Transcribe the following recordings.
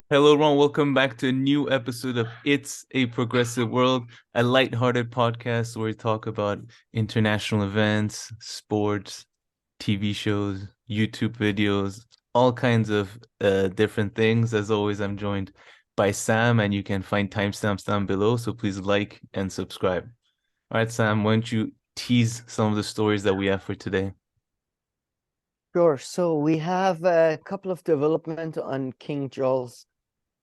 Hello, everyone. Welcome back to a new episode of It's a Progressive World, a lighthearted podcast where we talk about international events, sports, TV shows, YouTube videos, all kinds of different things. As always, I'm joined by Sam, and you can find timestamps down below. So please like and subscribe. All right, Sam, why don't you tease some of the stories that we have for today? Sure. So we have a couple of development on King Charles'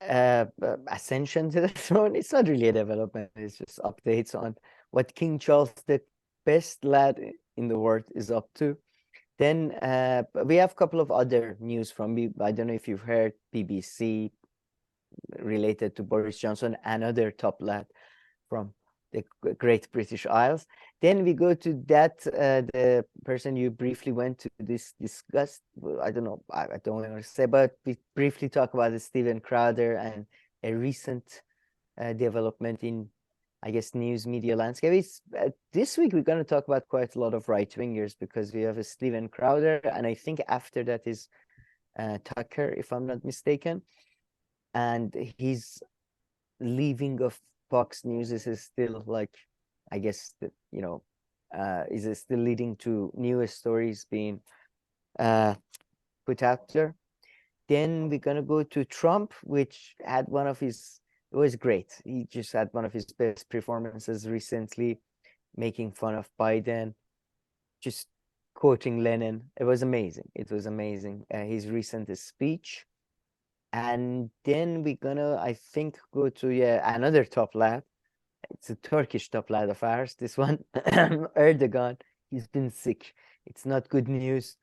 ascension to the throne. It's not really a development, it's just updates on what King Charles, the best lad in the world, is up to. Then we have a couple of other news from, I don't know if you've heard, BBC related to Boris Johnson, another top lad from the Great British Isles. Then we go to that the person you briefly went to discuss. I don't know. I don't want to say, but we briefly talk about the Steven Crowder and a recent development in, I guess, news media landscape. It's, this week we're going to talk about quite a lot of right wingers because we have a Steven Crowder, and I think after that is Tucker, if I'm not mistaken, and he's leaving of Fox News is still like, I guess that, is still leading to newest stories being put out there. Then we're gonna go to Trump, which had one of his, it was great. He just had one of his best performances recently, making fun of Biden, just quoting Lenin. It was amazing. It was amazing. His recent speech. And then we're gonna, I think, go to another top lad. It's a Turkish top lad of ours. This one, Erdogan. He's been sick. It's not good news,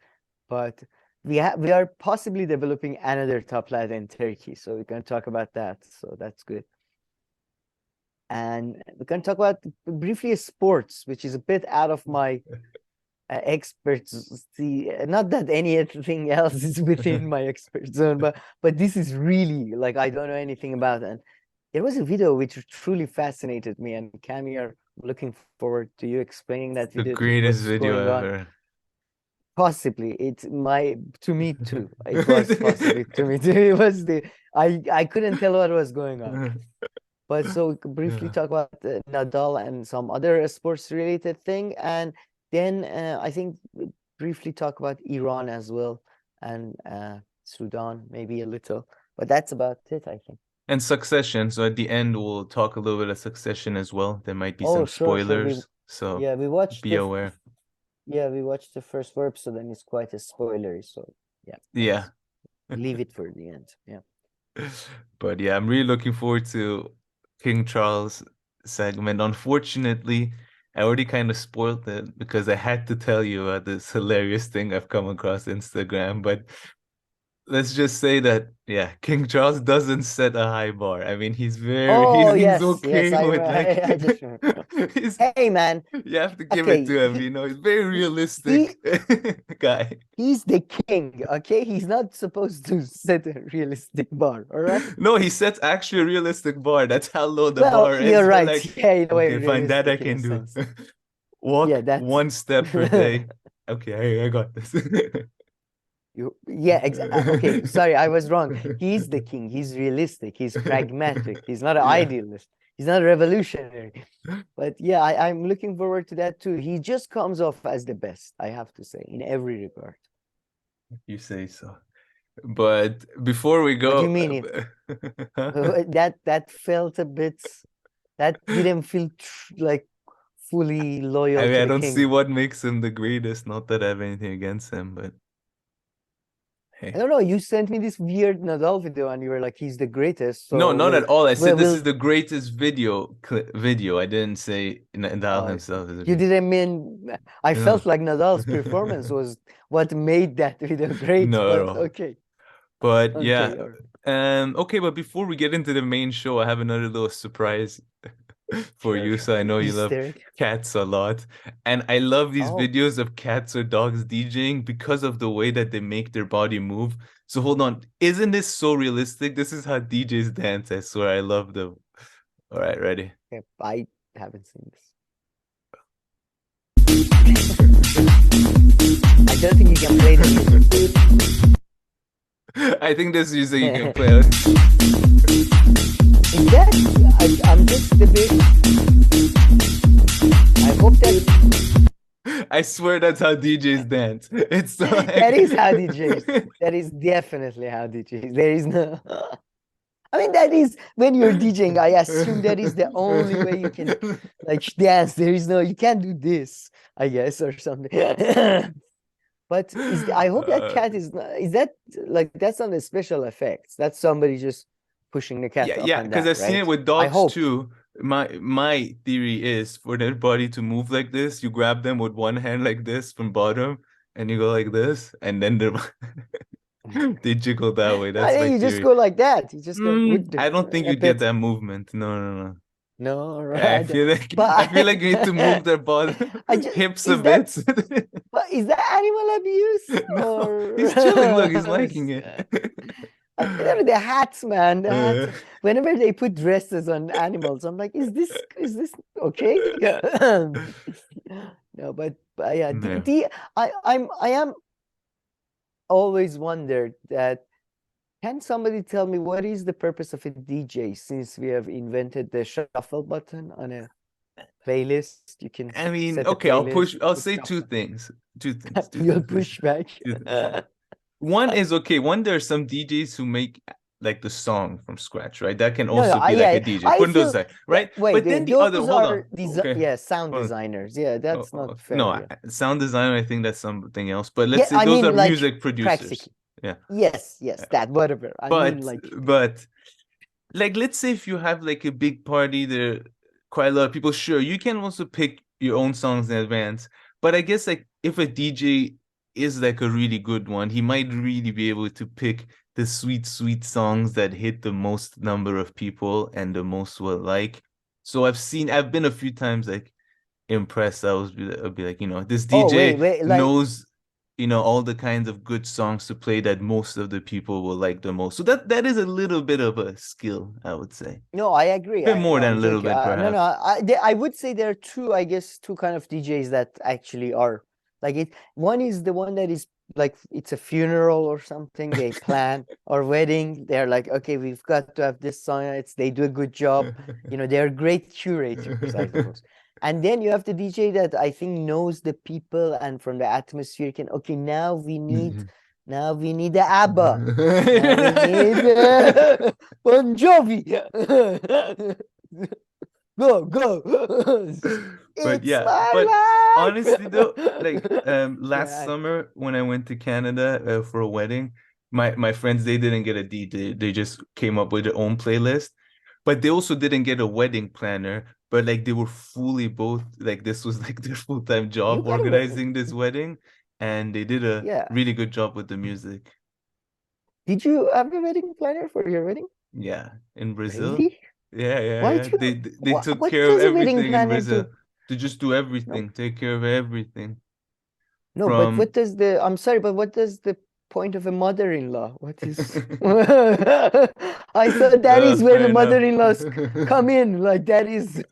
but we are possibly developing another top lad in Turkey. So we're gonna talk about that. So that's good. And we're gonna talk about briefly sports, which is a bit out of my experts. See, not that anything else is within my expert zone, but this is really like I don't know anything about. And there was a video which truly fascinated me, and Cam, you're looking forward to you explaining that The video, greatest what's video going on. ever. Possibly it's my to me too. It was possibly to me too. It was the I couldn't tell what was going on. But so we could briefly Yeah. talk about Nadal and some other sports related thing, and then I think briefly talk about Iran as well, and Sudan maybe a little, but that's about it, I think. And Succession. So at the end, we'll talk a little bit of Succession as well. There might be Oh, some sure, sure. spoilers, so Yeah, we watched be aware. we watched the first four episode, and it's quite a spoilery. So yeah, Yeah. leave it for the end. Yeah. But yeah, I'm really looking forward to King Charles segment. Unfortunately, I already kind of spoiled it because I had to tell you about this hilarious thing I've come across Instagram. But let's just say that yeah, King Charles doesn't set a high bar. I mean, he's very Oh he's yes, yes. okay with like I just remember. he's Hey man, you have to give it okay, to him, he's very he realistic guy. he's the king. Okay, he's not supposed to set a realistic bar. All right. No, he sets actually a realistic bar. That's how low the Well, bar you're is. But right. like, Yeah, in a way, okay, fine, that I realistic in a can do. sense. Yeah, Walk that's one step per day. Okay, I got this. yeah, exactly. Okay, sorry, I was wrong. He's the king. He's realistic. He's pragmatic. He's not an Yeah, idealist. He's not a revolutionary. But yeah, I'm looking forward to that too. He just comes off as the best, I have to say, in every regard. you say so. But before we What do you go, mean? huh? That felt a bit. That didn't feel like fully I loyal mean, to I the don't see king. what makes him the greatest. Not that I have anything against him, but I hey. don't know. You sent me this weird Nadal video, and you were like, "He's the greatest." No, So not at all. I said this is we'll the greatest video. I didn't say Nadal himself is a you great. didn't mean. I No. felt like Nadal's performance was what made that video great. No, at But all. okay, But yeah, okay, all right. okay, but before we get into the main show, I have another little surprise for Sure, you. sure. So I know you love Easter egg. cats a lot. And I love these Oh, videos of cats or dogs DJing because of the way that they make their body move. So hold on, isn't this so realistic? This is how DJs dance. I swear, I love them. All right, ready? okay. I haven't seen this. I don't think you can play the music. I think this music you can play. I'm just a bit. I hope that. I swear that's how DJs dance. It's so like... That is how DJs. That is definitely how DJs. There is no. I mean, that is when you're DJing. I assume that is the only way you can like dance. There is no. You can't do this, I guess, or something. But I hope that cat is not. Is that like that's not the special effects? That's somebody just pushing the cat up yeah, and because down, I've seen right? it with I dogs hope. too. My theory is for their body to move like this, you grab them with one hand like this from bottom, and you go like this, and then they jiggle that way. I That's my think you just theory. go like that. You just go with I don't think a you'd get bit. that movement. No. No, I right. feel like But I feel like you need to move their body I just hips a is that bit. but is that animal abuse No, or he's chilling. Look, he's liking it. I don't know, the hats, man. The hats. Uh, Whenever they put dresses on animals, I'm like, is this okay? No, but yeah, no. I am always wondered that can somebody tell me what is the purpose of a DJ since we have invented the shuffle button on a playlist? You can I mean, set a okay, playlist I'll to say two shuffle. things. You'll push back. Two things. One is okay. One, there are some DJs who make like the song from scratch, right? That can No, also be like a yeah, DJ. I Put those feel aside, right? wait, But then wait, the other, those hold on. are Okay, yeah, sound hold on. designers. Yeah, that's not No, fair. Yeah, sound design, I think that's something else. But let's yeah, say I those are mean like music producers. practically. Yeah. Yes, that whatever. I mean But like but like let's say if you have like a big party, there are quite a lot of people, sure, you can also pick your own songs in advance. But I guess like if a DJ is like a really good one, he might really be able to pick the sweet songs that hit the most number of people and the most will like. So I've been a few times like impressed. I'll be like, this oh DJ wait, like knows, all the kinds of good songs to play that most of the people will like the most. So that is a little bit of a skill, I would say. no, I agree. A bit more No, than a I'm little joking. bit, No, perhaps. I would say there are two, I guess, two kind of DJs that actually are like it. One is the one that is like it's a funeral or something. They plan or wedding. They're like, okay, we've got to have this song. They do a good job. They're great curators, I suppose. And then you have the DJ that I think knows the people and from the atmosphere can, okay, now we need the ABBA. Now we need Bon Jovi. Go. But It's yeah, but my honestly though, like life. last Yeah. summer when I went to Canada for a wedding, my friends, they didn't get a DJ. They just came up with their own playlist. But they also didn't get a wedding planner, but like they were fully both like this was like their full-time You job got a organizing this wedding, and they did a yeah. really good job with the music. Did you have a wedding planner for your wedding? Yeah, in Brazil. Really? Why Yeah. do you They took what care of does a wedding everything in planner Brazil do? to just do No, everything, take care of everything no, but from what does I'm sorry, but what does the point of a mother-in-law? What is I thought that is where fair the enough. mother-in-laws come in. Like that is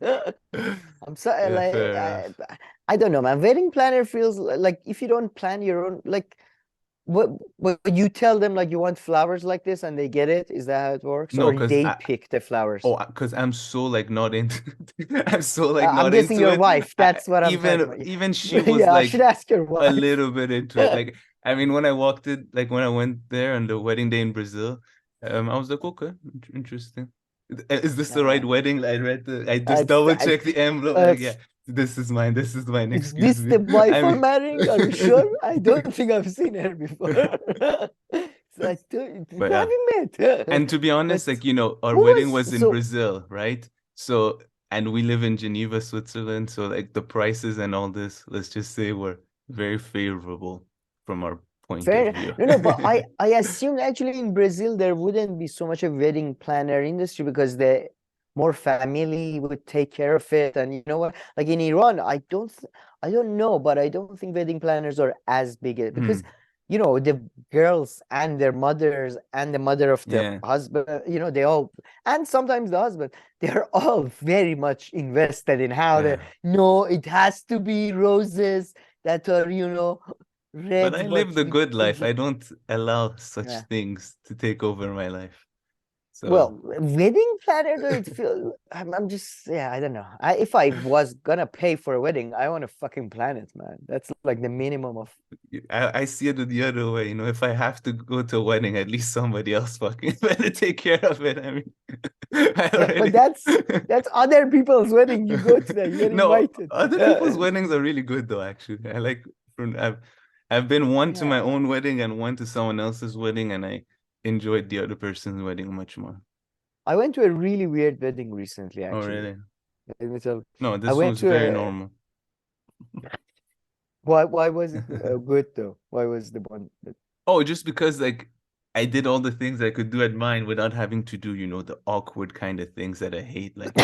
I'm sorry, Yeah, like fair enough. I don't know, man. Wedding planner feels like if you don't plan your own, like what you tell them like you want flowers like this and they get it. Is that how it works? No, Or because they pick the flowers? because I'm so like not into I'm so like I'm not guessing into your it. wife. That's what I'm talking about. Even she was Yeah, I should like ask your a wife. little bit into it. Like I mean, when I walked it, like when I went there on the wedding day in Brazil, I was like, okay, interesting. Is this the right Uh, wedding? I just double it's, checked the envelope. Like, yeah, it's, this is mine. This is mine. is Excuse this me. the wife I I'm mean, marrying? Are you sure? I don't think I've seen her before. So but who have you met? and to be But honest, like, our who wedding was was in so Brazil, right? So, and we live in Geneva, Switzerland. So, like, the prices and all this, let's just say, were very favorable from our point of fair? view. No, but I assume actually in Brazil there wouldn't be so much a wedding planner industry because the more family would take care of it. And you know what? Like in Iran, I don't know, but I don't think wedding planners are as big because Hmm. the girls and their mothers and the mother of the Yeah. husband, they all, and sometimes the husband, they're all very much invested in how Yeah. no, it has to be roses that are, But I Red, live but the you good life. I drink. don't allow such Yeah. things to take over my life. So Well, wedding planner though, it feel I'm just yeah, I don't know. If I was gonna pay for a wedding, I want to fucking plan it, man. That's like the minimum of I see it the other way. You know, if I have to go to a wedding, at least somebody else fucking better take care of it. I mean, I yeah, but already. that's other people's wedding. You go to that, you get No, invited. other people's weddings are really good though, actually. I like I've been one to my Yeah. own wedding and one to someone else's wedding, and I enjoyed the other person's wedding much more. I went to a really weird wedding recently, Oh, actually. really? Let me tell. No, I this went one's to very a normal. why was it good though? Why was the one that Oh, just because like I did all the things I could do at mine without having to do, the awkward kind of things that I hate, like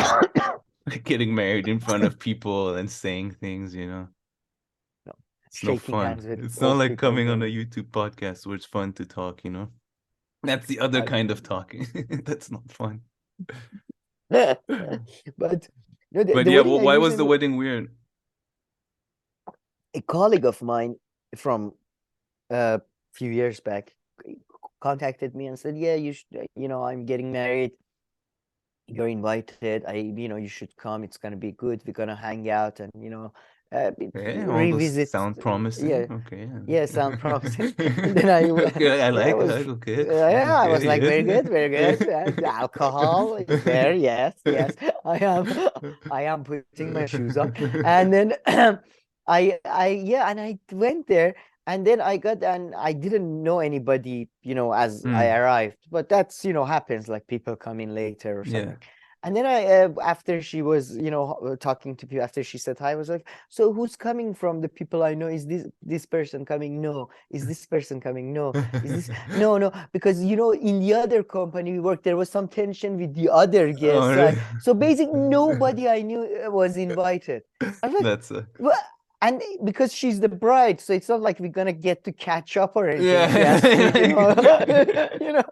getting married in front of people and saying things. no, It's no shaking fun. hands with It's not old like people in coming on front a of YouTube podcast where it's fun to talk. That's the other I, kind of talking. That's not fun. but But the yeah, wedding well, I why was the recently wedding weird? a colleague of mine from a few years back contacted me and said, "Yeah, you should, I'm getting married. You're invited. You should come. It's gonna be good. We're gonna hang out and Yeah, all those revisit. sound promising. Yeah, Okay. yeah, sound promising." And then I, Okay, I yeah, like it. Okay. yeah, I was Okay, like, very yeah. good, very good. The alcohol is there. Yes, yes. I am, I am putting my shoes on, and then and I went there, and then and I didn't know anybody, as I Hmm. arrived, but that's, happens, like people come in later or Yeah. something. And then after she was, talking to people, after she said hi, I was like, so who's coming from the people I know? Is this person coming? No. Is this person coming? No. Is this? No, no. Because, in the other company we worked, there was some tension with the other Oh, guests. really? So basically, nobody I knew was invited. I was like, That's a well, and because she's the bride, so it's not like we're gonna get to catch up or anything. She has to, yeah. you know.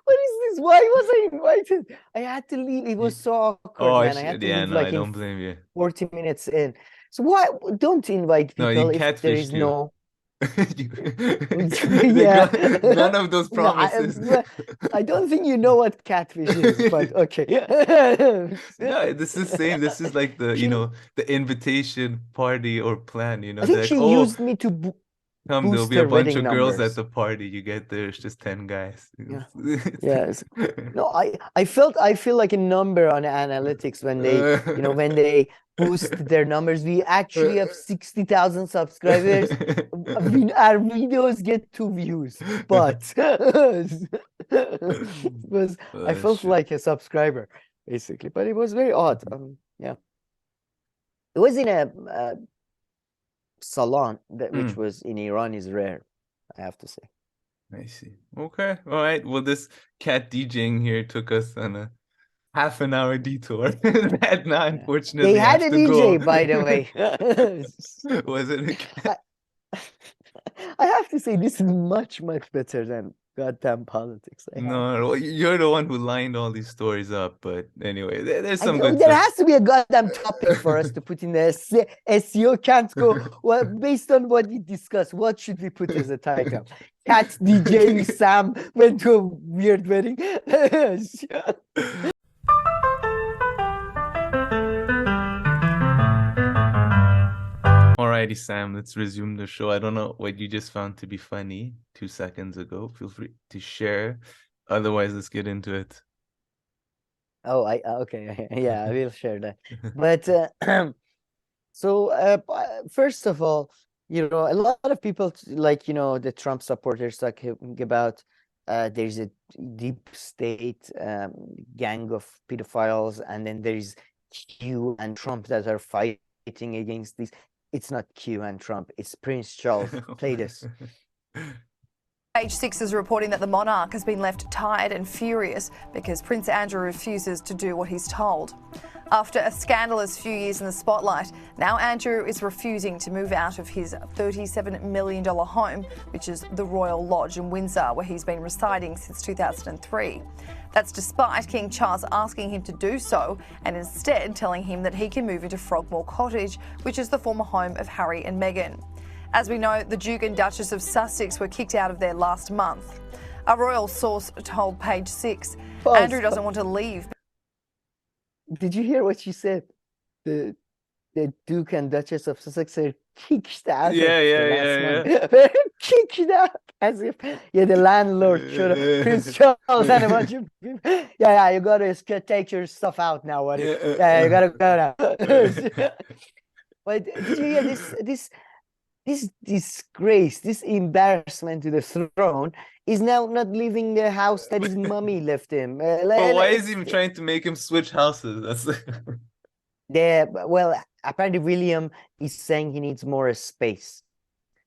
What is this? Why was I invited? I had to leave. It was so awkward, Oh, man. I had to yeah, leave no, I like in don't blame you. 40 minutes in. So why don't invite No, you people if there catfished is you. no They yeah. got none of those No, promises. I don't think you know what catfish is, but okay. No, this is same. This is like the, She, the invitation party or plan, I think they're like, she oh, used me to come, there'll boost be a her bunch wedding of girls at numbers. the party. You get there, it's just 10 guys. Yeah. Yes. No, I feel like a number on analytics when they, when they boost their numbers. We actually have 60,000 subscribers. Our videos get 2 views, but it was I felt Shit. like a subscriber basically, but it was very odd. Yeah, it was in a salon which Mm, was in Iran is rare, I have to say. I see. Okay. All right. Well, this cat DJing here took us on a half an hour detour that now Yeah. They unfortunately had have a to go. DJ, by the way. Was it a cat? I, I have to say, this is much, much better than goddamn politics I had. No, no, you're the one who lined all these stories up. But anyway, there's some good There stuff. has to be a goddamn topic for us to put in the SEO. Can't go, well, based on what we discussed, what should we put as a title? Cat DJing Sam went to a weird wedding. Alrighty, Sam, let's resume the show. I don't know what you just found to be funny 2 seconds ago. Feel free to share. Otherwise, let's get into it. Oh, okay, yeah, I will share that. But so first of all, a lot of people like the Trump supporters talking about there's a deep state gang of pedophiles, and then there's Q and Trump that are fighting against this. It's not Q and Trump, it's Prince Charles. Play this. Page 6 is reporting that the monarch has been left tired and furious because Prince Andrew refuses to do what he's told. After a scandalous few years in the spotlight, now Andrew is refusing to move out of his $37 million home, which is the Royal Lodge in Windsor, where he's been residing since 2003. That's despite King Charles asking him to do so and instead telling him that he can move into Frogmore Cottage, which is the former home of Harry and Meghan. As we know, the Duke and Duchess of Sussex were kicked out of there last month. A royal source told Page 6 Andrew doesn't want to leave. Did you hear what she said? The Duke and Duchess of Sussex are kicked out Yeah, of yeah, the yeah, last yeah. month. They're kicked out as if the landlord showed up. Prince Charles and a bunch of people. Yeah, you gotta take your stuff out now, buddy. Yeah, you gotta go now. But did you hear this disgrace, this embarrassment to the throne is now not leaving the house that his mummy left him. But why is he even trying to make him switch houses? Well, apparently William is saying he needs more space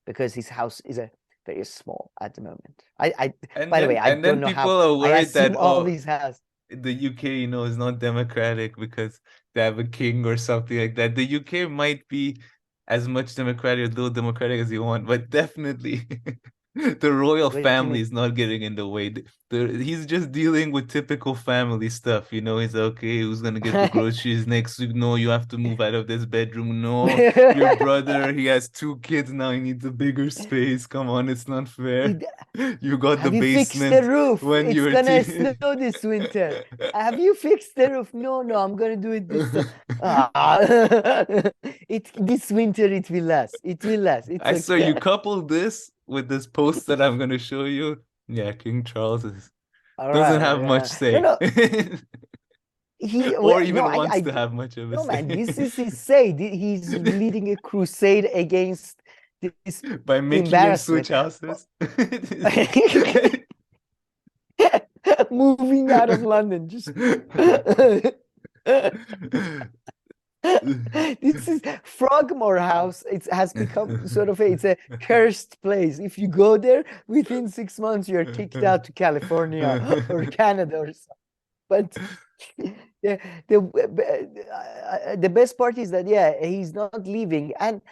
because his house is very small at the moment. By the way, I don't know how. People are worried that all these houses. The UK, is not democratic because they have a king or something like that. The UK might be as much democratic or little democratic as you want, but definitely the royal family is not getting in the way. He's just dealing with typical family stuff. He's okay. Who's gonna get the groceries next week? No, you have to move out of this bedroom. No, your brother, he has 2 kids now. He needs a bigger space. Come on, it's not fair. You got the basement. Fixed the roof? When it's gonna snow this winter. Have you fixed the roof? No, I'm gonna do it this time. This winter it will last. It will last. I saw you couple this with this post that I'm gonna show you. Yeah, King Charles doesn't have much say. No. Or even wants to have much of a say. No, man, this is his say. He's leading a crusade against this by making him switch houses. Moving out of London, just this is Frogmore House. It has become sort of it's a cursed place. If you go there, within 6 months you're kicked out to California or Canada or something. But the best part is that he's not leaving. And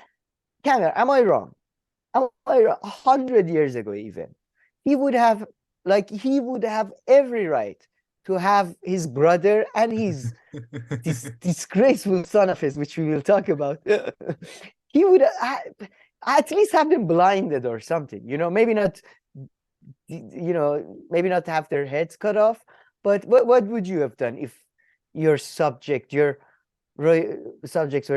Cameron, am I wrong? 100 years ago, even he would have every right to have his brother and his this disgraceful son of his, which we will talk about. He would at least have them blinded or something. Maybe not. Maybe not have their heads cut off. But what would you have done if your subjects were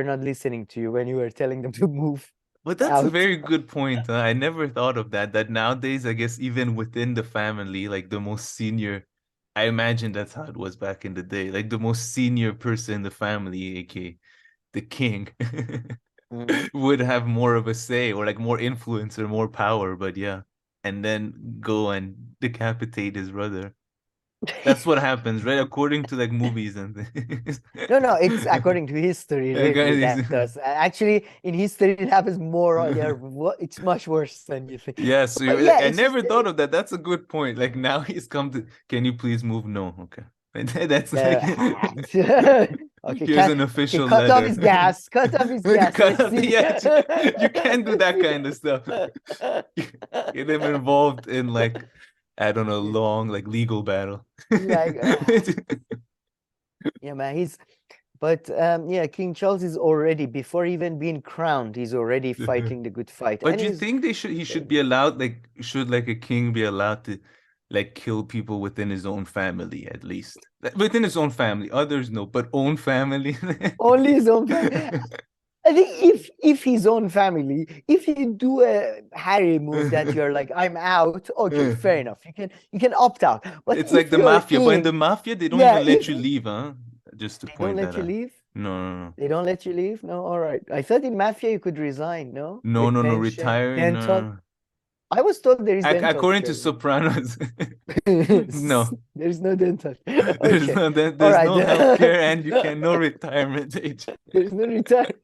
not listening to you when you were telling them to move? But that's a very good point. I never thought of that. That nowadays, I guess, even within the family, like the most senior, I imagine that's how it was back in the day. Like the most senior person in the family, aka the king, would have more of a say or like more influence or more power. But yeah, and then go and decapitate his brother. That's what happens, right? According to like movies and things. No, it's according to history. Really, that does. Actually, in history, it happens more. It's much worse than you think. Yeah, so I never thought of that. That's a good point. Like now he's come to, can you please move? No, okay. That's like okay. Here's an official cut letter. off his gas. Cut off his gas. You can't do that kind of stuff. Get him involved in like, I don't know, long like legal battle. Yeah, man. King Charles is already, before even being crowned, he's already fighting the good fight. But do you think he should be allowed, should a king be allowed to kill people within his own family, at least? Within his own family, others no, but own family. Only his own family. I think if his own family, if you do a Harry move that you're like, I'm out, okay, fair enough. You can opt out. But it's like the mafia. But in the mafia, they don't even let you leave, huh? Just to point that out. They don't let you leave? No. They don't let you leave? No, all right. I thought in mafia you could resign, no? No, retire. No. I was told there is dental according care. to Sopranos. No. There's no dental. There's no healthcare and you can no retirement age. There's no retirement.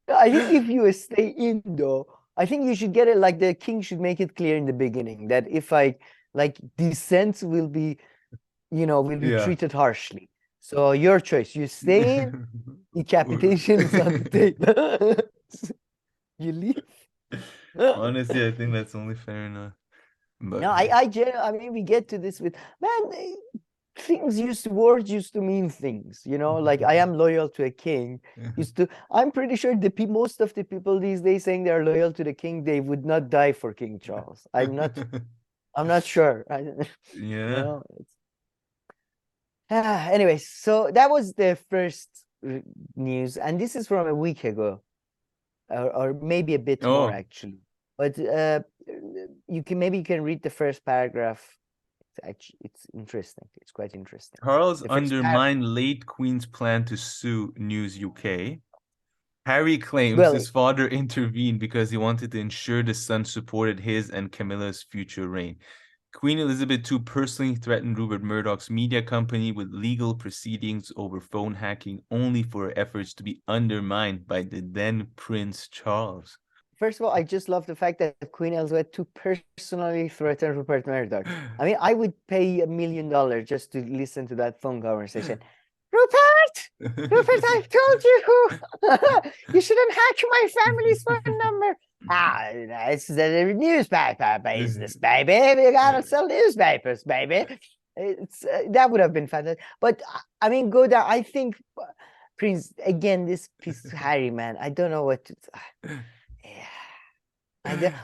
I think if you stay in though, I think you should get it like the king should make it clear in the beginning that if dissent will be, treated harshly. So your choice. You stay in, decapitation is on the table. You leave. Honestly, I think that's only fair enough. But no, I mean we get to this with man. words used to mean things, like I am loyal to a king I'm pretty sure most of the people these days saying they're loyal to the king, they would not die for King Charles. I'm not sure. Yeah. Anyways, so that was the first news, and this is from a week ago, or maybe a bit more Oh, actually. But you can read the first paragraph. It's interesting. It's quite interesting. Charles The first undermined late Queen's plan to sue News UK. Harry claims Well, his father intervened because he wanted to ensure the son supported his and Camilla's future reign. Queen Elizabeth II personally threatened Rupert Murdoch's media company with legal proceedings over phone hacking, only for her efforts to be undermined by the then Prince Charles. first of all, I just love the fact that Queen Elizabeth II personally threatened Rupert Murdoch. I mean, I would pay $1 million just to listen to that phone conversation. Rupert, I've told you, you shouldn't hack my family's phone number. It's the newspaper business, baby. We gotta sell newspapers, baby. It's that would have been fantastic. But I mean, go down. I think Prince again. This piece Harry, man. I don't know what to.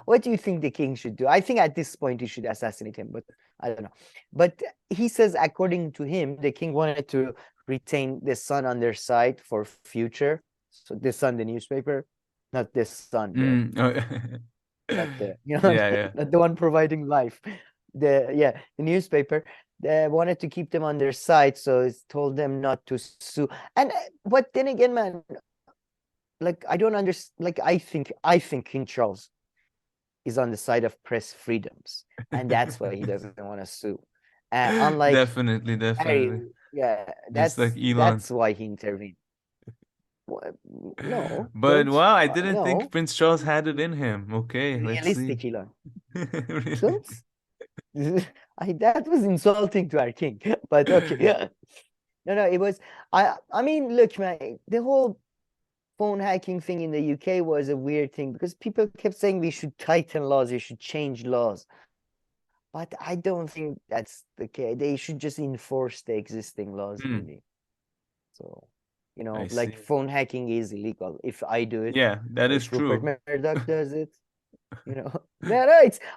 What do you think the king should do? I think at this point he should assassinate him, but I don't know. But he says, according to him, the king wanted to retain the Sun on their side for future. So the Sun, the newspaper, not this Sun, not the not the one providing life. The newspaper. They wanted to keep them on their side, so it's told them not to sue. And but then again, man, like I don't understand. Like I think King Charles is on the side of press freedoms, and that's why he doesn't want to sue. Unlike definitely. Harry, just like Elon. That's why he intervened. No, but wow, I didn't think Prince Charles had it in him. Okay, realistic, Elon. Really? That was insulting to our king, but okay. No, it was. I mean, look, man, the whole phone hacking thing in the UK was a weird thing because people kept saying we should tighten laws, we should change laws. But I don't think that's the case. They should just enforce the existing laws, really. So, like phone hacking is illegal. If I do it, yeah, that is true. Rupert Murdoch does it,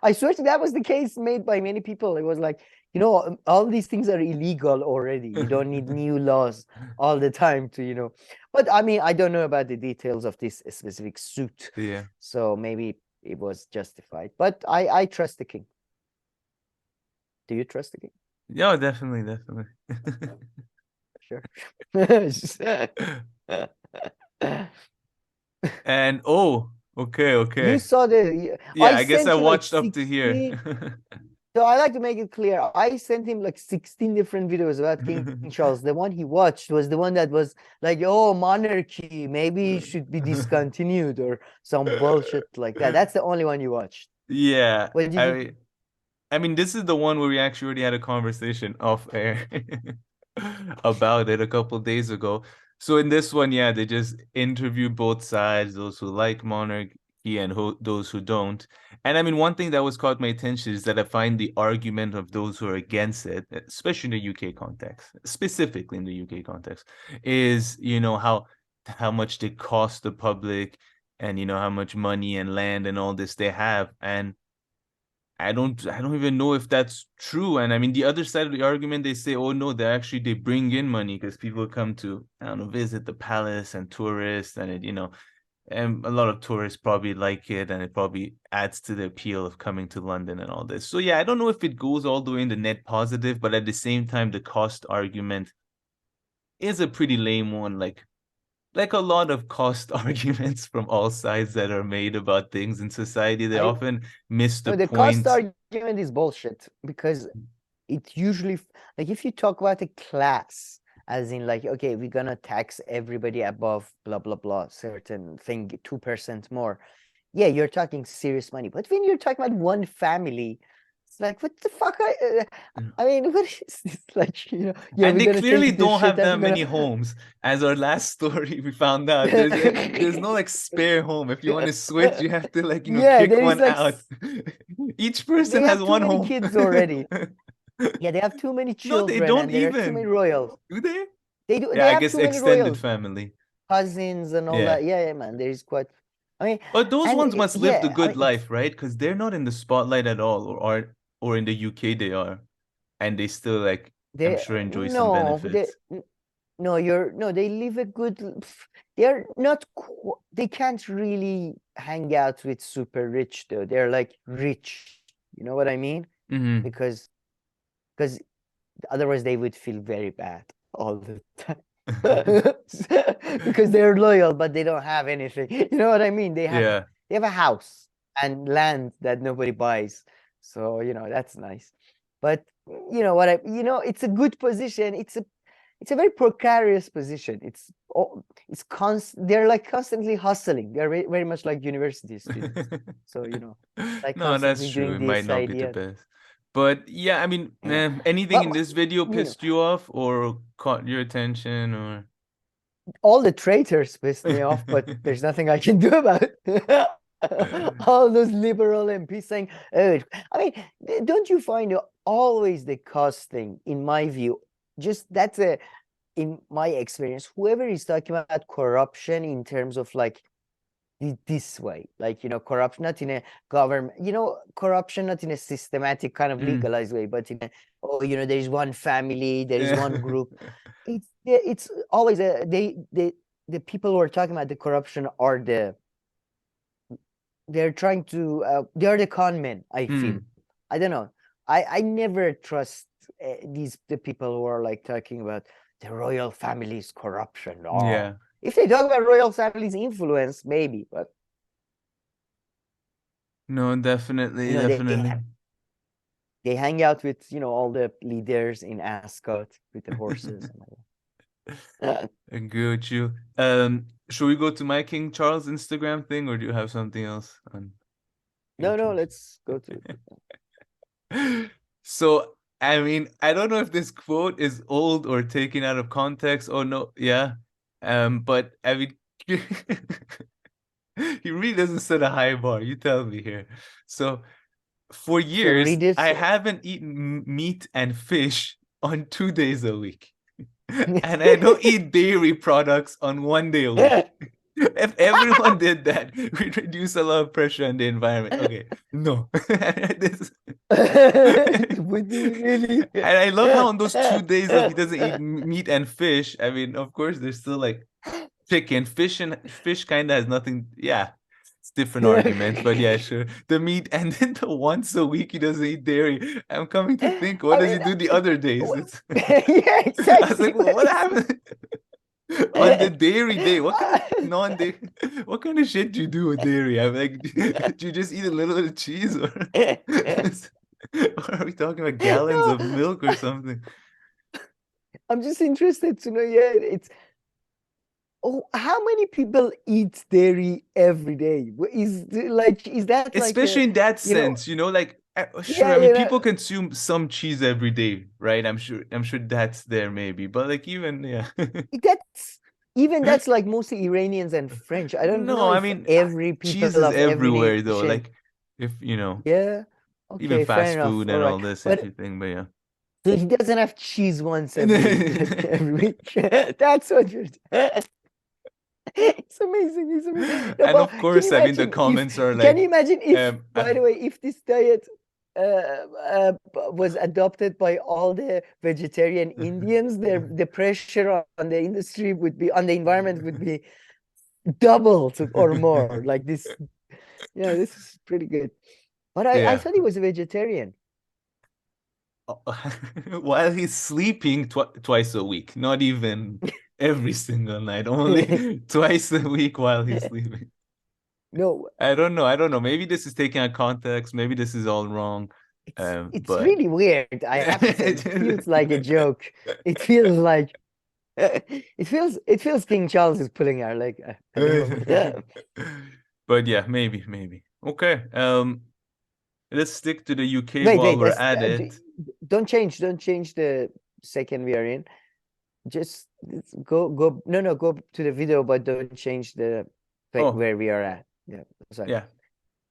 I swear to that was the case made by many people. It was like, all these things are illegal already. You don't need new laws all the time to, But I mean, I don't know about the details of this specific suit. Yeah. So maybe it was justified. But I trust the king. Do you trust the king? Yeah, definitely. Sure. And okay. You saw the I guess I watched up to here. So I like to make it clear. I sent him like 16 different videos about King Charles. The one he watched was the one that was like, oh, monarchy, maybe it should be discontinued or some bullshit like that. That's the only one you watched. Yeah. I mean, this is the one where we actually already had a conversation off air about it a couple of days ago. So in this one, they just interview both sides, those who like monarchy and those who don't. And I mean, one thing that was caught my attention is that I find the argument of those who are against it, especially in the UK context, specifically in the UK context, is, how much they cost the public and, how much money and land and all this they have. And I don't even know if that's true. And I mean, the other side of the argument, they say, oh no, they bring in money because people come to, visit the palace and tourists, and it, and a lot of tourists probably like it, and it probably adds to the appeal of coming to London and all this. So yeah, I don't know if it goes all the way in the net positive, but at the same time, the cost argument is a pretty lame one. Like a lot of cost arguments from all sides that are made about things in society, they often miss the point. The cost argument is bullshit because it usually, like, if you talk about a class, as in like, okay, we're gonna tax everybody above blah blah blah certain thing 2% more. Yeah, you're talking serious money. But when you're talking about one family, it's like, what the fuck? I mean, what is this? Like, and they clearly don't have that many homes. As our last story, we found out there's no like spare home. If you want to switch, you have to kick one out. Each person has one home. Kids already. Yeah, they have too many No, they children don't and there are too many even. royals. Do they? They do. Yeah, They I have guess too many extended royals, family. cousins and all Yeah. that. Yeah, yeah, man. There is quite. I mean, But those and ones must live the yeah, I good mean, life, right? Because they're not in the spotlight at all, or in the UK they are, and they still like I'm they sure enjoy some no, benefits. no, no. They live a good. They're not. They can't really hang out with super rich though. They're like rich. You know what I mean? Mm-hmm. Because otherwise they would feel very bad all the time. Because they're loyal, but they don't have anything. You know what I mean? Yeah. They have a house and land that nobody buys. So, that's nice. But it's a good position. It's a very precarious position. They're like constantly hustling. They're very much like university students. So, like No, that's constantly true. doing It might this not be the idea. best. But yeah, I mean, Yeah. anything But, in this video you know, pissed you off or caught your attention or all the traitors pissed me off, but there's nothing I can do about it. All those liberal MPs saying, oh, I mean, don't you find always the cost thing, in my view, in my experience, whoever is talking about corruption in terms of like this way, like, corruption, not in a government, corruption, not in a systematic kind of legalized way, but there's one family, there is one group. It's always the people who are talking about the corruption are they're trying to they are the con men, I feel. I don't know. I never trust the people who are like talking about the royal family's corruption. Yeah. If they talk about royal family's influence, maybe, but No, definitely, definitely. They hang out with all the leaders in Ascot with the horses and all that. I agree with you. Should we go to my King Charles Instagram thing, or do you have something else on? No, let's go to it. So, I mean, I don't know if this quote is old or taken out of context. Oh no, yeah. But I mean, he really doesn't set a high bar. You tell me here. So, for years, I haven't eaten meat and fish on 2 days a week. And I don't eat dairy products on 1 day a week. If everyone did that, we'd reduce a lot of pressure on the environment. Okay, no. Would be really. And I love how on those 2 days that he doesn't eat meat and fish, I mean, of course, there's still like chicken. Fish kind of has nothing. Yeah, it's different arguments, but yeah, sure. The meat, and then the once a week he doesn't eat dairy. I'm coming to think, what does he do the other days? Yeah, exactly. I was like, what happened? On the dairy day, what kind of non-dairy, what kind of shit do you do with dairy? I'm like, do you just eat a little bit of cheese, or are we talking about gallons of milk or something? I'm just interested to know. Yeah, how many people eat dairy every day? Is that especially like in that sense, like sure, yeah, I mean, people consume some cheese every day, right? I'm sure that's there maybe, but like even that's like mostly Iranians and French. I don't know I if mean, every cheese people is of every everywhere though, nation. like if yeah, okay, even fast fair enough. food All and right. all this But everything, but yeah. so he doesn't have cheese once every week. That's what you're. It's amazing. It's amazing. No, And but of course, I mean, the comments are like, can you imagine if, by the way, if this diet was adopted by all the vegetarian Indians, the pressure on the industry on the environment would be doubled or more. Like this, this is pretty good. But I thought he was a vegetarian. While he's sleeping twice a week, not even every single night, only twice a week while he's sleeping. No, I don't know. Maybe this is taken out of context. Maybe this is all wrong. It's but really weird. I have to say, it feels like a joke. It feels like it feels King Charles is pulling our leg. But yeah, maybe. Okay. Let's stick to the UK Wait, while we're at it. Don't change the second we are in. Just go. No, go to the video, but don't change the where we are at. Yeah, sorry. Yeah.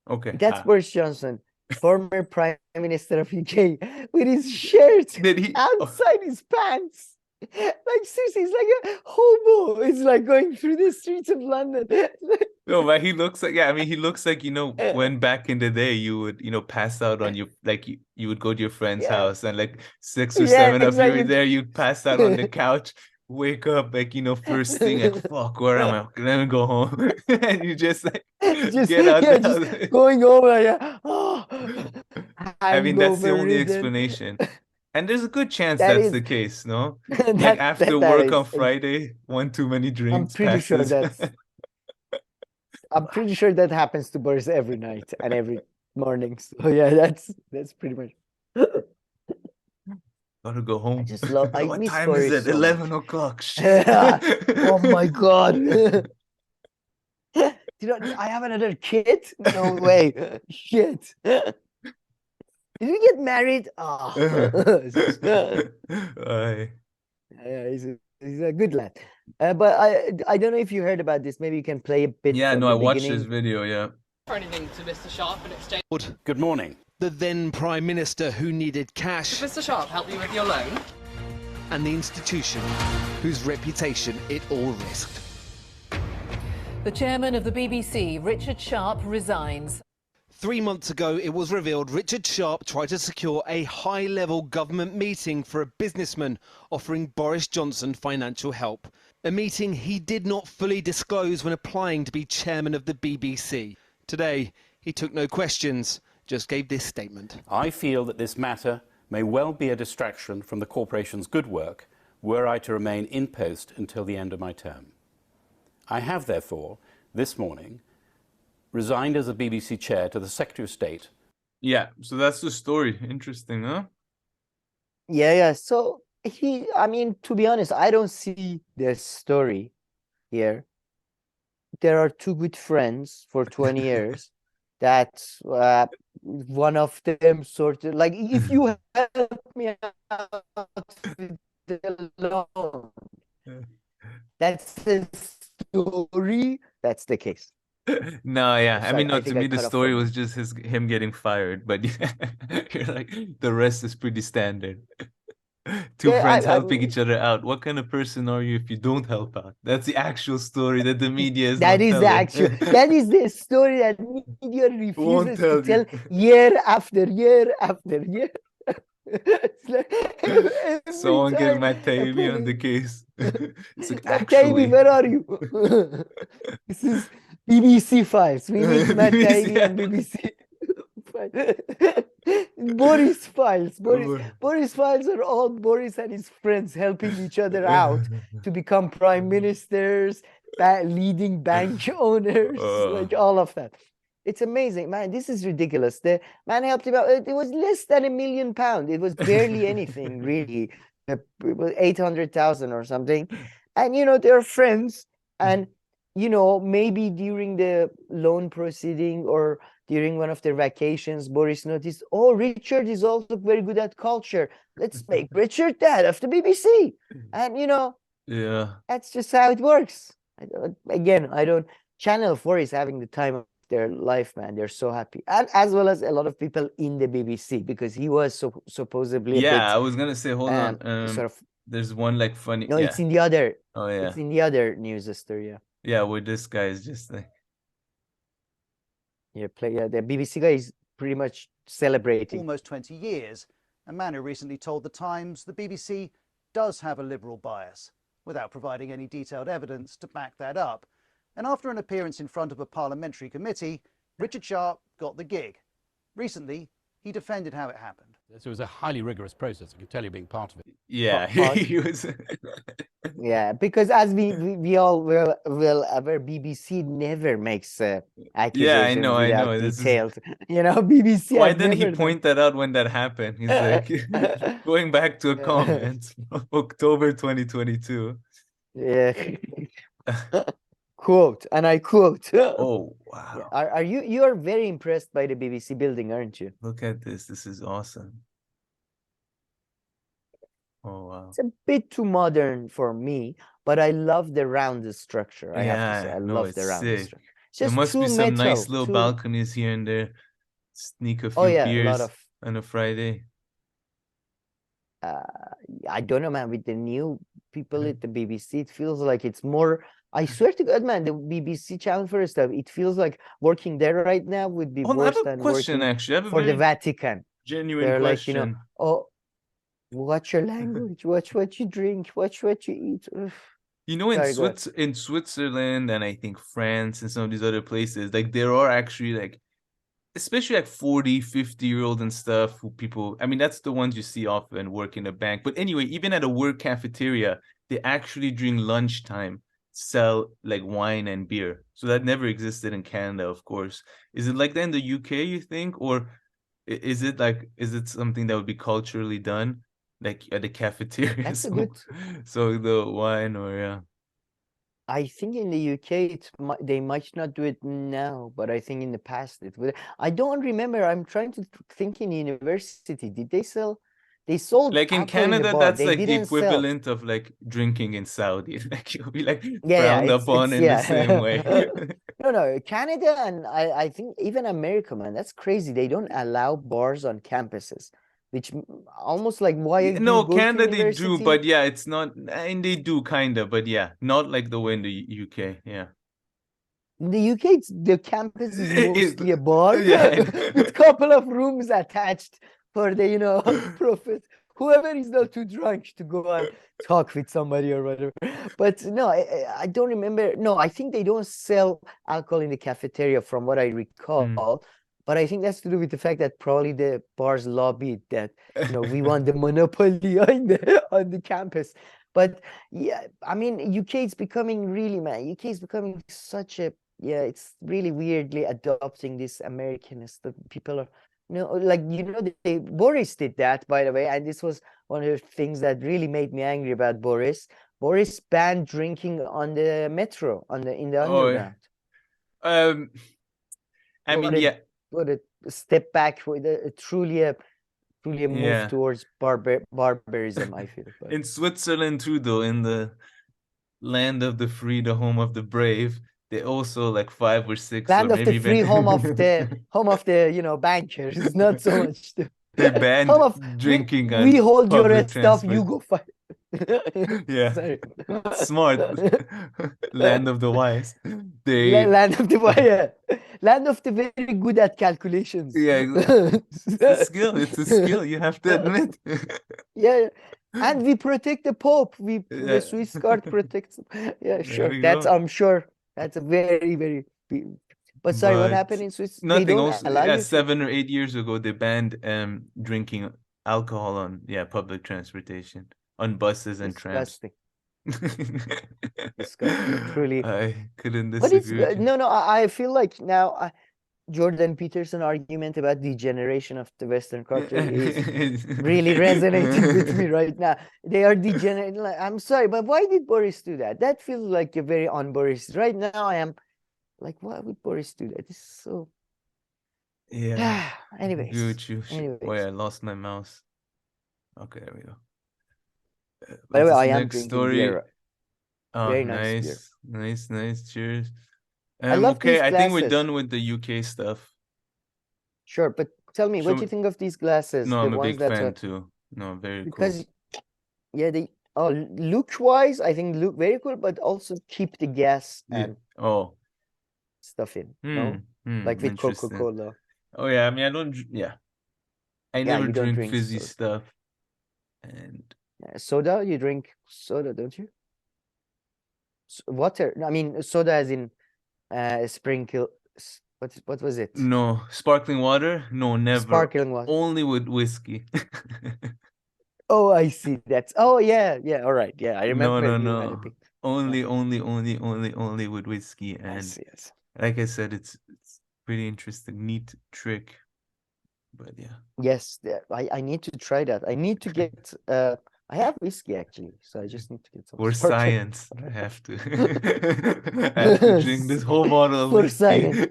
Okay. That's Boris Johnson. former Prime Minister of UK, with his shirt Did he? outside his pants. Like seriously, he's like a hobo. It's like going through the streets of London. No, but he looks like, yeah, I mean, he looks like, when back in the day you would, pass out on your, like you would go to your friend's Yeah. house and like 6 or Yeah, 7 of you were exactly. there, you'd pass out on the couch, wake up, like, first thing, like, fuck, where am I? Let me go home. And you just like get out the house. just going over. Yeah. Oh, I mean, that's the only hangover-ridden. explanation. And there's a good chance That that's is the case, no? that Like after that work on is. Friday, one too many I'm drinks pretty sure passes. I'm pretty sure that happens to Boris every night and every morning. So yeah, that's pretty much. Gotta go home. I What miss time is Boris it? so 11 much. o'clock. Shit. Oh my god. I have another kid? No way. Shit. Did we get married? Oh. Aye. Yeah, he's a good lad. But I don't know if you heard about this. Maybe you can play a bit Yeah, from no, the I watched this beginning. video, yeah. For anything to Mr. Sharp in exchange. Good morning. The then Prime Minister who needed cash, Mr. Sharp help you with your loan? and the institution whose reputation it all risked. The chairman of the BBC, Richard Sharp, resigns. 3 months ago, it was revealed Richard Sharp tried to secure a high-level government meeting for a businessman offering Boris Johnson financial help. A meeting he did not fully disclose when applying to be chairman of the BBC. Today, he took no questions, just gave this statement. I feel that this matter may well be a distraction from the corporation's good work were I to remain in post until the end of my term. I have, therefore, this morning, resigned as the BBC chair to the Secretary of State. Yeah, so that's the story. Interesting, huh? Yeah. So I mean, to be honest, I don't see the story here. There are two good friends for 20 years. That's one of them sort of like, if you help me out with the loan, that's the story. That's the case. No, yeah. I So mean, no, I to think me I the cut off story from was just him getting fired, but you're like, the rest is pretty standard. Two Yeah, friends helping each other out. What kind of person are you if you don't help out? That's the actual story that the media is that not is the telling. actual. That is the story that media Won't refuses tell to tell you. year after year after year. It's like every Someone get time Matt a Taibbi on the police- case. It's like, Matt Taibbi, actually. where are you? This is BBC Files. We need Matt BBC, Taibbi on BBC Files. Boris Files. Boris Files are all Boris and his friends helping each other out to become prime ministers, leading bank owners, like all of that. It's amazing, man. This is ridiculous. The man helped him out. It was less than £1 million. It was barely anything, really. It was 800,000 or something. And they're friends. And maybe during the loan proceeding or during one of their vacations, Boris noticed, oh, Richard is also very good at culture. Let's make Richard that of the BBC. And Yeah. that's just how it works. I don't. Channel 4 is having the time of their life, man. They're so happy, and as well as a lot of people in the BBC, because he was supposedly a Yeah, bit, I was gonna say, hold on. sort of. There's one like funny. No, Yeah. it's in the other. Oh yeah. It's in the other news story. Yeah. Yeah, where this guy is just like. Yeah, the BBC guy is pretty much celebrating. Almost 20 years, a man who recently told The Times the BBC does have a liberal bias, without providing any detailed evidence to back that up. And after an appearance in front of a parliamentary committee, Richard Sharp got the gig. Recently, he defended how it happened. So it was a highly rigorous process. I can tell you, being part of it. Yeah, But- he was. Yeah, because as we all will aware, BBC never makes accusations I without know. This is- details. BBC. Why have didn't he never point that out when that happened? He's like going back to a comment from October 2022. Yeah. Quote, and I quote. Oh wow! Are you are very impressed by the BBC building, aren't you? Look at this. This is awesome. Oh wow! It's a bit too modern for me, but I love the rounded structure. I have to say, I no, love it's the rounded sick. structure. It's There just must too be some nice metal, little too- balconies here and there. sneak a Oh few yeah, a lot beers of. on a Friday. I don't know, man. With the new people at the BBC, it feels like it's more. I swear to God, man, the BBC channel for stuff. It feels like working there right now would be Oh, I have worse a than question working actually. I have a for the very Vatican. genuine They're like, question. oh, watch your language, watch what you drink, watch what you eat. Ugh. You know, in Sorry, go ahead. in Switzerland and I think France and some of these other places, like there are actually like, especially like 40, 50-year-old and stuff who people, I mean, that's the ones you see often work in a bank. But anyway, even at a work cafeteria, they actually during lunchtime sell like wine and beer. So that never existed in Canada, of course. Is it like that in the UK, you think? Or is it something that would be culturally done? Like at the cafeteria? That's a good. So the wine or yeah. I think in the UK, they might not do it now, but I think in the past it would. I don't remember. I'm trying to think in university. Did they sell? They sold Like in alcohol in the Canada, bar. that's They like the didn't sell. equivalent of like drinking in Saudi. Like you'll be like Yeah, frowned upon in the same way. No, Canada and I think even America, man, that's crazy. They don't allow bars on campuses, which almost like why do No, you go to Canada they do, university? but yeah, it's not, and they do kind of, but yeah, not like the way in the UK. Yeah. In the UK, the campus is mostly a bar Yeah. with couple of rooms attached for the profit. Whoever is not too drunk to go and talk with somebody or whatever. But no, I don't remember. No, I think they don't sell alcohol in the cafeteria from what I recall. But I think that's to do with the fact that probably the bars lobbied that we want the monopoly on the campus. But yeah, I mean, UK is becoming really, man. UK is becoming such a it's really weirdly adopting this Americanist that people are. Like Boris did that, by the way, and this was one of the things that really made me angry about Boris. Boris banned drinking on the metro, in the underground. I mean, yeah. What a step back with truly a move towards barbarism, I feel. But. In Switzerland too, though, in the land of the free, the home of the brave, they also like 5 or 6 land or of maybe the free, even... home of the bankers, not so much they banned drinking we hold your public stuff, transport. you go fight. Yeah. Sorry. Smart. Land of the wise. Land of the wise. Land of the very good at calculations. Yeah. It's a skill. It's a skill, you have to admit. Yeah. And we protect the Pope. The Swiss guard protects. Yeah, sure. I'm sure that's a very, very big. But sorry, what happened in Swiss? Nothing. They don't also, allow you 7 or 8 years ago, they banned drinking alcohol on public transportation, on buses and trams. Disgusting. Truly. I couldn't disagree. But no. I feel like now Jordan Peterson argument about degeneration of the Western culture is really resonating with me right now. They are degenerate. I'm sorry, but why did Boris do that? That feels like a very un-Boris. Right now, I am like, why would Boris do that? This is so. Yeah. Anyways. Wait, I lost my mouse. Okay, there we go. By the way, I am next story. Beer. Oh, very nice. Nice. Cheers. I love okay, I think we're done with the UK stuff. Sure, but tell me, what do you think of these glasses? No, I'm a big fan too. No, very because, cool. Yeah, look-wise, I think look very cool, but also keep the gas and stuff in. Like with Coca-Cola. Oh yeah, I mean, I never drink fizzy stuff. And soda, you drink soda, don't you? Water. I mean, soda as in sprinkle. What was it? No, sparkling water. No, never. Sparkling water. Only with whiskey. Oh, I see. Yeah. All right. Yeah, I remember. No. Only with whiskey. And I see. like I said, it's pretty interesting, neat trick. But yeah. Yes, I need to try that. I need to get. I have whiskey actually, so I just need to get some. For science, I have to. I have to drink this whole bottle of whiskey. Science.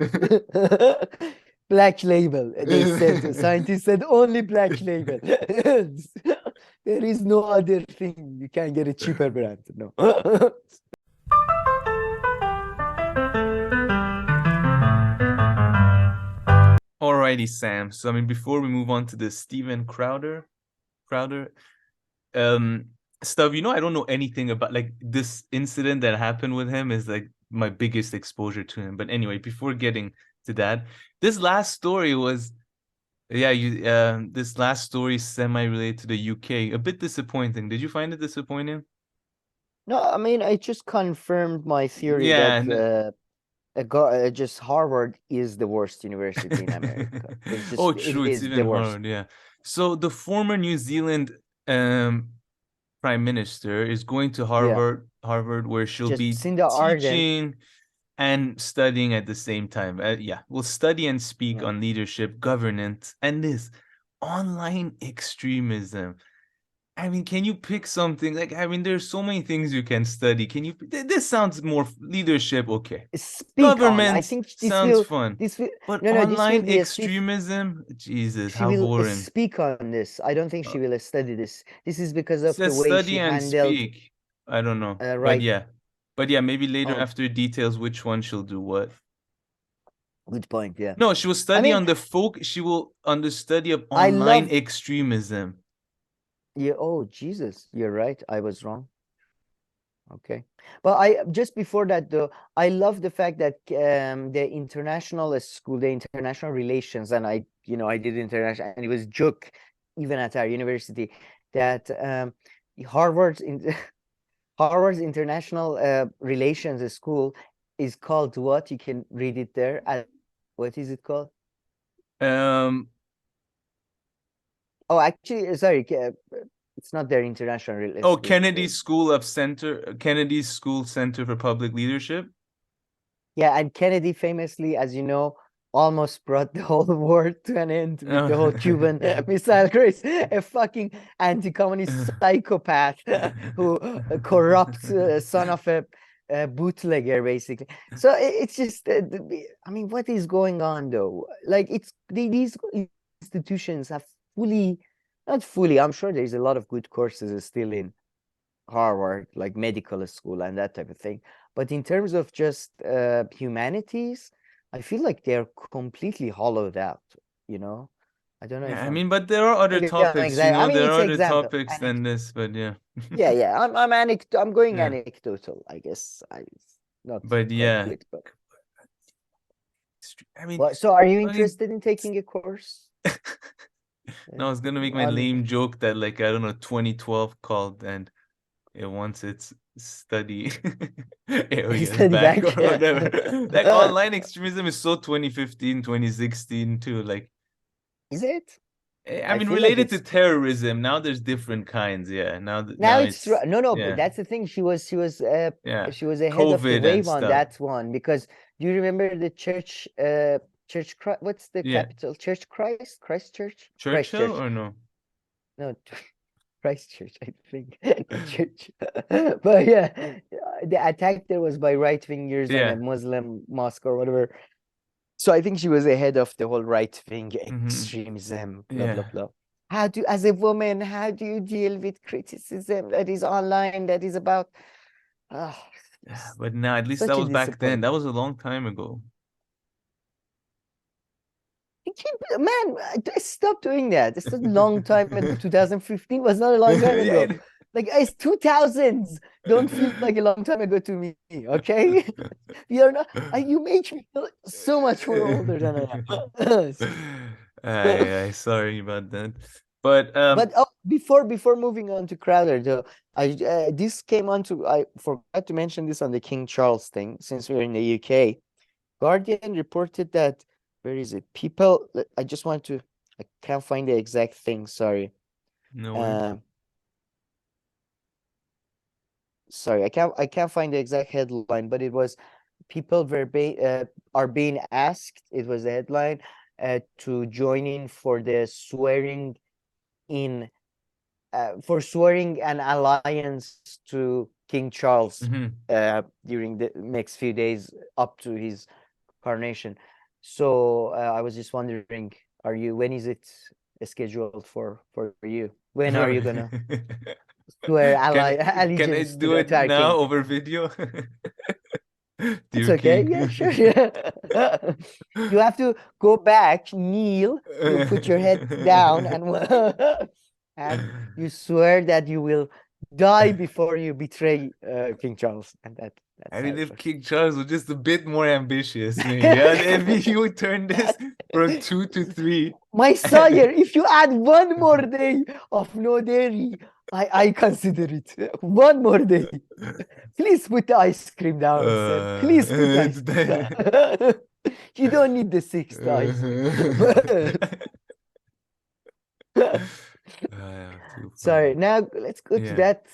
Black label. They said the scientists said only black label. There is no other thing. You can't get a cheaper brand. No. Alrighty, Sam. So I mean, before we move on to the Steven Crowder stuff, I don't know anything about like this incident that happened with him is like my biggest exposure to him. But anyway, before getting to that, this last story was this last story semi-related to the UK. A bit disappointing. Did you find it disappointing? No, I mean, it just confirmed my theory Yeah, that just Harvard is the worst university in America. It's just, oh, it true. It's is the even worst. hard. Yeah. So the former New Zealand prime minister is going to Harvard, where she'll be Jacinda Ardern. teaching and studying at the same time. We'll study and speak on leadership, governance, and this online extremism. I mean, can you pick something? Like, I mean, there's so many things you can study. Can you? This sounds more leadership. Okay. Government I think sounds fun. But no, online extremism, Jesus, how boring. Speak on this. I don't think she will study this. This is because of the way study she and handled. Speak. I don't know. Right. But yeah, maybe later after details which one she'll do what. Good point. Yeah. No, she will study on the She will on the study of online extremism. Yeah. Oh, Jesus. You're right. I was wrong. Okay. But I just before that though, I love the fact that the international school, the international relations, and I did international, and it was joke even at our university that Harvard's international relations school is called what? You can read it there. What is it called? Oh, actually, sorry, it's not their international relations. Oh, Kennedy School Center for Public Leadership. Yeah, and Kennedy famously, as you know, almost brought the whole war to an end with the whole Cuban Missile Crisis. A fucking anti-communist psychopath who corrupt son of a bootlegger, basically. So it's just, I mean, what is going on though? Like these institutions have not fully, I'm sure there's a lot of good courses still in Harvard, like medical school and that type of thing. But in terms of just humanities, I feel like they're completely hollowed out, I don't know. Yeah, I mean, but there are other topics, there are other topics than this, but yeah. yeah, I'm going anecdotal, I guess. But yeah. Good, but... I mean, so are you interested in taking a course? No, I was gonna make my lame joke that, like, I don't know, 2012 called and once it's study areas back or whatever. Like, online extremism is so 2015, 2016 too. Like, is it? I mean, related to terrorism. Now there's different kinds. Yeah. Now it's no. But that's the thing. She was ahead COVID of the wave on that one, because do you remember the church? What's the capital? Christchurch? Churchill or no? No, Christchurch, I think. Church. But yeah, the attack there was by right-wingers and a Muslim mosque or whatever. So I think she was ahead of the whole right-wing extremism, blah, blah, blah. As a woman, how do you deal with criticism that is online, that is about... but now, at least that was back then. That was a long time ago. Man, stop doing that. It's a long time ago. 2015 was not a long time ago. Like, it's 2000s. Don't feel like a long time ago to me, okay? You're not. You make me feel so much more older than I am. Sorry about that. But before moving on to Crowder, though, this came on to, I forgot to mention this on the King Charles thing, since we're in the UK. Guardian reported that, where is it? I can't find the exact thing, sorry. No. Sorry, I can't find the exact headline, but it was people are being asked, it was the headline, to join in for the swearing an alliance to King Charles during the next few days up to his coronation. So I was just wondering, when is it scheduled for you? When are you gonna swear allegiance? Can I do it now over video? It's Dear okay. King. Yeah, sure. You have to go back, kneel, you put your head down, and you swear that you will die before you betray King Charles. And that's I mean, how it if works. King Charles was just a bit more ambitious, maybe. Yeah, if you would turn this from 2 to 3. My sire, if you add one more day of no dairy, I consider it. One more day. Please put the ice cream down, sir. Please put the ice cream down. You don't need the sixth ice cream. Sorry, now let's go to Yeah. that.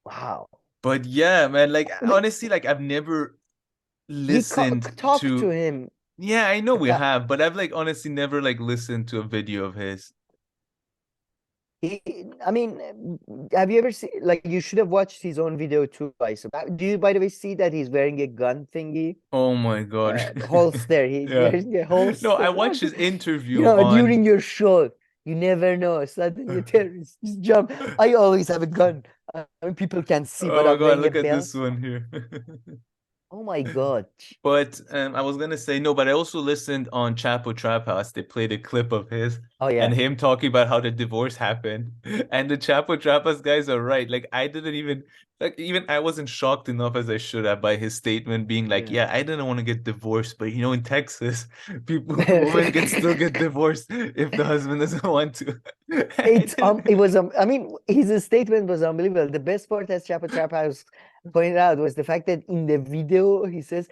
Wow. But yeah, man, like honestly, like I've never listened Talk to him. Yeah, I know we have, but I've like honestly never like listened to a video of his. I mean, have you ever seen, like, you should have watched his own video too, I suppose. Do you, by the way, see that he's wearing a gun thingy? Oh my God. Holster. He's Yeah. wearing a holster. No, I watched his interview You know, on during your show, you never know. Suddenly a terrorist just jump. I always have a gun. I mean, people can see, but Oh my I'm God, wearing look a at belt. this one here. Oh my God. But I was gonna say no, but I also listened on Chapo Trap House. They played a clip of his and him talking about how the divorce happened. And the Chapo Trap House guys are right. Like I didn't even I wasn't shocked enough as I should have by his statement being like, yeah, I didn't want to get divorced, but you know, in Texas, women can still get divorced if the husband doesn't want to. It was I mean, his statement was unbelievable. The best part, as Chapo Trap House pointed out, was the fact that in the video he says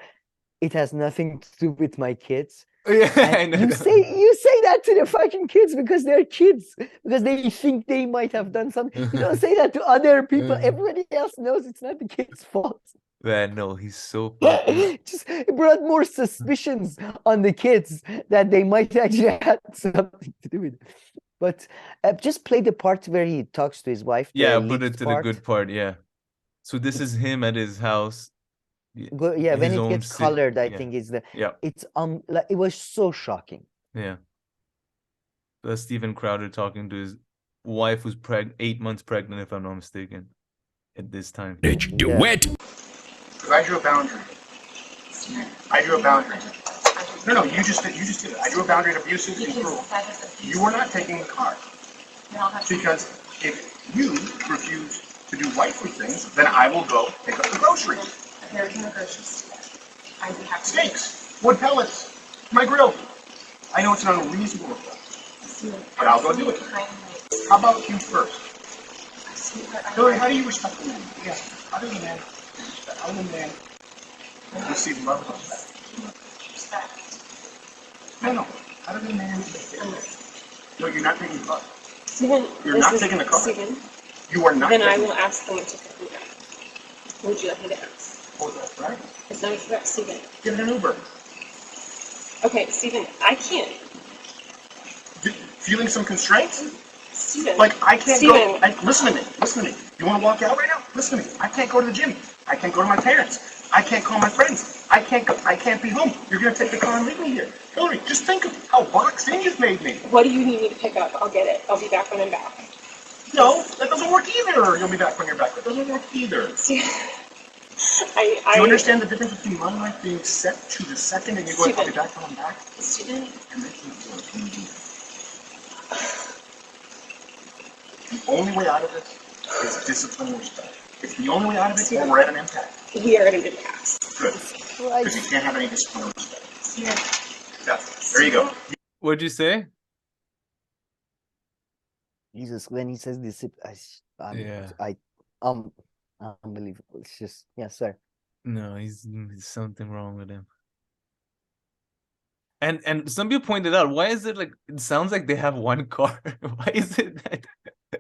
it has nothing to do with my kids. Yeah, and you say that to the fucking kids because they're kids, because they think they might have done something. You don't say that to other people. Everybody else knows it's not the kid's fault. Man, no, he's so popular. Just it brought more suspicions on the kids that they might actually have something to do with it. But just play the part where he talks to his wife. Yeah, put it to the good part. Yeah. So this is him at his house. When it gets colored, I think it's it's like it was so shocking. Yeah. That's Steven Crowder talking to his wife who's 8 months pregnant, if I'm not mistaken, at this time. Did you do it? I drew a boundary. I drew a boundary. No, you just did it. I drew a boundary at abusive and cruel. You are not taking the car. Because if you refuse to do wifely things, then I will go pick up the groceries. American groceries. I'd be happy. Steaks, wood pellets, my grill. I know it's an unreasonable request, but I'll go do it. How about you first? Hillary, how do you respect the man? Yes. How does a man respect? How does a man receive love and respect? Respect. No. How does a man respect? No, you're not taking the car. Stephen, you're not taking the car. Stephen, you are not. Then I will ask someone to pick me up. Would you like me to ask? Oh, that's right. It's not about Stephen. Give it an Uber. Okay, Stephen, I can't. Feeling some constraints? Stephen. Like, I can't Stephen. go. Listen to me. You want to walk out right now? Listen to me. I can't go to the gym. I can't go to my parents. I can't call my friends. I can't be home. You're going to take the car and leave me here. Hillary, just think of how boxed in you've made me. What do you need me to pick up? I'll get it. I'll be back when I'm back. No, that doesn't work either. You'll be back when you're back. That doesn't work either. Do you understand the difference between my life being set to the second and you going, I'll be back when I'm back? Stephen. The only way out of this is discipline and respect. It's the only way out of it, or we're at an impasse. We are at an impasse. Good. Because you can't have any discipline or respect. Yeah. There you go. What'd you say? Jesus, when he says discipline, unbelievable. It's just, sorry. No, he's something wrong with him. And some people pointed out, why is it like it sounds like they have one car? Why is it that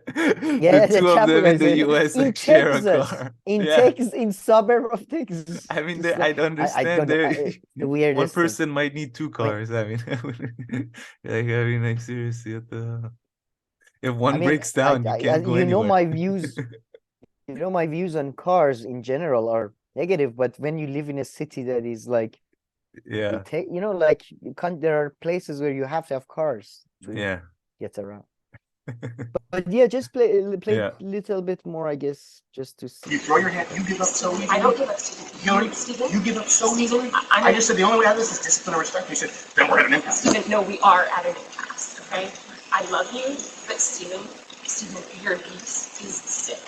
the two of them in the US like share a car? In suburb of Texas. I mean, I don't understand. The weirdest one person might need two cars. I mean, like seriously, if one breaks down, you can't go anywhere. You know my views. You know my views on cars in general are negative, but when you live in a city that is like, like there are places where you have to have cars to get around. But yeah, just play Yeah. a little bit more, I guess, just to see. You throw your hand, you give up so easily. I don't give up, Stephen. Hillary, Stephen? you give up so easily. I I just said the only way out of this is discipline and respect. You said, then we're at an impasse. Stephen, no, we are at an impasse, okay? I love you, but Stephen, your abuse is sick.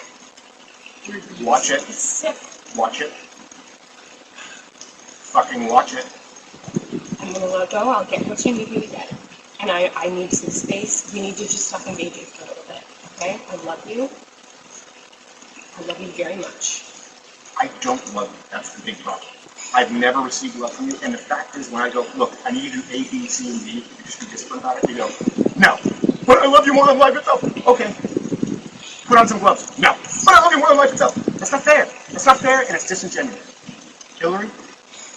Your abuse Watch it. is sick. Watch it. Fucking watch it. I'm gonna let go. I'll get what you need me to get. And I need some space. We need to just fucking baby for a little bit, okay? I love you. I love you very much. I don't love you. That's the big problem. I've never received love from you. And the fact is, when I go, look, I need you to do A, B, C, and D, you just be disciplined about it. You go, no. But I love you more than life itself. Okay. Put on some gloves. No. But I love you more than life itself. That's not fair. That's not fair, and it's disingenuous. Hillary,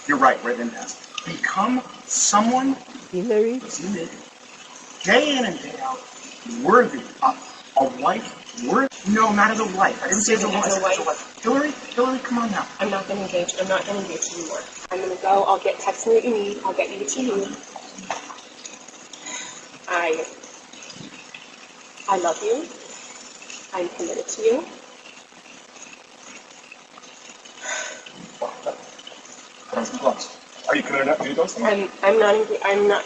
you're right. We're at an impasse. Become someone, Hillary, listen to me, day in and day out, worthy of a wife. No, not as a wife. I didn't say as a wife. As a wife. Hillary, come on now. I'm not gonna engage. I'm not gonna engage anymore. I'm gonna go. I'll text me what you need. I'll get you what you need. I love you. I'm committed to you. Put on some gloves. Are you committed enough to do those things? I'm not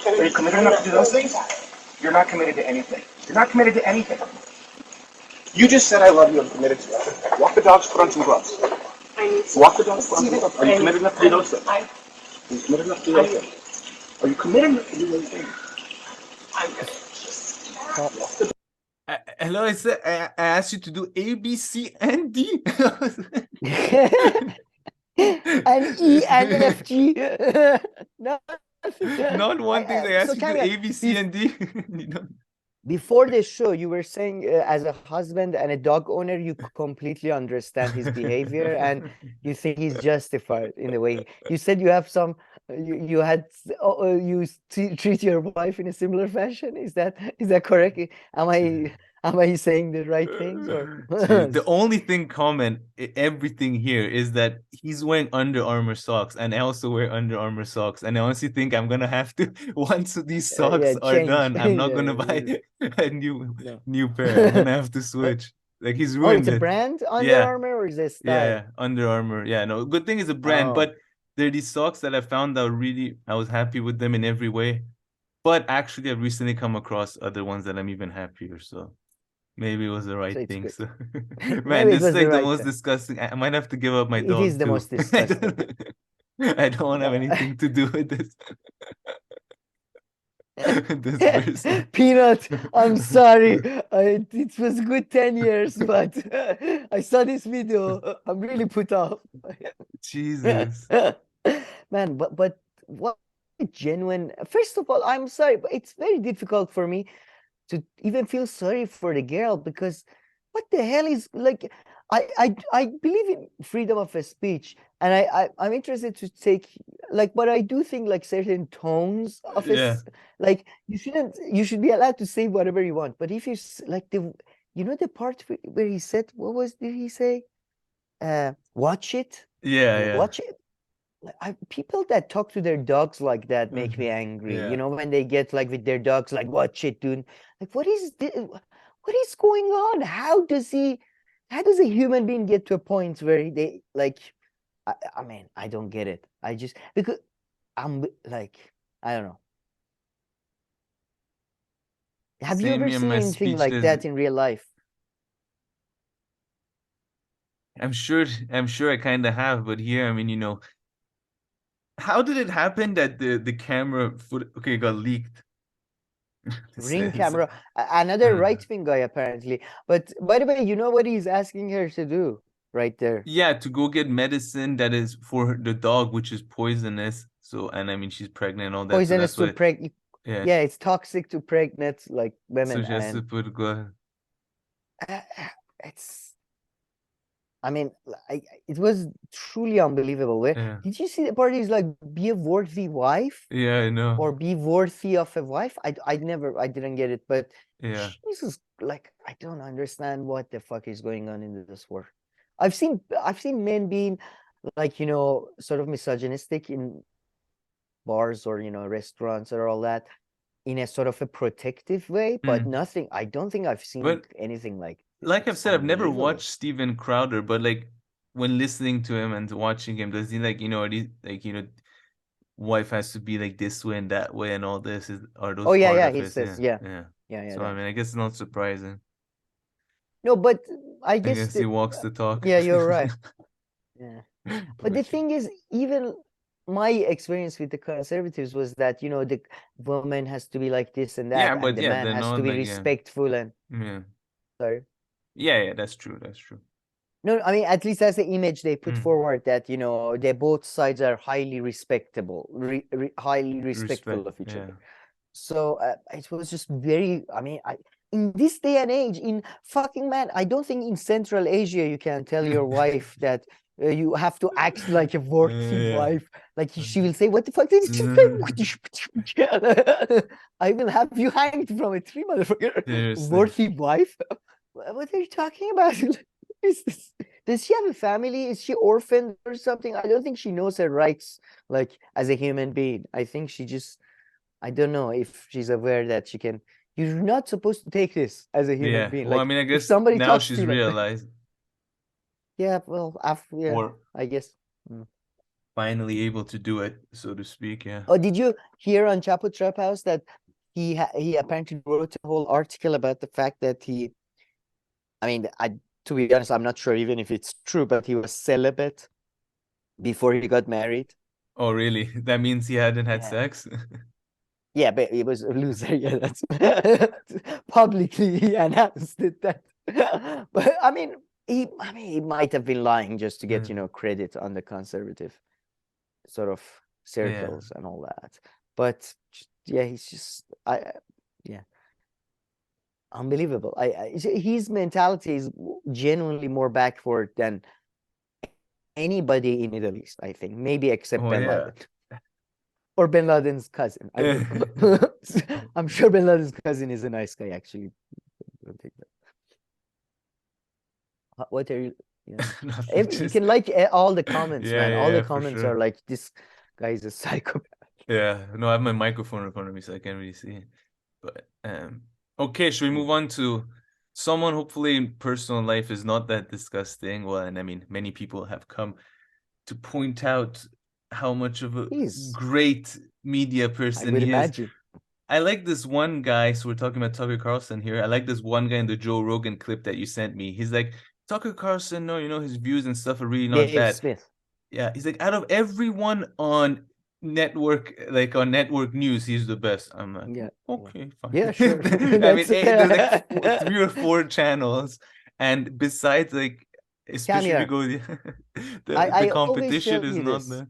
gonna. Are you committed enough to do those things? You're not committed to anything. You're not committed to anything. You just said I love you. I'm committed to you. Walk the dogs. Put on some gloves. I need to Walk the dogs. Put on some gloves. Are you committed enough to do those things? Are you committed enough to do those things? Are you committed enough to do those things? I'm just. Hello, I said I asked you to do A, B, C, and D. and E and F G. No, not one thing. They asked you to do A, B, C, and D. Before the show, you were saying as a husband and a dog owner, you completely understand his behavior and you think he's justified in the way. You said you have some, you treat your wife in a similar fashion. Is that correct? Am I saying the right things? Or the only thing common, everything here is that he's wearing Under Armour socks, and I also wear Under Armour socks. And I honestly think I'm gonna have to, once these socks are done, I'm not gonna buy a new pair. I'm gonna have to switch. Like he's ruined it's a brand, Under Armour, or is this style? Yeah, Under Armour. Yeah, no, good thing is a brand, but there are these socks that I found that I was happy with them in every way. But actually, I've recently come across other ones that I'm even happier. So maybe it was the right thing. So, man, this is like the most disgusting. I might have to give up my dog. It is the most disgusting. I don't want to have anything to do with this. Peanut, I'm sorry. It was good 10 years, but I saw this video. I'm really put off. Jesus. Man, but what genuine. First of all, I'm sorry, but it's very difficult for me to even feel sorry for the girl, because what the hell is like, I believe in freedom of speech, and I'm interested to take, like, but I do think like certain tones of it, like you should be allowed to say whatever you want. But if you like the part where he said, did he say? Watch it. Watch it. People that talk to their dogs like that make me angry. You know, when they get like with their dogs, like, watch it, dude. Like, what is this? What is going on? How does a human being get to a point where they like, I mean, I don't get it. Because I'm like, I don't know. Have you ever seen anything like that in real life? I'm sure I kind of have, but here, I mean, you know, how did it happen that the camera got leaked? Ring camera, another right-wing guy apparently. But by the way, you know what he's asking her to do right there? Yeah, to go get medicine that is for the dog, which is poisonous. So, and I mean, she's pregnant and all that. Poisonous so to pregnant. Yeah, it's toxic to pregnant like women. So she has to put it's. I mean, it was truly unbelievable. Did you see the part? He's like, be a worthy wife. Yeah, I know. Or be worthy of a wife. I didn't get it. But Jesus, like, I don't understand what the fuck is going on in this world. I've seen men being like, you know, sort of misogynistic in bars or, you know, restaurants or all that. in a sort of a protective way, but nothing. I don't think I've seen But anything like this. like I've It's said, I've never unbelievable. watched Steven Crowder, but like when listening to him and watching him, does he like, wife has to be like this way and that way and all this? Are those Oh yeah, part yeah. of He his? says, Yeah, yeah, yeah. yeah. So I mean, I guess it's not surprising. No, but I I guess guess he walks the talk. yeah, you're right. Yeah. But the Which- thing is, even my experience with the conservatives was that, the woman has to be like this and that, yeah, and but the yeah, man they're has not to be like respectful and yeah, sorry. yeah, that's true. That's true. No, I mean, at least that's the image they put Mm. forward, that, they both sides are highly respectable, highly respectful Respect, of each yeah. other. So it was just very, I mean, in this day and age, in fucking man, I don't think in Central Asia you can tell your wife that you have to act like a worthy Yeah. wife. Like she will say, "What the fuck did you say? I will have you hanged from a tree, motherfucker." Seriously. Worthy wife? What are you talking about? Does she have a family? Is she orphaned or something? I don't think she knows her rights, like as a human being. I think she just, I don't know if she's aware that she can. You're not supposed to take this as a human Yeah. being. Well, I Like, mean, I if guess somebody now touched she's you, like, realized, yeah, well, yeah, or I guess. Mm. finally able to do it, so to speak. Yeah. Oh, did you hear on Chapo Trap House that he apparently wrote a whole article about the fact that I mean, to be honest, I'm not sure even if it's true, but he was celibate before he got married. Oh, really? That means he hadn't had Yeah. sex? Yeah, but he was a loser. Yeah, that's publicly he announced it. That, but I mean, he might have been lying just to get credit on the conservative sort of circles and all that. But yeah, he's just yeah, unbelievable. His mentality is genuinely more backward than anybody in Middle East, I think, maybe except Oh, Bin yeah. Laden. Or Bin Laden's cousin. I don't know. I'm sure Bin Laden's cousin is a nice guy, actually. Don't take that. What are you? Yeah. Nothing, You just- can like all the comments, Yeah, man. yeah, All the yeah, for comments sure. are like, this guy is a psychopath. Yeah. No, I have my microphone in front of me, so I can't really see it. But okay, should we move on to someone hopefully in personal life is not that disgusting? Well, and I mean, many people have come to point out how much of a great media I person would he imagine. is. I like this one guy, so we're talking about Tucker Carlson here. I like this one guy in the Joe Rogan clip that you sent me. He's like, Tucker Carlson, no, his views and stuff are really not Dave bad. Smith. Yeah, he's like, out of everyone on network, like on network news, he's the best. I'm like, Yeah. okay, fine. Yeah, sure. I mean, there's like 3 or 4 channels, and besides, like, especially if you go, the I always competition tell is you not this. the.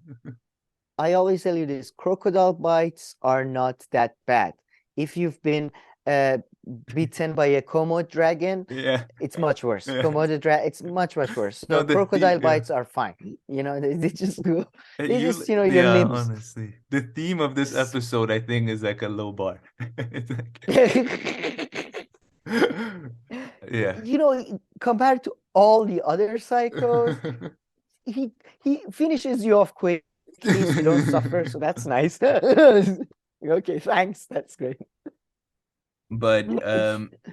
I always tell you this: crocodile bites are not that bad. If you've been bitten by a Komodo dragon, Yeah, it's much worse. Yeah. Komodo dragon, it's much worse. So No, crocodile yeah. bites are fine. They just go. They just, your yeah, limbs. honestly, the theme of this episode, I think, is like a low bar. It's like, yeah. Compared to all the other psychos, he finishes you off quick. At least you don't suffer, so that's nice. Okay, thanks. That's great. But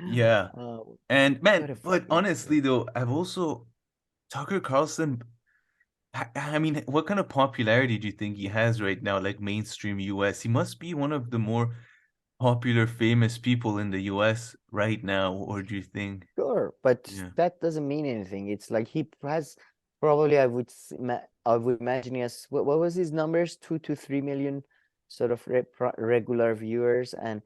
yeah. Oh, And what a man, but fucking honestly though, I've also Tucker Carlson. I mean, what kind of popularity do you think he has right now, like mainstream US? He must be one of the more popular, famous people in the US right now, or do you think? Sure, but Yeah. that doesn't mean anything. It's like he has probably, I would imagine, he has, what was his numbers? 2 to 3 million sort of regular viewers, and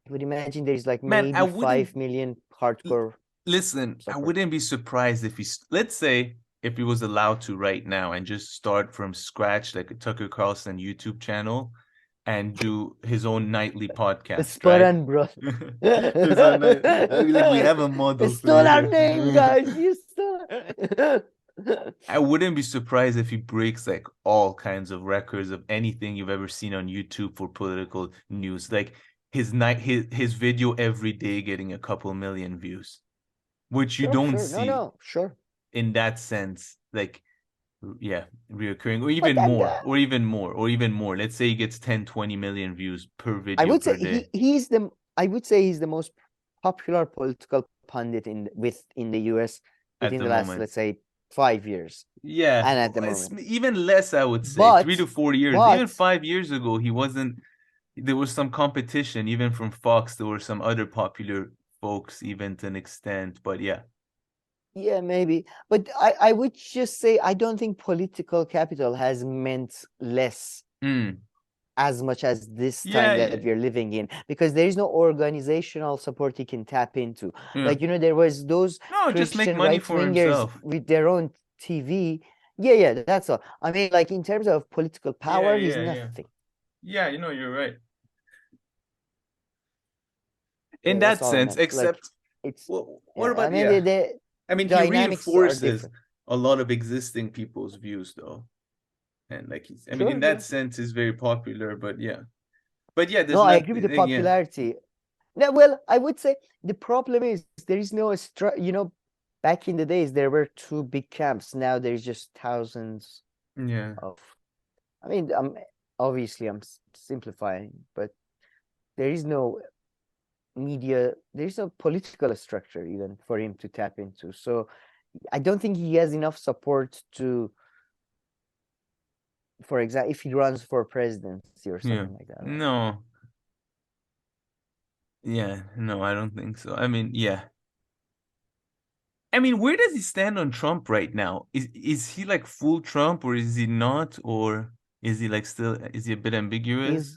I would imagine there's like Man, maybe I wouldn't 5 million hardcore. Listen, I Support. wouldn't be surprised if let's say, if he was allowed to right now and just start from scratch, like a Tucker Carlson YouTube channel, and do his own nightly podcast. The Spar right? and Brawl. His own I'd be like, we have a model. You stole our name, guys. You stole. I wouldn't be surprised if he breaks like all kinds of records of anything you've ever seen on YouTube for political news. Like his video every day getting a couple million views, which you don't sure. see. No, sure. In that sense, like Yeah, reoccurring, or But even then more, or even more, or even more. Let's say he gets 10, 20 million views per I video would per say day. I would say he's the most popular political pundit in the US At within the the last, moment. let's say, 5 years. Yeah, And at the it's moment. even less, I would say, But 3 to 4 years. Even 5 years ago, he wasn't. There was some competition, even from Fox. There were some other popular folks, even to an extent. But yeah, yeah, maybe. But I would just say I don't think political capital has meant less as much as this time Yeah, that we're living in, because there is no organizational support he can tap into. yeah. Like, there was those Just make Christian money for right-wingers himself. with their own TV. Yeah, that's all. I mean, like, in terms of political power, he's yeah. nothing. Yeah, you're right. In That's that all I sense, meant. Like, except it's what about I mean, the I mean, he dynamics are reinforces different. a lot of existing people's views, though, and like I mean, Sure, in that yeah. sense, is very popular. But yeah, there's No, I agree with the popularity. No, well, I would say the problem is there is no back in the days there were 2 big camps. Now there's just thousands Yeah, of. I mean, obviously I'm simplifying, but there is no media. There is no political structure even for him to tap into. So I don't think he has enough support to. For example, if he runs for presidency or something like that. No. Yeah, no, I don't think so. I mean, yeah. I mean, where does he stand on Trump right now? Is he like full Trump, or is he not, or is he like still? Is he a bit ambiguous?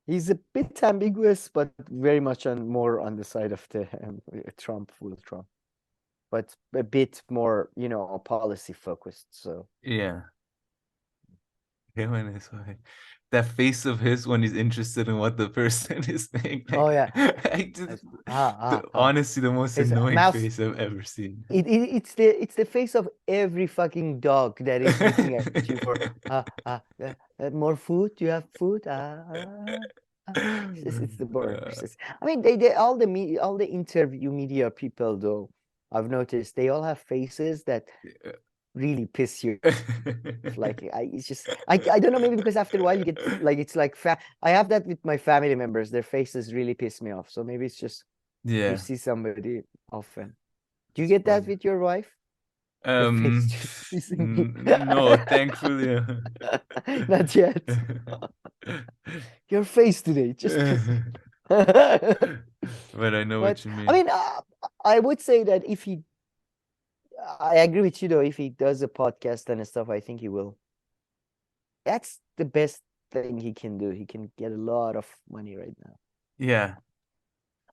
He's a bit ambiguous, but very much more on the side of the Trump, full Trump, but a bit more, policy focused. So Yeah. Yeah, when it's like that face of his when he's interested in what the person is saying. Oh yeah. Honestly, the most His annoying mouth- face I've ever seen. It's the face of every fucking dog that is looking at you for more food. Do you have food? It's the worst. I mean, they all the interview media people, though, I've noticed they all have faces that really piss you off. Like, I don't know, maybe because after a while you get like, it's like I have that with my family members. Their faces really piss me off. So maybe it's just you see somebody often. Do you get that with your wife? No, thankfully. Not yet. Your face today, just but I know what you mean. I mean, I would say that I agree with you, though. If he does a podcast and stuff, I think he will. That's the best thing he can do. He can get a lot of money right now. Yeah.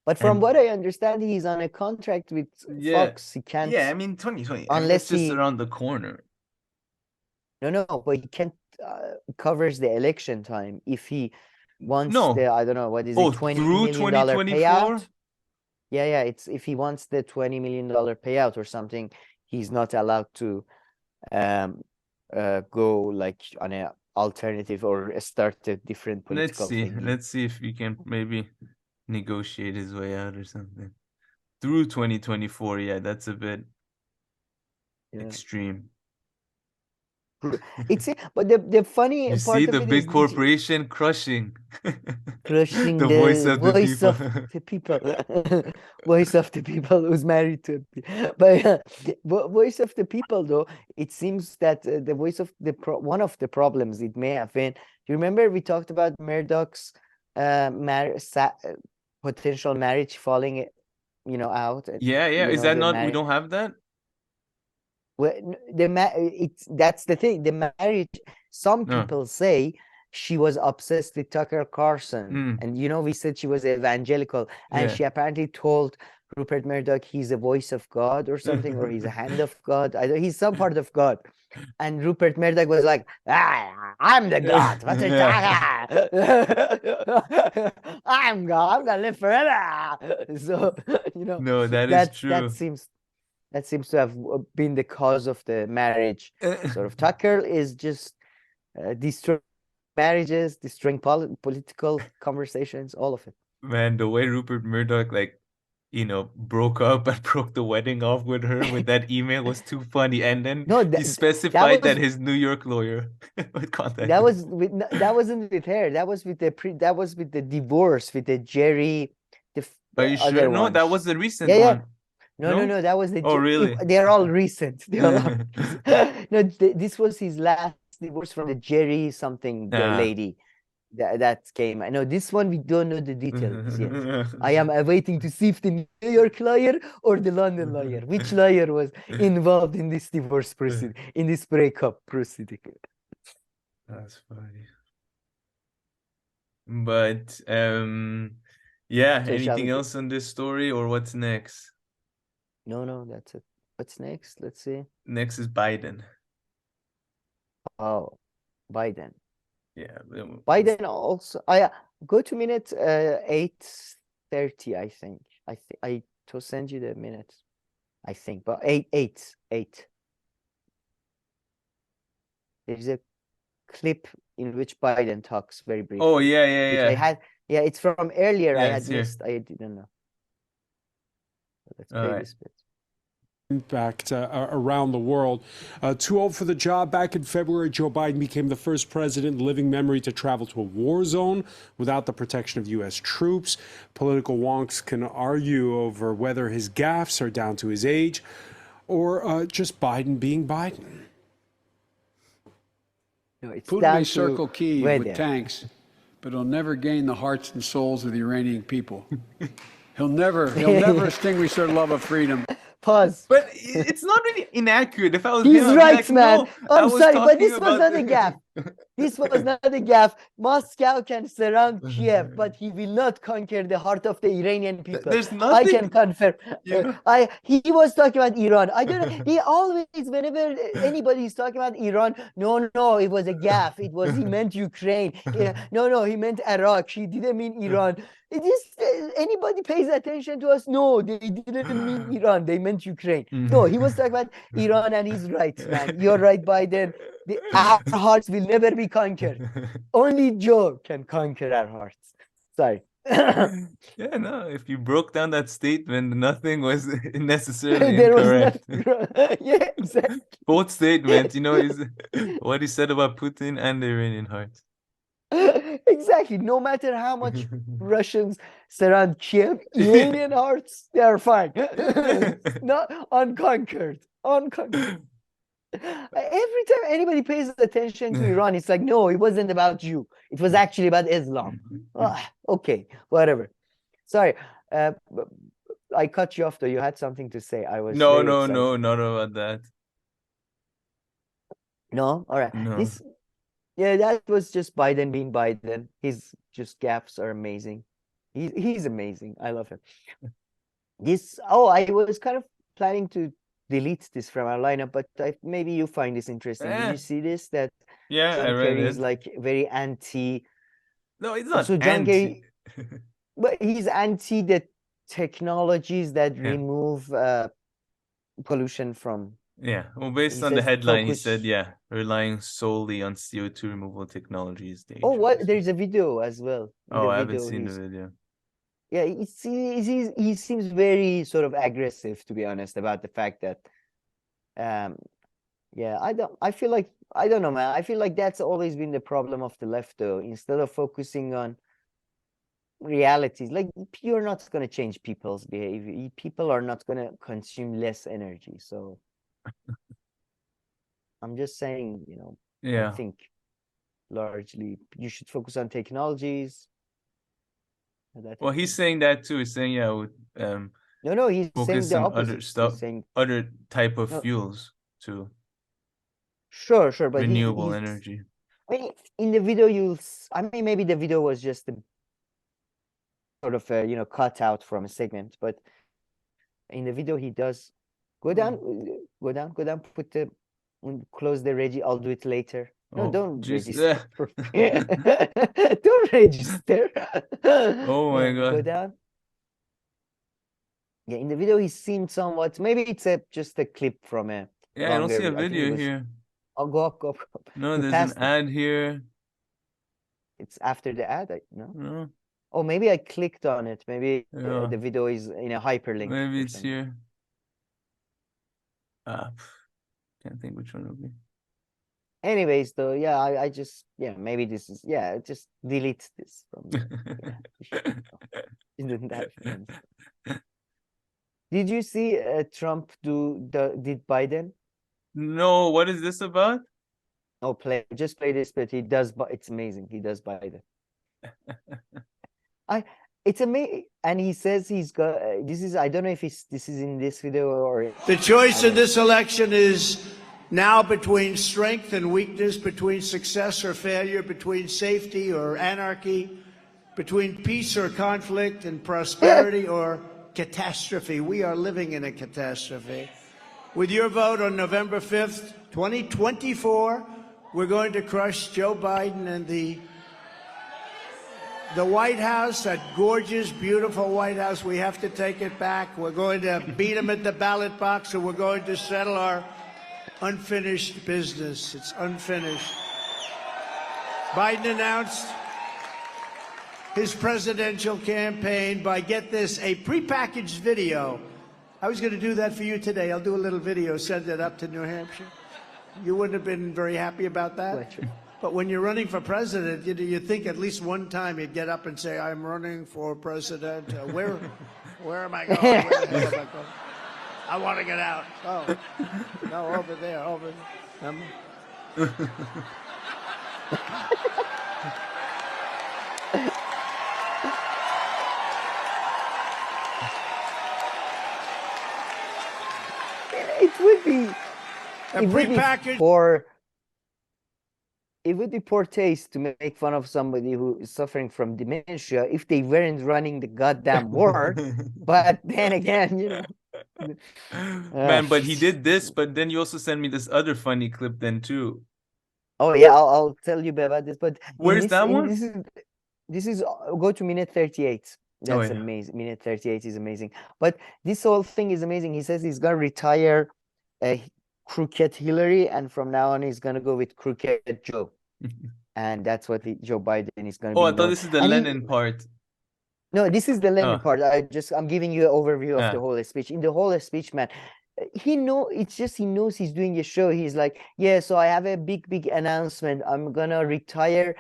But from what I understand, he's on a contract with Fox. He can't. Yeah, I mean, 2020. Unless it's just around the corner. No, but he can't. Covers the election time if he wants I don't know, what is it, $20 million payout. Yeah, it's if he wants the $20 million payout or something, he's not allowed to go like on an alternative or start a different political thing. Let's see if we can maybe negotiate his way out or something through 2024. Yeah, that's a bit extreme. But the funny you part see of the it big is corporation crushing the voice of the people. Voice of the people who's married to but voice of the people, though, it seems that the voice of one of the problems it may have been, you remember we talked about Murdoch's potential marriage falling out? Is that not we don't have that? Well, that's the thing. The marriage, some people say she was obsessed with Tucker Carlson. And, we said she was evangelical. And she apparently told Rupert Murdoch he's a voice of God or something, or he's a hand of God. He's some part of God. And Rupert Murdoch was like, I'm the God. What are you talking? I'm God. I'm going to live forever. So, No, that is true. That seems to have been the cause of the marriage. Sort of Tucker is just destroying marriages, destroying political conversations, all of it. Man, the way Rupert Murdoch broke up and broke the wedding off with her with that email was too funny. And then No, he that specified that was his New York lawyer would contact that him. was with that wasn't with her. That was with the divorce with the Jerry, Are the you sure? other No, one. that was the recent Yeah, yeah. one. No, that was Oh, really? they're all recent. They're all no, this was his last divorce from the Jerry something, the Ah. lady that came. I know this one we don't know the details yet. I am awaiting to see if the New York lawyer or the London lawyer, which lawyer was involved in this divorce proceeding, in this breakup proceeding. That's funny. But yeah, So shall we anything else on this story or what's next? No, that's it. What's next? Let's see. Next is Biden. Oh, Biden. Yeah. Biden also. Go to minute 8:30. I think. I to send you the minutes. I think, but 8. There's a clip in which Biden talks very briefly. Oh, yeah, which I had. Yeah, it's from earlier. I Yeah, had it's here. missed. I didn't know. Let's All play right. this bit. Impact around the world. Too old for the job. Back in February, Joe Biden became the first president in living memory to travel to a war zone without the protection of U.S. troops. Political wonks can argue over whether his gaffes are down to his age or just Biden being Biden. No, it's Putin down may to circle Kyiv weather. with tanks, but he'll never gain the hearts and souls of the Iranian people. He'll never extinguish their love of freedom. Pause. But it's not really inaccurate. If I was He's him, I'd be right, like, man. no, I I'm was sorry, but talking this was about not a gaffe. This was not a gaffe. Moscow can surround Kiev, but he will not conquer the heart of the Iranian people. There's I nothing. can confirm. Yeah. He was talking about Iran. I don't know. He always, whenever anybody is talking about Iran, no, it was a gaffe. He meant Ukraine. Yeah, no, he meant Iraq. He didn't mean Iran. It is anybody pays attention to us? No, they didn't mean Iran. They meant Ukraine. No, he was talking about Iran, and he's right, man. You're right, Biden. Our hearts will never be conquered. Only Joe can conquer our hearts. Sorry. Yeah, no, if you broke down that statement, nothing was necessarily There was incorrect. nothing. Yeah, exactly. Both statements, is what he said about Putin and the Iranian hearts. Exactly. No matter how much Russians surround Kiev, Iranian hearts, they are fine. Not unconquered. Every time anybody pays attention to Iran, it's like, no, it wasn't about you. It was actually about Islam. Okay, whatever. Sorry. I cut you off though. You had something to say. I was No, very not excited. about that. No? All right. No. Yeah, that was just Biden being Biden. His just gaffes are amazing. He's amazing. I love him. I was kind of planning to delete this from our lineup, but maybe you find this interesting. Did you see this? That Yeah, John I read Kerry it. is like very anti. No, it's not So John anti. Kerry, but he's anti the technologies that remove pollution from. Yeah, well, based He on the says headline, he focus- said, yeah, relying solely on CO2 removal technology is dangerous. Oh, what? There's a video as well. In Oh, the I haven't video, seen the video. Yeah, he seems very sort of aggressive, to be honest, about the fact that, yeah, I feel like, I don't know, man. I feel like that's always been the problem of the left, though. Instead of focusing on realities, like you're not going to change people's behavior. People are not going to consume less energy. So I'm just saying, Yeah. I think largely you should focus on technologies. Well, he's saying that too. He's saying, yeah, with, no, he's saying focus the on opposite. other stuff, He's saying, other type of No. fuels too. Sure, but renewable he's, energy. I mean, in the video, I mean, maybe the video was just a sort of, cut out from a segment, but in the video he does go down, put close the Reggie. I'll do it later. No, Oh, don't Jesus. register. Don't register. Oh my Go God. down. Yeah, in the video he seemed somewhat. Maybe it's just a clip from a. Yeah, I don't see a longer- I think it video was- here. I'll go up. No, You there's passed an it. ad here. It's after the ad. No. No. Oh, maybe I clicked on it. Maybe Yeah. the video is in a hyperlink. Maybe or it's something. here. Can't think which one it would be. Anyways, though, yeah, I just, yeah, maybe this is, yeah, just delete this from isn't that fun? Did you see Trump did Biden? No, what is this about? Oh, just play this, but he does, but it's amazing. He does Biden. It's amazing, and he says he's got. This is, I don't know if this is in this video or. The choice in this election is now between strength and weakness, between success or failure, between safety or anarchy, between peace or conflict, and prosperity or catastrophe. We are living in a catastrophe. With your vote on November 5th, 2024, we're going to crush Joe Biden and the White House, that gorgeous, beautiful White House. We have to take it back. We're going to beat him at the ballot box, and we're going to settle our unfinished business. It's unfinished. Biden announced his presidential campaign by, get this, a prepackaged video. I was going to do that for you today. I'll do a little video, send it up to New Hampshire. You wouldn't have been very happy about that? But when you're running for president, you think at least one time you'd get up and say, I'm running for president. Where am I going? Where the hell am I going? I want to get out. Oh, no, over there, over there. It would be. A prepackaged. It would be poor taste to make fun of somebody who is suffering from dementia if they weren't running the goddamn war. But then again, you know. Man, but he did this, but then you also sent me this other funny clip then too. Oh yeah, I'll tell you about this. But where's that one? This is go to minute 38. That's amazing. Minute 38 is amazing. But this whole thing is amazing. He says he's gonna retire Crooked Hillary, and from now on he's gonna go with Crooked Joe. And that's what Joe Biden is gonna be. Oh, I thought this is the Lenin part. No, this is the Lenin part. I'm giving you an overview of the whole speech. In the whole speech, man, he knows he's doing a show. He's like, yeah, so I have a big announcement. I'm gonna retire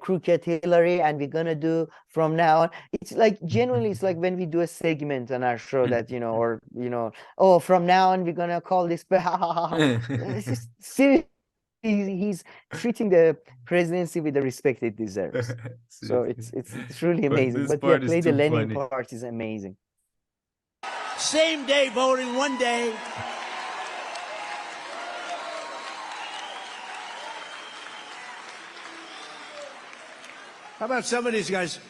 Crooked Hillary, and we're gonna do from now on. It's like, genuinely, it's like when we do a segment on our show that, you know, or, you know, oh, from now on we're gonna call this. It's just seriously, he's treating the presidency with the respect it deserves. So it's truly amazing. But yeah, play the Lenin part is amazing. Same day voting, one day. How about some of these guys?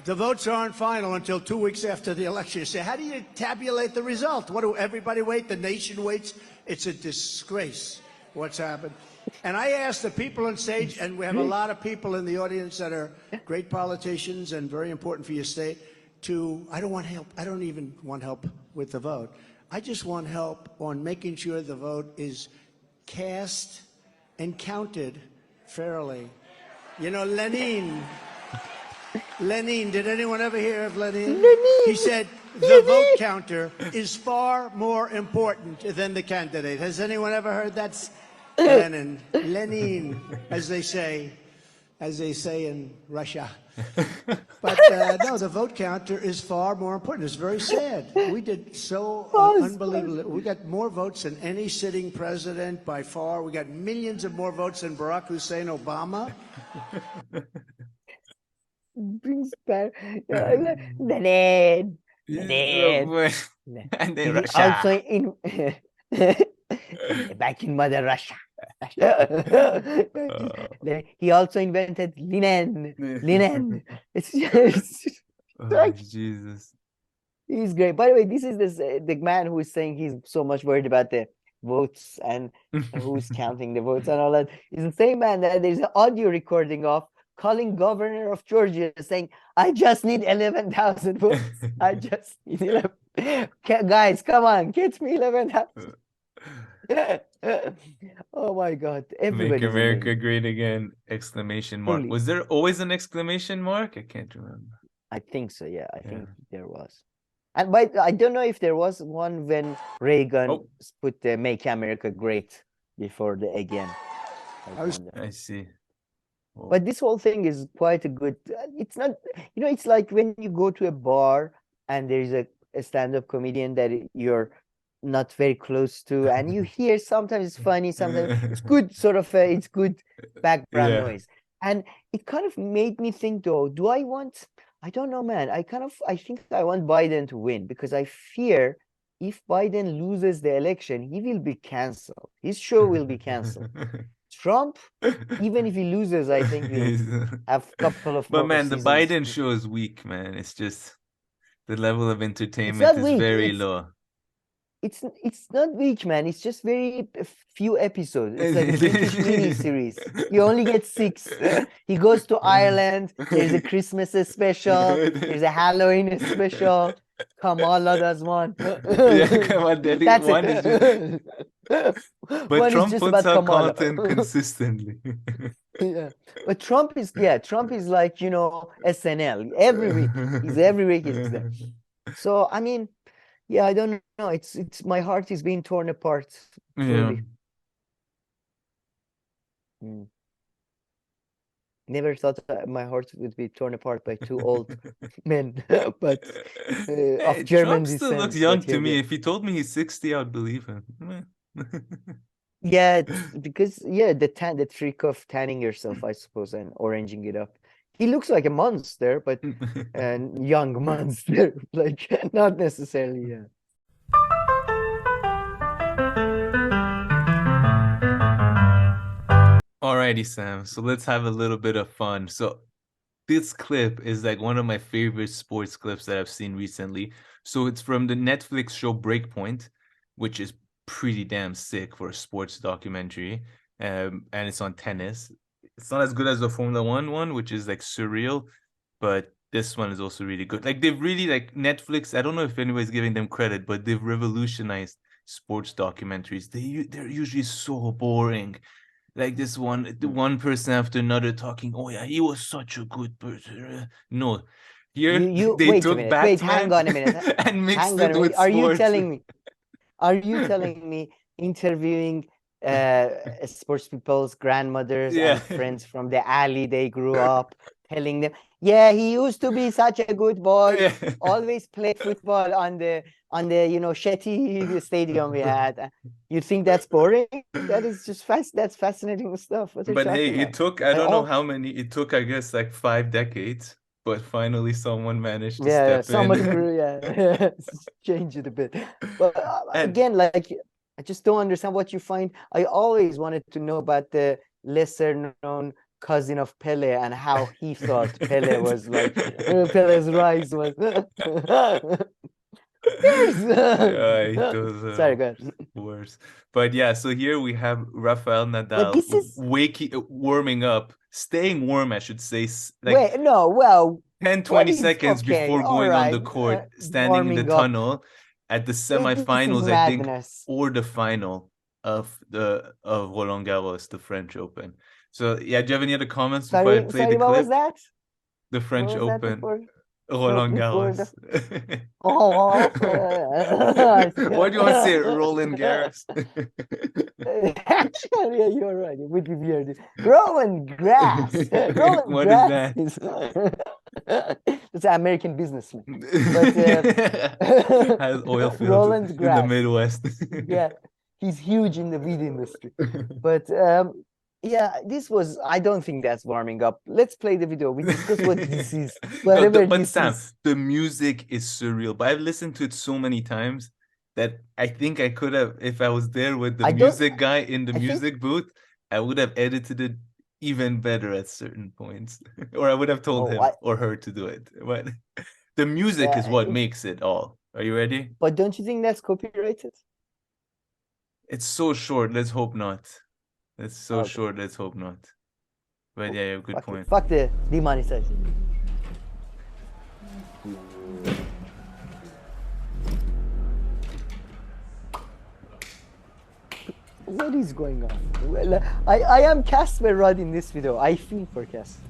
The votes aren't final until 2 weeks after the election. You say, how do you tabulate the result? What do everybody wait? The nation waits? It's a disgrace what's happened. And I asked the people on stage, and we have a lot of people in the audience that are great politicians and very important for your state, I don't want help. I don't even want help with the vote. I just want help on making sure the vote is cast and counted fairly. You know, Lenin, did anyone ever hear of Lenin? He said, the vote counter is far more important than the candidate. Has anyone ever heard that? Lenin, as they say in Russia. But no, the vote counter is far more important. It's very sad. We did so unbelievable. We got more votes than any sitting president by far. We got millions of more votes than Barack Hussein Obama. Brings back Lenin. And then Russia. Also in back in Mother Russia. He also invented linen. It's just Jesus. He's great. By the way, this is the man who is saying he's so much worried about the votes and who's counting the votes and all that. It's the same man that there's an audio recording of calling governor of Georgia saying, I just need 11,000 votes. I just need 11. Guys, come on, get me 11,000. Oh my God. Make America great again! Exclamation mark. Was there always an exclamation mark? I can't remember. I think so. Yeah, I think there was. And but I don't know if there was one when Reagan put the "Make America Great" before the again. I see. But this whole thing is quite a good. It's not, it's like when you go to a bar and there is a stand-up comedian that you're not very close to, and you hear sometimes it's funny, sometimes it's good, sort of. It's good background noise, and it kind of made me think, though, do I want? I don't know, man. I think I want Biden to win because I fear if Biden loses the election, he will be canceled. His show will be canceled. Trump, even if he loses, I think we'll have a couple of more But man, the seasons. Biden show is weak, man. It's just the level of entertainment is very low. It's not weak, man. It's just very few episodes. It's like a British mini-series. You only get 6. He goes to Ireland. There's a Christmas special. There's a Halloween special. Kamala does one. Kamala That's one it. is just... But one Trump is just puts about out Kamala. content consistently. Yeah, but Trump is like, SNL. Every week he's there. So I mean, yeah, I don't know. It's my heart is being torn apart slowly. Never thought that my heart would be torn apart by 2 old men, but of German Trump still descent. looks young to me. If he told me he's 60, I'd believe him. Yeah, because the trick of tanning yourself, I suppose, and oranging it up. He looks like a monster, but young monster, like not necessarily. Yeah. Alrighty, Sam. So let's have a little bit of fun. So this clip is like one of my favorite sports clips that I've seen recently. So it's from the Netflix show Breakpoint, which is pretty damn sick for a sports documentary. And it's on tennis. It's not as good as the Formula One one, which is like surreal, but this one is also really good. Like they've really Netflix. I don't know if anybody's giving them credit, but they've revolutionized sports documentaries. They're usually so boring. Like this one person after another talking. Oh yeah, he was such a good person. No, here they wait took a minute. Batman. Wait, hang on a minute. And mixed hang on it with Are you sports. telling me? Are you telling me interviewing sports people's grandmothers and friends from the alley they grew up, telling them, yeah, he used to be such a good boy, always played football on the Shetty stadium we had. You think that's boring? That is just that's fascinating stuff. What But hey, it took I don't know how many. It took, I guess, like 5 decades. But finally, someone managed to step somebody in. grew, change it a bit. But again, like, I just don't understand what you find. I always wanted to know about the lesser-known cousin of Pele and how he thought Pele was like Pele's rise was. Sorry, go ahead. Worse. But yeah, so here we have Rafael Nadal warming up, staying warm, I should say. Like 10-20 seconds before going on the court, standing in the tunnel at the semifinals, I think, or the final of Roland Garros, the French Open. So yeah, do you have any other comments before I play the clip? What was that? The French Open. Roland Garros. Why do you want to say Roland Garros? Yeah, you're right. It would be weird. Roland Grass. Roland what Grass is that? It's an American businessman. Has oil fields Roland in Grass. the Midwest. Yeah, he's huge in the weed industry. But yeah, I don't think that's warming up. Let's play the video. We discuss what this is. But Sam, the music is surreal. But I've listened to it so many times that I think I could have, if I was there with the music guy in the music booth, I would have edited it even better at certain points. Or I would have told him or her to do it. But the music is what makes it all. Are you ready? But don't you think that's copyrighted? It's so short. Let's hope not. It's so short. Let's hope not. But yeah, you have a good point. Fuck the demonetization. What is going on? Well, I am Casper Rudd in this video. I feel for Casper.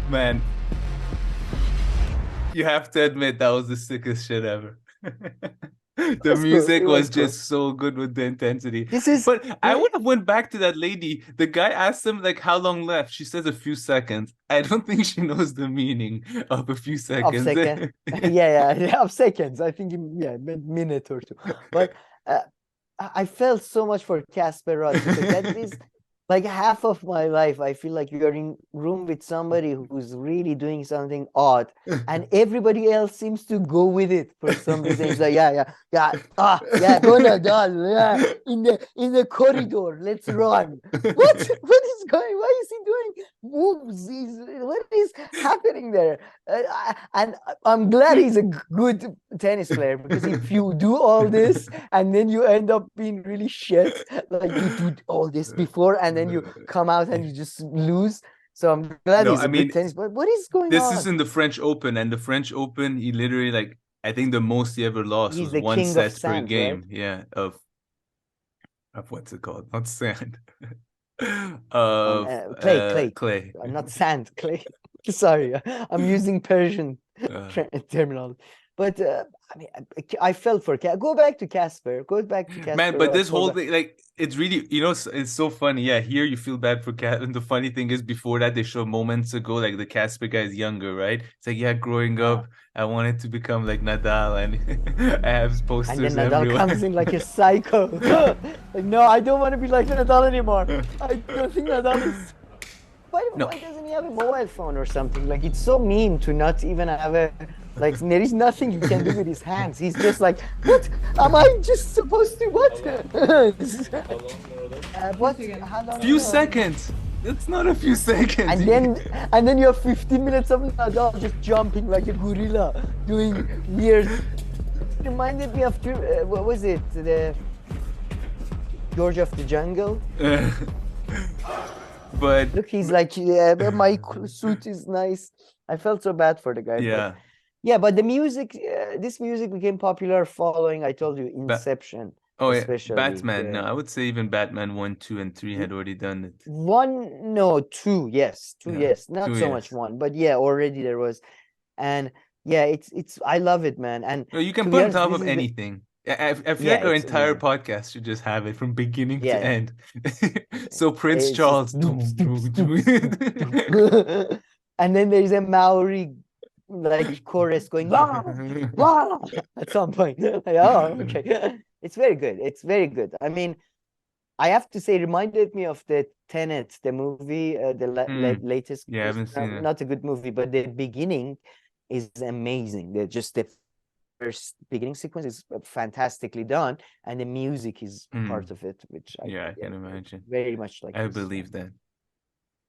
Man, you have to admit that was the sickest shit ever. The music was just so good with the intensity. But I would have went back to that lady. The guy asked him like how long left. She says a few seconds. I don't think she knows the meaning of a few seconds. Yeah, of seconds. I think a minute or two. But I felt so much for Casper Rudd because that is like half of my life. I feel like you're in room with somebody who's really doing something odd, and everybody else seems to go with it for some reason. It's like, go Nadal, in the corridor, let's run. What is going? Why is he doing moves? What is happening there? And I'm glad he's a good tennis player, because if you do all this and then you end up being really shit, like you do all this before and then you come out and you just lose. So I'm glad he's a good tennis player. What is going on? This is in the French Open, and the French Open, he literally like I think the most he ever lost was 1 set per game. Right? Yeah, of what's it called? Not sand. Clay. Not sand, clay. Sorry, I'm using Persian terminology. But I mean, I felt for go back to Casper. Go back to Casper. Man, but this whole thing, like, it's really, it's so funny. Yeah, here you feel bad for Casper. And the funny thing is, before that, they showed moments ago, like the Casper guy is younger, right? It's like, yeah, growing up, I wanted to become like Nadal, and I have posters everywhere. And then Nadal everywhere. comes in like a psycho. Like, no, I don't want to be like Nadal anymore. I don't think Nadal is. Why doesn't he have a mobile phone or something? Like, it's so mean to not even have a. Like, there is nothing he can do with his hands. He's just like, what? Am I just supposed to what? How long? Few seconds. It's not a few seconds. And then you have 15 minutes of Nadal just jumping like a gorilla, doing weird. It reminded me of what was it? The George of the Jungle. But look, he's like, my suit is nice. I felt so bad for the guy. Yeah. But the music, this music became popular following, I told you, Inception. Especially. Batman. No, I would say even Batman 1, 2, and 3 had already done it. 2, yes. 2, yes. Not so much 1, but yeah, already there was. And yeah, it's I love it, man. And you can put on top of anything. I feel like our entire amazing. Podcast should just have it from beginning to end. So Prince Charles. And then there's a Maori like chorus going wah, wah, at some point. Like, oh, okay. It's very good. It's very good. I mean, I have to say, it reminded me of the Tenet, the movie, the latest. Yeah, I haven't seen it. Not a good movie, but the beginning is amazing. The first beginning sequence is fantastically done, and the music is part of it, which I can imagine. Very much like I believe that.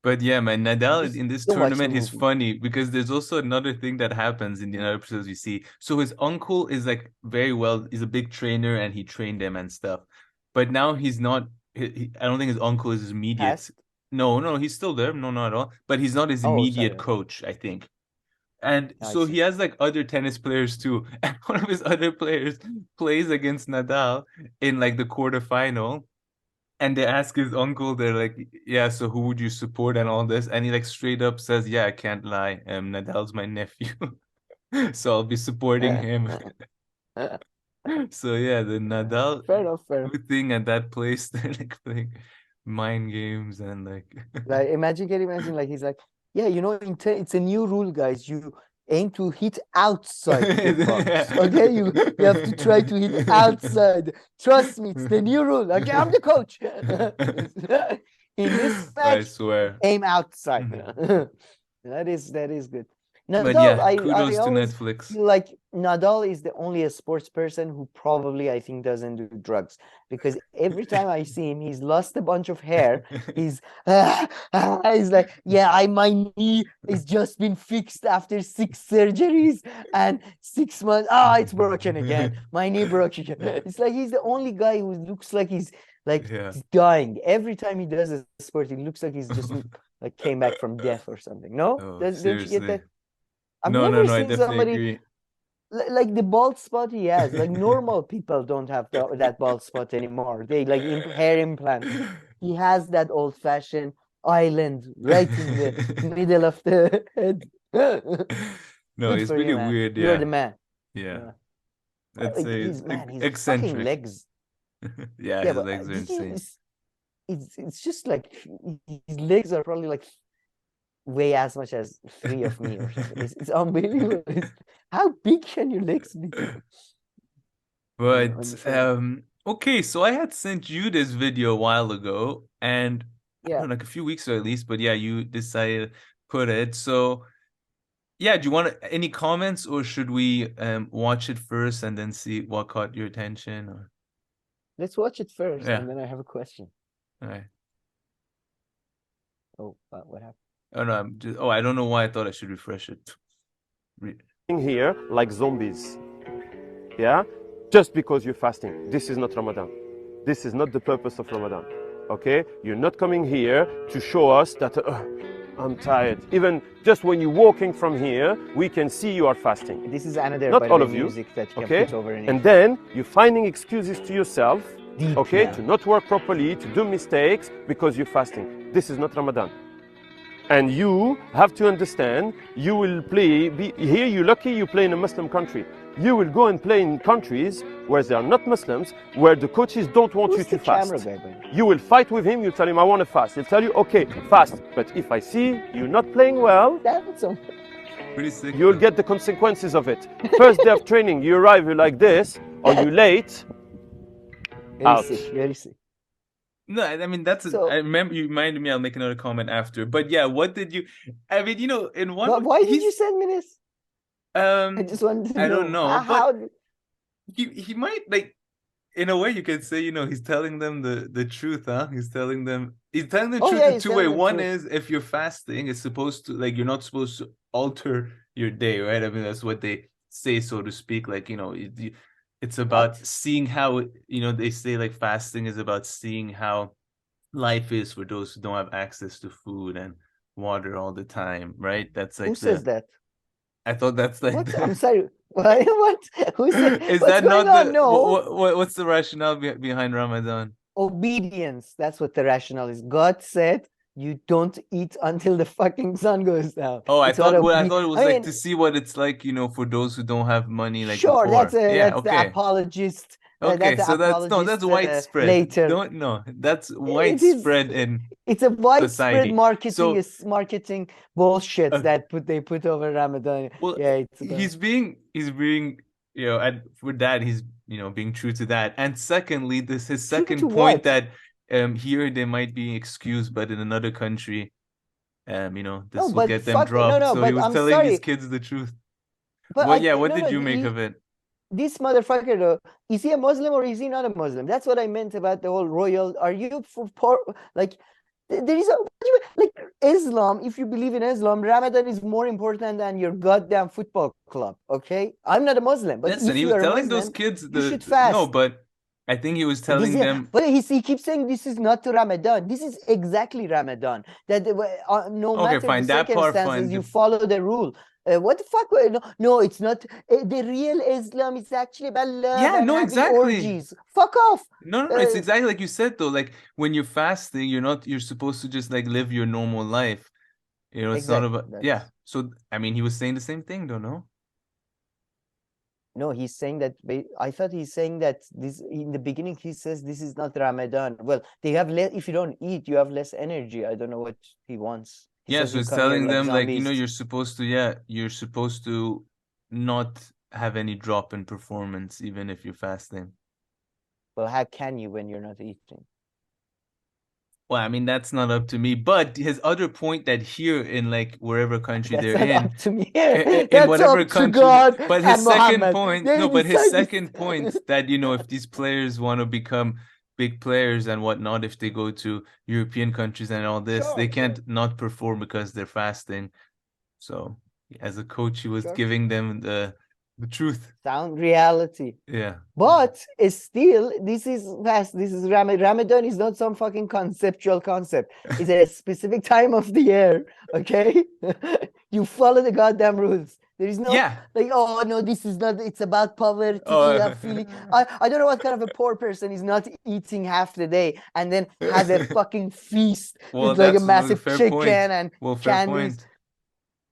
But yeah, man, Nadal in this tournament is funny because there's also another thing that happens in the other episodes we see. So his uncle is like he's a big trainer and he trained him and stuff. But now he's not, I don't think his uncle is his immediate. No, he's still there. No, not at all. But he's not his immediate coach, I think. And so he has like other tennis players too. And one of his other players plays against Nadal in like the quarterfinal. And they ask his uncle, they're like, yeah, so who would you support and all this? And he like straight up says, yeah, I can't lie. Nadal's my nephew. So I'll be supporting him. So yeah, the Nadal fair. thing at that place, they're like playing mind games and like imagine like he's like, yeah, it's a new rule, guys. You aim to hit outside the box. Okay, you have to try to hit outside. Trust me, it's the new rule. Okay, I'm the coach. In this match, I swear, aim outside. That is good. But Nadal, yeah, I kudos to always Netflix. feel like Nadal is the only sports person who probably, I think, doesn't do drugs, because every time I see him, he's lost a bunch of hair. He's he's like, yeah, my knee is just been fixed after 6 surgeries and 6 months. It's broken again. My knee broke again. It's like he's the only guy who looks like he's like he's dying. Every time he does a sport, it looks like he's just like came back from death or something. No? Oh, Don't you get seriously. that? I've No, never I seen definitely somebody agree. like the bald spot he has. Like normal people don't have that bald spot anymore. They like hair implants. He has that old-fashioned island right in the middle of the head. No, Good it's for really you, man. weird. You're Yeah. the man. Yeah. Yeah. I'd say His fucking eccentric. legs. Yeah, Yeah, his but legs are insane. it's just like his legs are probably like weigh as much as 3 of me or something. It's unbelievable. How big can your legs be? But okay, so I had sent you this video a while ago, and I don't know, like a few weeks ago at least, but yeah, you decided to put it. So yeah, do you want any comments, or should we watch it first and then see what caught your attention? Or Let's watch it first, Yeah. and then I have a question. all right. Oh, what happened? Oh no, I don't know why I thought I should refresh it. Here like zombies, yeah, just because you're fasting. This is not Ramadan. This is not the purpose of Ramadan. Okay, you're not coming here to show us that I'm tired. Even just when you're walking from here, we can see you are fasting. This is another not all of you, music that you okay? can put over in And it. then you're finding excuses to yourself, okay, yeah. to not work properly, to do mistakes because you're fasting. This is not Ramadan. And you have to understand, you will play, here you're lucky you play in a Muslim country. You will go and play in countries where they are not Muslims, where the coaches don't want you to fast. You will fight with him, you tell him, I want to fast. He'll tell you, okay, fast. But if I see you're not playing well, Pretty sick. you'll get the consequences of it. First day of training, you arrive, you're like this, or you're late, out. Very sick. No, I mean I remember you reminded me. I'll make another comment after. But yeah, what did you? I mean, in one. Why did you send me this? I just wanted to know. I don't know. How? But he might, like, in a way you could say, he's telling them the truth, huh? He's telling them the truth in two ways. One is, if you're fasting, it's supposed to, like, you're not supposed to alter your day, right? I mean, that's what they say, so to speak. Like, it's about seeing how, they say, like, fasting is about seeing how life is for those who don't have access to food and water all the time, right? That's like Who says that? I thought that's like What? I'm sorry. What? Who said? Is what's that going not on? No. what's the rationale behind Ramadan? Obedience. That's what the rationale is. God said you don't eat until the fucking sun goes down. Oh, I It's thought what it was I like mean, to see what it's like, for those who don't have money, like sure, the poor. that's Yeah, the okay. apologist. Okay, that's so that's apologist, widespread. later. That's widespread in It's a widespread society. marketing bullshit that they put over Ramadan. Well, yeah, it's he's being and for that he's being true to that. And secondly, this his second to point what? that here they might be excused, but in another country, this will get them dropped. So he was telling these kids the truth. But what did you make of it? This motherfucker, though, is he a Muslim or is he not a Muslim? That's what I meant about the whole royal. Are you for like? There is like Islam. If you believe in Islam, Ramadan is more important than your goddamn football club. Okay, I'm not a Muslim, but Listen, if he you was are telling Muslim, those kids you should fast. No, but I think he was telling them. But he keeps saying this is not Ramadan. This is exactly Ramadan. That no matter fine, the that part, circumstances, fine. you follow the rule. What the fuck? No, it's not. The real Islam is actually about love and having exactly. orgies. Fuck off. No, it's exactly like you said, though. Like, when you're fasting, you're supposed to just, like, live your normal life. It's not about, So, I mean, he was saying the same thing, don't know? No, he's saying that. I thought he's saying that this in the beginning. He says this is not Ramadan. Well, they have less. If you don't eat, you have less energy. I don't know what he wants. So it's telling them, like, you're supposed to not have any drop in performance, even if you're fasting. Well, how can you when you're not eating? Well, I mean, that's not up to me. But his other point that here in like wherever country That's they're not in, up to me. in That's whatever up to country. God But his and second Muhammad. point, They no, but his decide second point that, you know, if these players want to become big players and whatnot, if they go to European countries and all this, they can't not perform because they're fasting. So as a coach, he was giving them the truth. Sound reality. Yeah. But it's still, this is fast. This is Ramadan is not some fucking conceptual concept. It's a specific time of the year. Okay, you follow the goddamn rules. There is no like, oh no, this is not. It's about poverty. Feeling. I don't know what kind of a poor person is not eating half the day and then has a fucking feast with like a massive chicken and candies.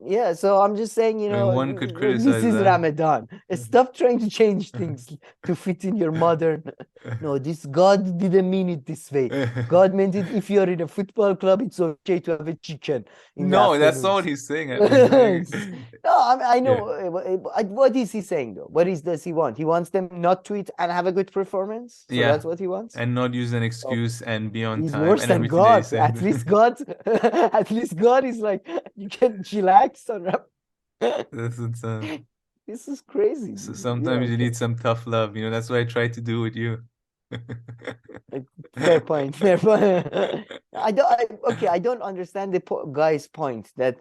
Yeah, so I'm just saying, you know, one could this criticize is that. Ramadan. Stop trying to change things to fit in your modern. No, this God didn't mean it this way. God meant it if you're in a football club, it's okay to have a chicken. No, that's not what he's saying. No, I know. What is he saying though? Does he want? He wants them not to eat and have a good performance. So that's what he wants. And not use an excuse and be on He's time. worse and than everything God. that he At said. least God, at least God is like, you can chillax on rap. That's insane. This is crazy. So sometimes you need some tough love, you know. That's what I try to do with you. Fair point. Fair point. I don't understand the guy's point that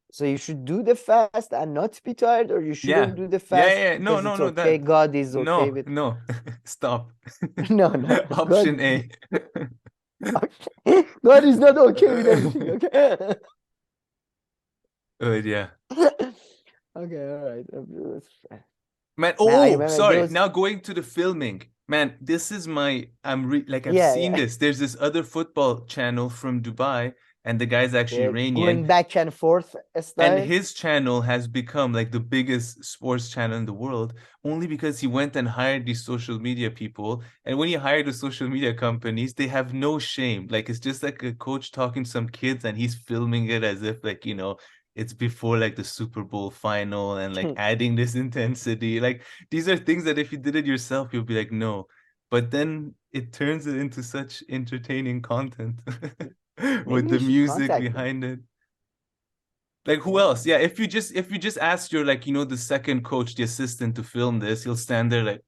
so you should do the fast and not be tired, or you shouldn't do the fast. No, because it's okay. God is okay with. No, stop. No. Option A. God is not okay with everything. Okay. Yeah. Okay, all right. Man, sorry. Now going to the filming. Man, this is my I've seen this. There's this other football channel from Dubai, and the guy's actually Iranian. Going back and forth style. And his channel has become like the biggest sports channel in the world only because he went and hired these social media people. And when he hired the social media companies, they have no shame. Like, it's just like a coach talking to some kids and he's filming it as if, like, you know, it's before like the Super Bowl final and like adding this intensity. Like, these are things that if you did it yourself, you'll be like, no. But then it turns it into such entertaining content with the music behind it. Like, who else? Yeah, if you just ask your, like, you know, the second coach, the assistant, to film this, he'll stand there like,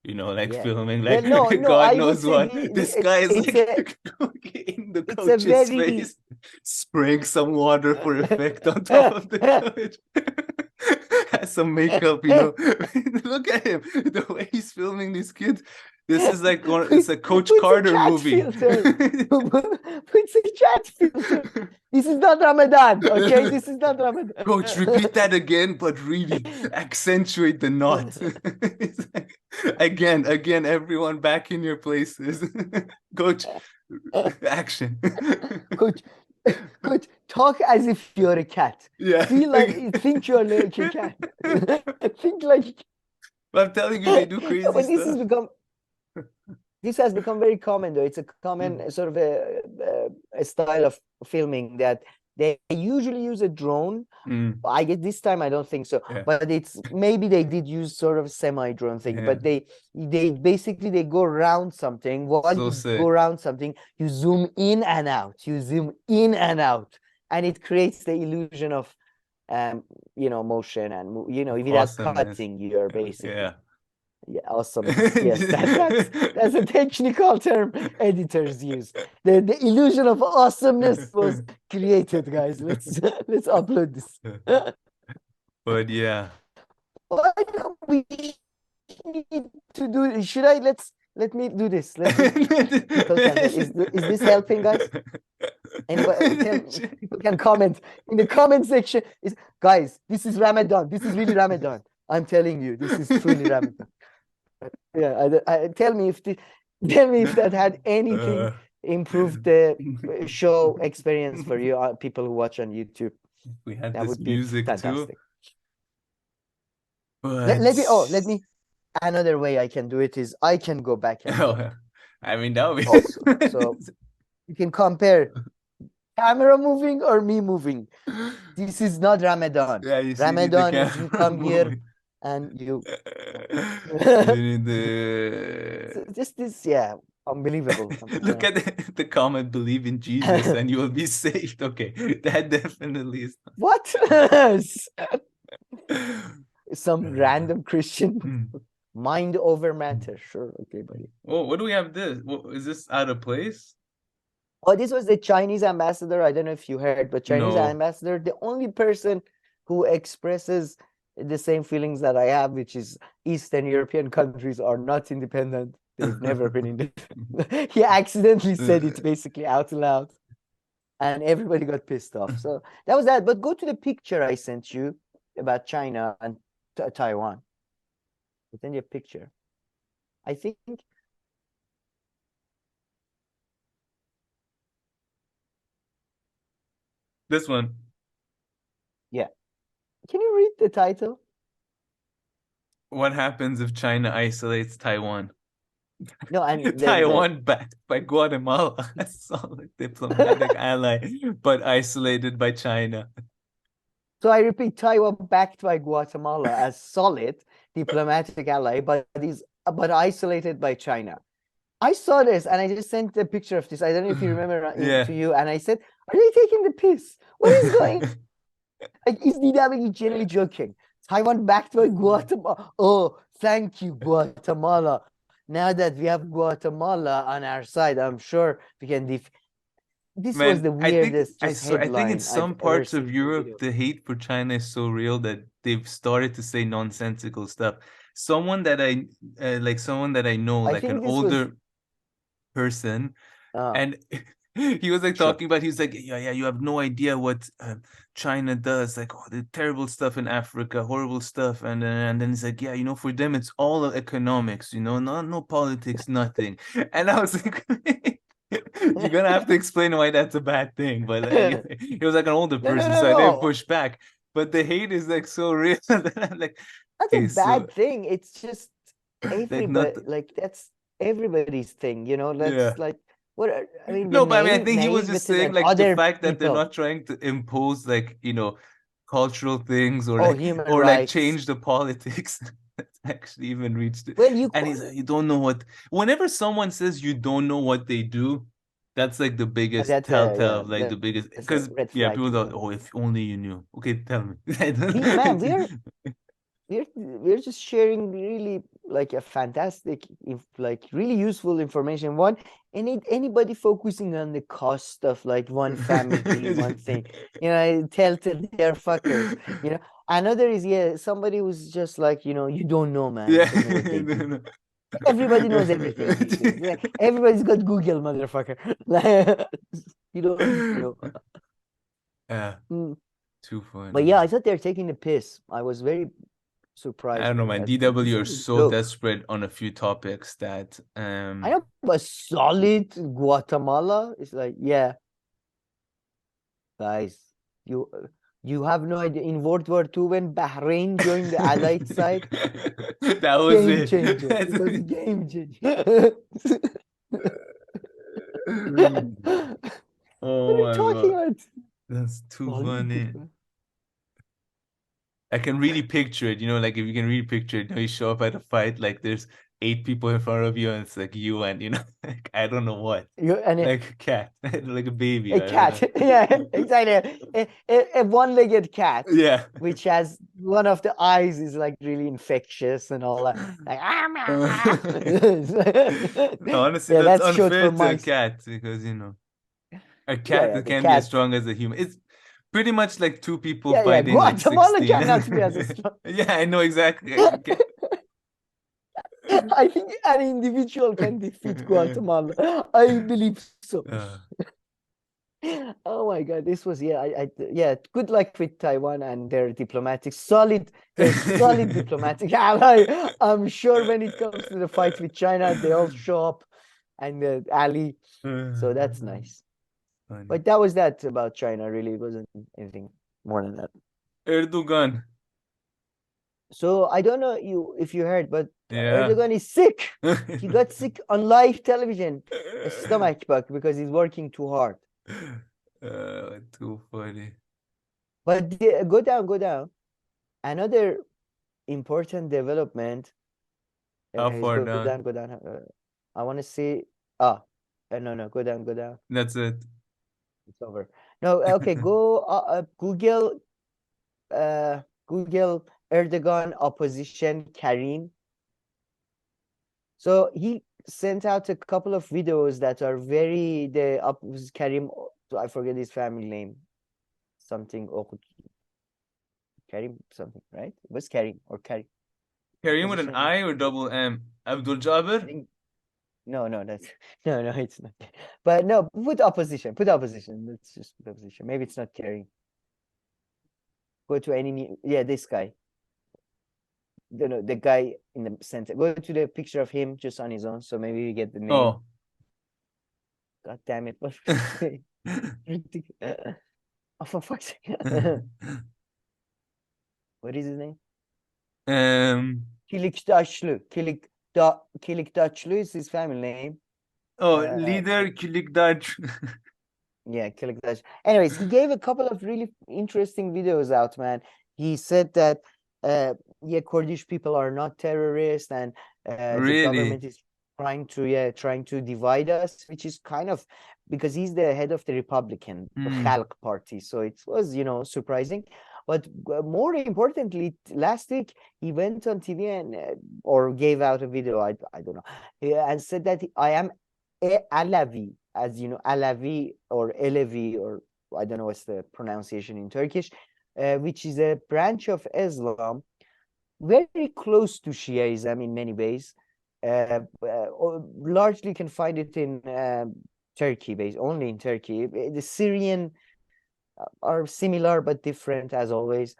you know, like filming, like, well, God knows what. This guy is like in the coach's face, spraying some water for effect on top of the coach. Has some makeup, you know. Look at him, the way he's filming these kids. This is like it's a Coach Carter movie. Puts a chat filter. This is not Ramadan, okay? This is not Ramadan. Coach, repeat that again, but really accentuate the knot. Like, again, everyone back in your places. Coach, action. Coach, talk as if you're a cat. Yeah. Think you're like a cat. Think like. I'm telling you, they do crazy stuff. This has become very common, though. It's a common sort of a style of filming that they usually use a drone. I guess this time I don't think so, but it's maybe they did use sort of a semi-drone thing. But they basically they go around something. While you go around something, you zoom in and out. You zoom in and out, and it creates the illusion of, you know, motion and you know, if it has cutting, you're basically. Yeah, awesome. Yes, that's a technical term editors use. The illusion of awesomeness was created, guys. Let's upload this. But yeah. Why don't we need to do? Should I? Let me do this. Is this helping, guys? Anybody people can comment in the comment section. Guys, this is Ramadan. This is really Ramadan. I'm telling you, this is truly Ramadan. Yeah, tell me if that had anything improved the show experience for you, people who watch on YouTube. We had that this would be music fantastic. Too. But... let me. Another way I can do it is I can go back and. I mean, that would be. So you can compare camera moving or me moving. This is not Ramadan. Yeah, you see Ramadan is you come here. And you need just this, unbelievable. Look at the comment, believe in Jesus and you will be saved. Okay, that definitely is. What? Some random Christian mind over matter. Sure, okay, buddy. Oh, what do we have this? Is this out of place? Oh, this was the Chinese ambassador. I don't know if you heard, but Chinese No. ambassador, the only person who expresses the same feelings that I have, which is Eastern European countries are not independent. They've never been independent. He accidentally said it basically out loud, and everybody got pissed off. So that was that. But go to the picture I sent you about China and Taiwan. I sent you a picture. I think this one. Yeah. Can you read the title? What happens if China isolates Taiwan? No, and Taiwan backed by Guatemala, a solid diplomatic ally, but isolated by China. So I repeat, Taiwan backed by Guatemala as solid diplomatic ally, but isolated by China. I saw this and I just sent a picture of this. I don't know if you remember to you, and I said, "Are they taking the piss? What is going?" Like, is DW generally joking? Taiwan backed by Guatemala. Oh, thank you, Guatemala. Now that we have Guatemala on our side, I'm sure we can This was the weirdest I think in some parts of Europe, video. the hate for China is so real that they've started to say nonsensical stuff. Someone that I know, I like think an this older person, and he was like talking about, he's like, yeah, you have no idea what China does, like, oh, the terrible stuff in Africa, horrible stuff, and then he's like, yeah, for them it's all economics, no politics, nothing. And I was like, you're gonna have to explain why that's a bad thing. But anyway, he was like an older person, so I didn't push back. But the hate is like so real that I'm like, that's a bad thing. It's just everybody, like that's everybody's thing, That's like what I mean. No, but I mean, I think he was just saying like the fact that they're not trying to impose like cultural things or like change the politics. Actually even reached it. Well, and he's like, you don't know what. Whenever someone says you don't know what they do, that's like the biggest telltale, the biggest. Because people thought, oh, if only you knew. Okay, tell me. Man, we're just sharing really like a fantastic, like really useful information. One, anybody focusing on the cost of like one family, one thing, telltale they're fuckers. Another is somebody who's just like you don't know, man. Yeah. You don't know what they do. Everybody knows everything. Like, everybody's got Google, motherfucker. You don't know. Yeah. Too funny. But yeah, I thought they're taking the piss. I was very surprised. I don't know, man. DW are so desperate on a few topics that I know, but solid Guatemala is like, yeah, guys, you have no idea. In World War II, when Bahrain joined the Allied side, that was game it. Changer. It was a game changer. Oh, what are you talking about? That's too funny. I can really picture it, like if you can really picture it, you show up at a fight, like there's 8 people in front of you, and it's like you and like, I don't know what, like a cat, like a baby, a cat, yeah, exactly, a one-legged cat, yeah, which has one of the eyes is like really infectious and all that. Like, honestly, that's unfair to a cat because a cat that can't be as strong as a human. It's pretty much like 2 people fighting like 16. Cannot be as strong. Yeah, I know exactly. I think an individual can defeat Guatemala. I believe so. Oh my God, this was good luck with Taiwan and their solid diplomatic ally. I'm sure when it comes to the fight with China, they all show up and ally. So that's nice. Funny. But that was that about China. Really, it wasn't anything more than that. Erdogan. So I don't know if you heard, but yeah. Erdogan is sick. He got sick on live television, a stomach bug, because he's working too hard. Too funny. But go down. Another important development. How far down? Go down. I want to see No, go down. That's it. It's over. No, okay, go Google Erdogan opposition Karim. So he sent out a couple of videos that are very Karim. I forget his family name. Something Karim something, right? It was Karim or Karim. Karim with an I or double M? Abdul Jabir? No, that's no, it's not. But no, put opposition. Let's just put opposition. Maybe it's not Karim. Go to any this guy. The guy in the center. Go to the picture of him just on his own. So maybe you get the name. Oh. God damn it! What? Oh, for fuck's sake! What is his name? Kiliktaşlı. Kiliktaşlı is his family name. Leader Kiliktaş. Yeah, Kiliktaş. Anyways, he gave a couple of really interesting videos out, man. He said that Kurdish people are not terrorists, and the government is trying to divide us, which is kind of because he's the head of the Republican Halk Party, so it was surprising. But more importantly, last week he went on TV and or gave out a video, I don't know, and said that I am Alavi, as you know, Alavi or Alevi, or I don't know what's the pronunciation in Turkish, which is a branch of Islam very close to Shiaism in many ways. Largely can find it in Turkey, only in Turkey. The Syrian are similar but different as always,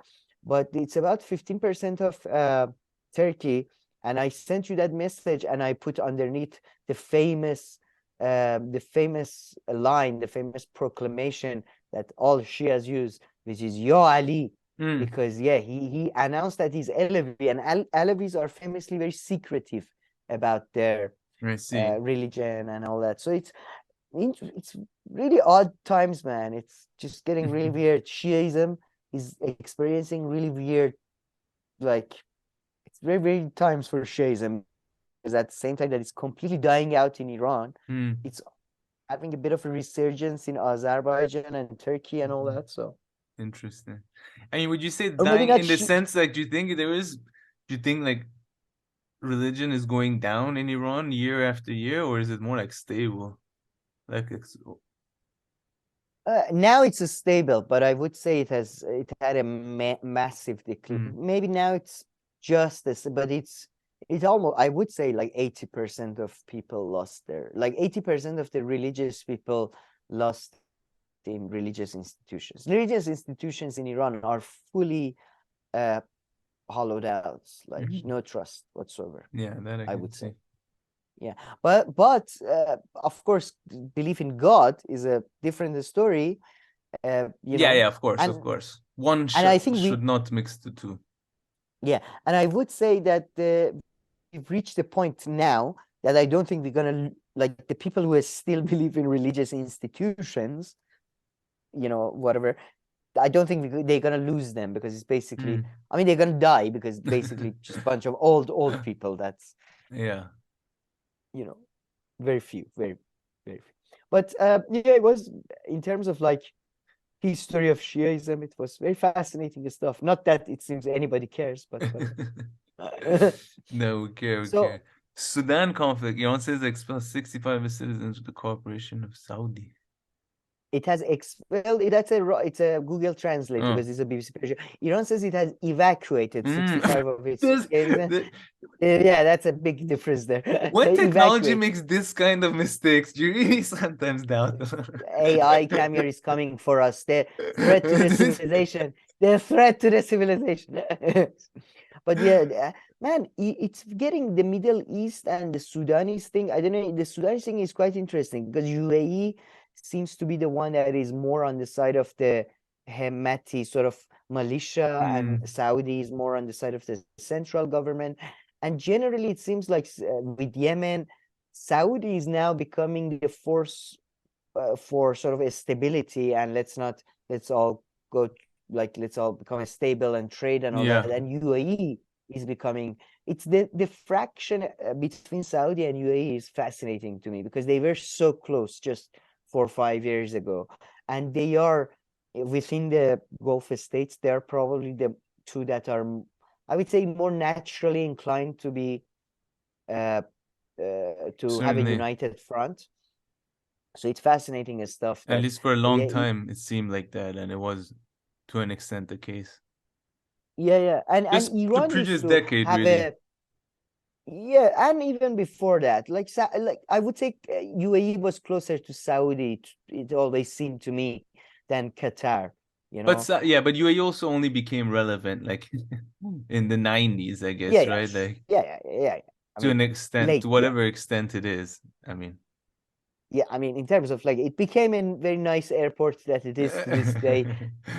but it's about 15% of Turkey. And I sent you that message, and I put underneath the famous line, the famous proclamation that all Shias use, which is "Ya Ali," because he announced that he's Alevi, and Alevis are famously very secretive about their religion and all that. So it's really odd times, man. It's just getting really weird. Shiaism is experiencing really weird, it's very weird times for Shiaism, because at the same time that it's completely dying out in Iran, it's having a bit of a resurgence in Azerbaijan and Turkey and all that. So interesting. I mean, would you say dying in the sense like, do you think like religion is going down in Iran year after year, or is it more like stable? Like now it's stable, but I would say it had a massive decline. Maybe now it's just this, but it's almost, I would say, like 80% of people lost their, like 80% of the religious people lost in religious institutions. Religious institutions in Iran are fully hollowed out, like no trust whatsoever. Yeah, that I would say. Yeah, but of course, belief in God is a different story. Of course. One should not mix the two. Yeah, and I would say that we've reached the point now that I don't think we're gonna, like, the people who still believe in religious institutions, whatever. I don't think they're gonna lose them, because it's basically, I mean, they're gonna die because basically just a bunch of old people. That's very few, very few. But it was, in terms of like history of Shiaism, it was very fascinating stuff. Not that it seems anybody cares, but no, okay. Sudan conflict. Iran says expelled 65 citizens with the cooperation of Saudi. It has expelled. It's a Google Translate, because it's a BBC page. Iran says it has evacuated 65 of its citizens. Yeah, that's a big difference there. When technology makes this kind of mistakes, do you really sometimes doubt them? AI camera is coming for us. The threat to the civilization. The threat to the civilization. But yeah, man, it's getting the Middle East and the Sudanese thing. I don't know. The Sudanese thing is quite interesting, because UAE seems to be the one that is more on the side of the Hemati sort of militia, and Saudi is more on the side of the central government. And generally, it seems like with Yemen, Saudi is now becoming the force for sort of a stability, and let's all become stable and trade and all that. And UAE is becoming. It's the fraction between Saudi and UAE is fascinating to me because they were so close just 4 or 5 years ago, and they are within the Gulf states. They are probably the two that are, I would say, more naturally inclined to be to have a Certainly. united front. So it's fascinating stuff. At That least for a long yeah, time, it seemed like that, and it was to an extent the case. yeah, and Just the Iran previous used to decade, have really. and even before that, like I would say UAE was closer to Saudi. It always seemed to me than Qatar. You know. But yeah, but UAE also only became relevant like in the 90s, I guess, Yeah, right? Like yeah. I to mean, an extent, late, to whatever extent it is. I mean, yeah. I mean, in terms of like, it became a very nice airport that it is to this day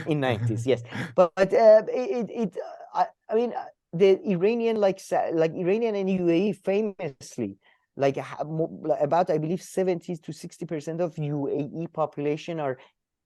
in 90s. Yes, but I mean, the Iranian like Iranian and UAE famously like about I believe 70 to 60% of UAE population are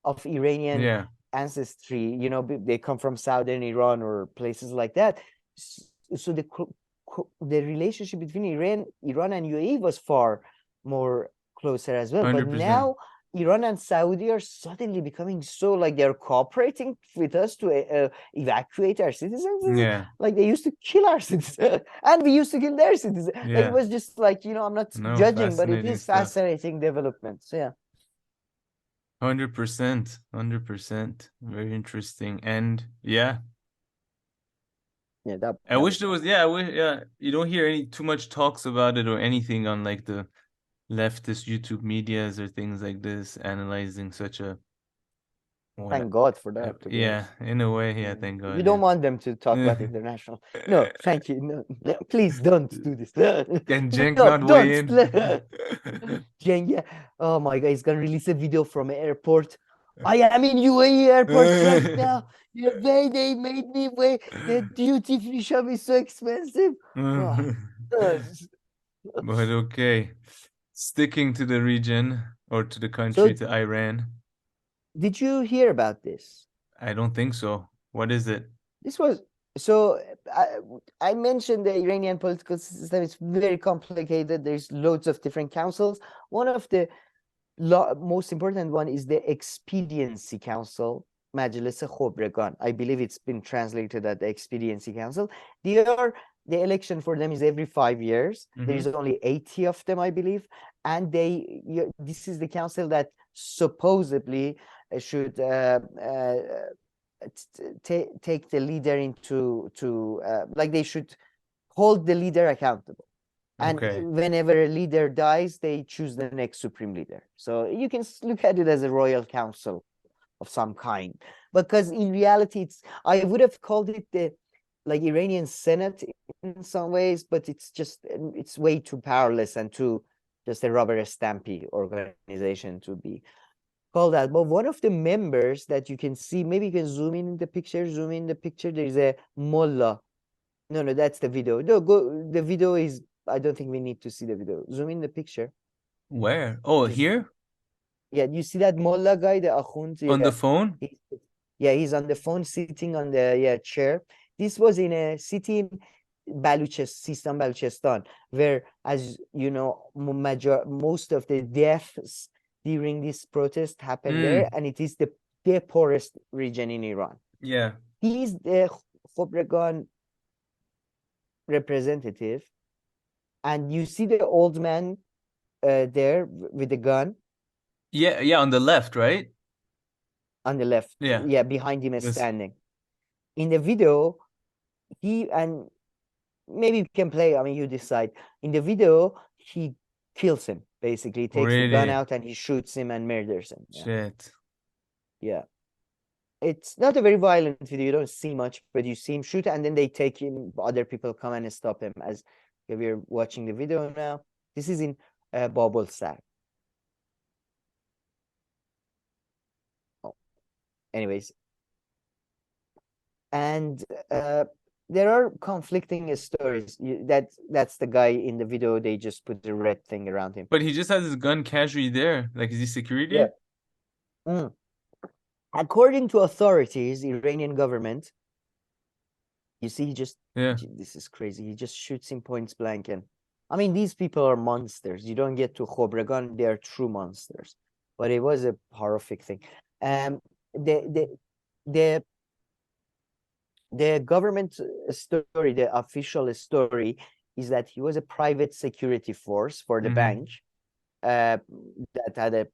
of Iranian yeah. ancestry. You know, they come from southern Iran or places like that. So the relationship between Iran and UAE was far more closer as well. But 100%. now Iran and Saudi are suddenly becoming so like they're cooperating with us to evacuate our citizens. Yeah. Like they used to kill our citizens, and we used to kill their citizens. Like Yeah. it was just like, you know, I'm not No, judging, but it fascinating is stuff. fascinating developments. Yeah. 100%. 100%. Very interesting. And yeah, Yeah, that I wish there was, I wish, you don't hear too much talks about it or anything on like the leftist YouTube medias or things like this, analyzing such a Thank God for that, to be yeah, honest. in a way, yeah, thank God. You don't want them to talk about international. No, thank you. No, please don't do this. Can Cenk No, not weigh don't. in? Cenk, yeah. Oh my God, he's gonna release a video from an airport. I am in UAE airport right now. The way they made me wait, the duty free shop is so expensive. Oh. But okay, sticking to the region or to the country, to Iran. Did you hear about this? I don't think so. What is it? This was so I mentioned the Iranian political system is very complicated. There's loads of different councils. One of the most important one is the Expediency Council, Majlis Khobregan. I believe it's been translated as the Expediency Council. The election for them is every 5 years. There's only 80 of them, I believe, and this is the council that supposedly should take the leader into like they should hold the leader accountable. And whenever a leader dies, they choose the next supreme leader. So you can look at it as a royal council of some kind, because in reality, I would have called it the like Iranian Senate in some ways, but it's way too powerless and too just a rubber stampy organization to be called that. But one of the members that you can see, maybe you can zoom in the picture. There's a mullah. No, that's the video. No, the video is. I don't think we need to see the video. Zoom in the picture. Where? Oh, here? Yeah, you see that mullah guy, the akhund? On the phone? He's on the phone, sitting on the chair. This was in a city in Balochistan, where, as you know, most of the deaths during this protest happened there, and it is the poorest region in Iran. Yeah. He's the Khobregan representative. And you see the old man there with the gun. Yeah, on the left, right? On the left. Yeah. Behind him is standing. In the video, and maybe you can play, I mean, you decide. In the video, he kills him, basically. He takes the gun out and he shoots him and murders him. Shit. Yeah. It's not a very violent video. You don't see much, but you see him shoot, and then they take him. Other people come and stop him. As we're watching the video now. This is in Babul Sar. Anyways, and there are conflicting stories. That's the guy in the video. They just put the red thing around him. But he just has his gun casually there. Like, is he security? Yeah. According to authorities, Iranian government, You see, he just Yeah. this is crazy. He just shoots him point blank, and I mean, these people are monsters. You don't get to Khobregan; they are true monsters. But it was a horrific thing. The the the government story, the official story, is that he was a private security force for the bank, that had a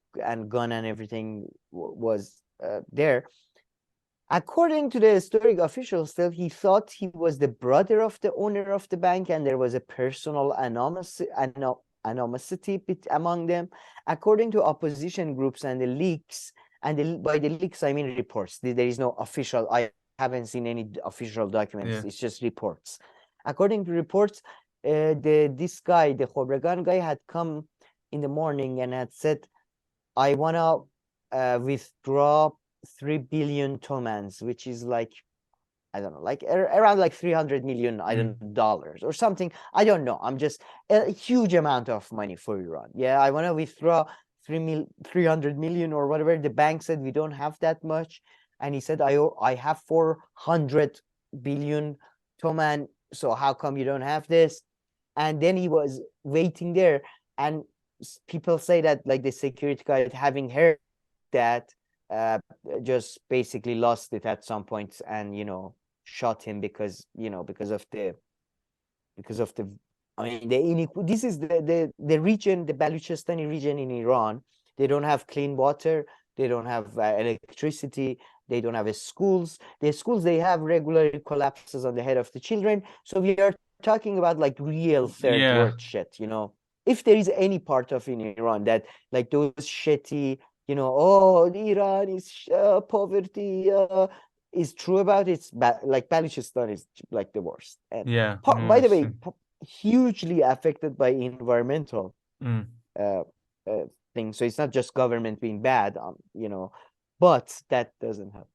gun and everything was there. According to the historic officials, still, he thought he was the brother of the owner of the bank, and there was a personal animosity among them. According to opposition groups and the leaks, and by the leaks I mean reports. There is no official. I haven't seen any official documents. Yeah. It's just reports. According to reports, this guy, the Khobregan guy, had come in the morning and had said, "I wanna withdraw 3 billion tomans," which is like, I don't know, like around like 300 million, I don't know, dollars or something. I don't know. I'm just a huge amount of money for Iran. Yeah, I want to withdraw 300 million or whatever. The bank said we don't have that much, and he said I have 400 billion toman. So how come you don't have this? And then he was waiting there, and people say that like the security guard, having heard that, just basically lost it at some point and shot him because of the I mean this is the region, the Baluchistani region in Iran. They don't have clean water, they don't have electricity, they don't have schools. The schools, they have regular collapses on the head of the children. So we are talking about like real third world shit. If there is any part of in Iran that like those shitty, Iran is poverty is true about, it's like Baluchistan is like the worst. And by the way, hugely affected by environmental things. So it's not just government being bad, but that doesn't happen.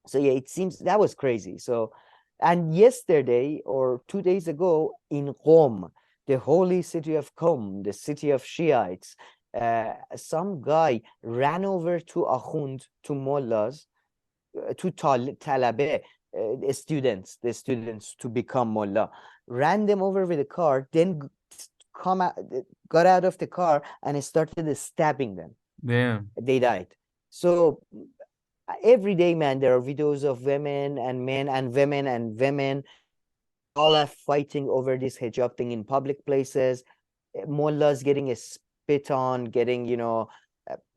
So yeah, it seems that was crazy. So, and yesterday or 2 days ago in Qom, the holy city of Qom, the city of Shiites, some guy ran over to Akhund, to mullahs, to talabe, the students to become mullah, ran them over with a car, then got out of the car and started stabbing them. Damn. They died. So every day, man, there are videos of women and men and women and women all are fighting over this hijab thing in public places. Mullahs getting a spit on, getting,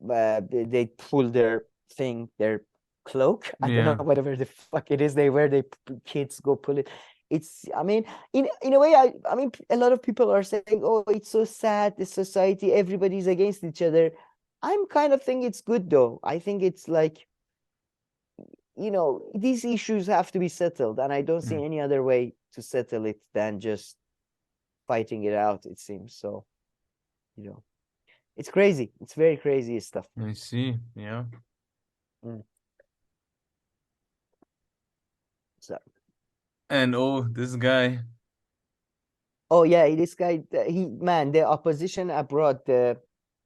they pull their thing, their cloak. I don't know, whatever the fuck it is they wear, the kids go pull it. It's, I mean, in a way, I mean, a lot of people are saying, oh, it's so sad, the society, everybody's against each other. I'm kind of think it's good, though. I think it's like, these issues have to be settled, and I don't see any other way to settle it than just fighting it out, it seems. So, it's crazy. It's very crazy stuff. I see. Yeah. So. And this guy. Oh yeah, this guy. The opposition abroad, they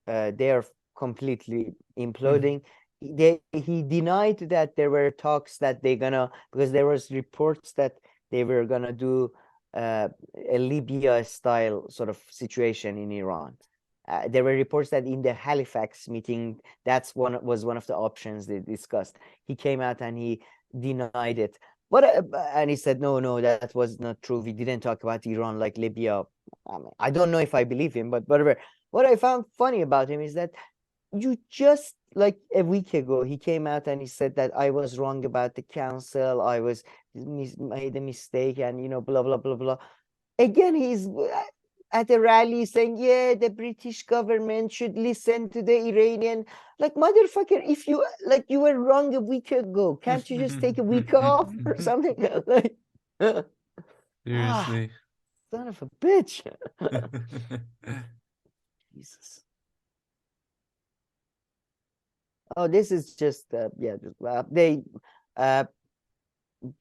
are completely imploding. He denied that there were talks that they're gonna, because there was reports that they were gonna do a Libya style sort of situation in Iran. There were reports that in the Halifax meeting, was one of the options they discussed. He came out and he denied it. But and he said, no, that was not true. We didn't talk about Iran like Libya. I don't know if I believe him, but whatever. What I found funny about him is that you just like a week ago, he came out and he said that I was wrong about the council. I made a mistake, and blah blah blah blah. Again, he's at a rally saying, yeah, the British government should listen to the Iranian. Like, motherfucker, if you were wrong a week ago, can't you just take a week off or something? Like, seriously, son of a bitch. Jesus. Oh, this is just these are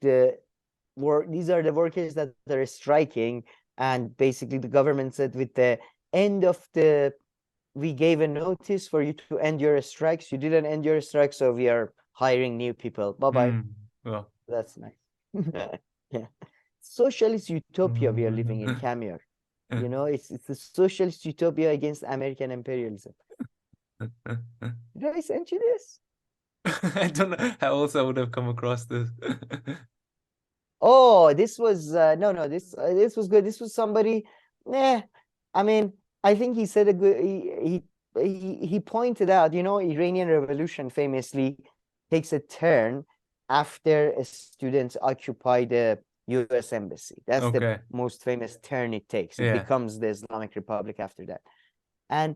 the workers that are striking. And basically the government said with the end of we gave a notice for you to end your strikes. You didn't end your strike, so we are hiring new people. Bye-bye. Well, that's nice. Yeah. Socialist utopia we are living in, Camille. You know, it's a socialist utopia against American imperialism. Did I send you this? I don't know how else I would have come across this. Oh, this was no, this was good. This was somebody. I mean, I think he said a good. He pointed out, you know, Iranian Revolution famously takes a turn after a student occupy the U.S. embassy. That's the most famous turn it takes. It becomes the Islamic Republic after that. And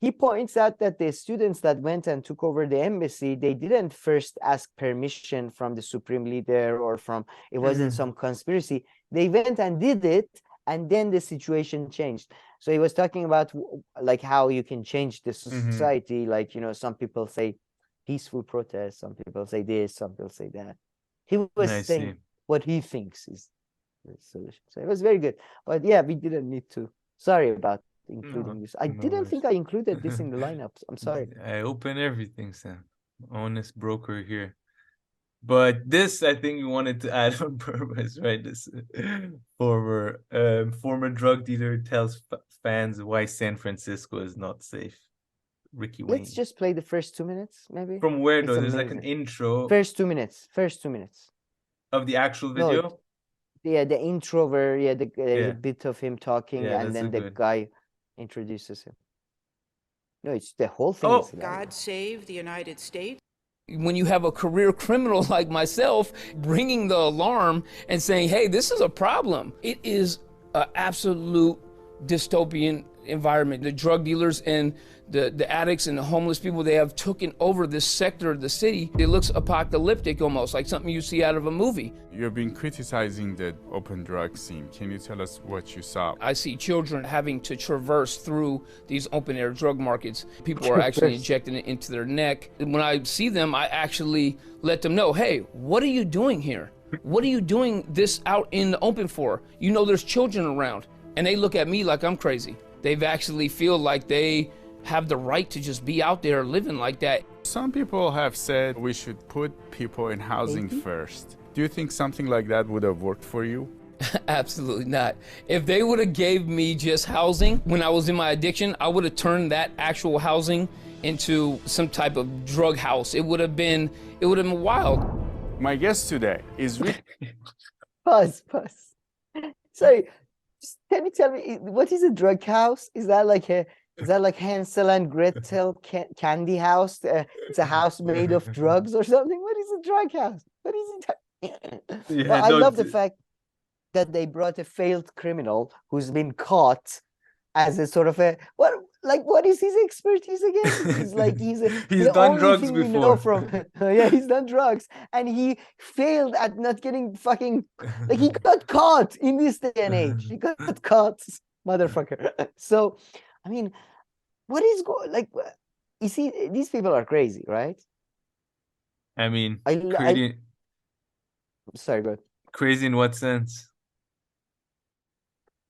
he points out that the students that went and took over the embassy, they didn't first ask permission from the supreme leader or from, it wasn't some conspiracy. They went and did it, and then the situation changed. So he was talking about like how you can change the society. Like, you know, some people say peaceful protest, some people say this, some people say that. He was saying what he thinks is the solution. So it was very good. But yeah, we didn't need to. Sorry about including this. I didn't think I included this in the lineups. I'm sorry. I open everything, Sam. Honest broker here. But this, I think we wanted to add on purpose, right? This former drug dealer tells fans why San Francisco is not safe. Ricky Wayne. Let's just play the first 2 minutes, maybe. From where though? There's like an intro. First 2 minutes. First 2 minutes. Of the actual video? No, yeah, the intro where the bit of him talking, and then the guy introduces him. No, it's the whole thing. Oh, God save the United States. When you have a career criminal like myself bringing the alarm and saying, hey, this is a problem, it is an absolute dystopian environment. The drug dealers and the addicts and the homeless people, they have taken over this sector of the city. It looks apocalyptic almost, like something you see out of a movie. You've been criticizing the open drug scene. Can you tell us what you saw? I see children having to traverse through these open air drug markets. People are actually injecting it into their neck. When I see them, I actually let them know, hey, what are you doing here? What are you doing this out in the open for? You know there's children around. And they look at me like I'm crazy. They've actually feel like they have the right to just be out there living like that. Some people have said we should put people in housing first. Do you think something like that would have worked for you? Absolutely not. If they would have gave me just housing when I was in my addiction, I would have turned that actual housing into some type of drug house. It would have been wild. My guest today is Pause. Sorry, can you tell me what is a drug house? Is that like Hansel and Gretel candy house? It's a house made of drugs or something? What is a drug house? What is it? Well, I love the fact that they brought a failed criminal who's been caught as a sort of a what is his expertise again? He's like he's done drugs before. He's done drugs, and he failed at not getting fucking he got caught in this day and age. He got caught, motherfucker. So, I mean, what is you see, these people are crazy, right? I mean, sorry, but crazy in what sense?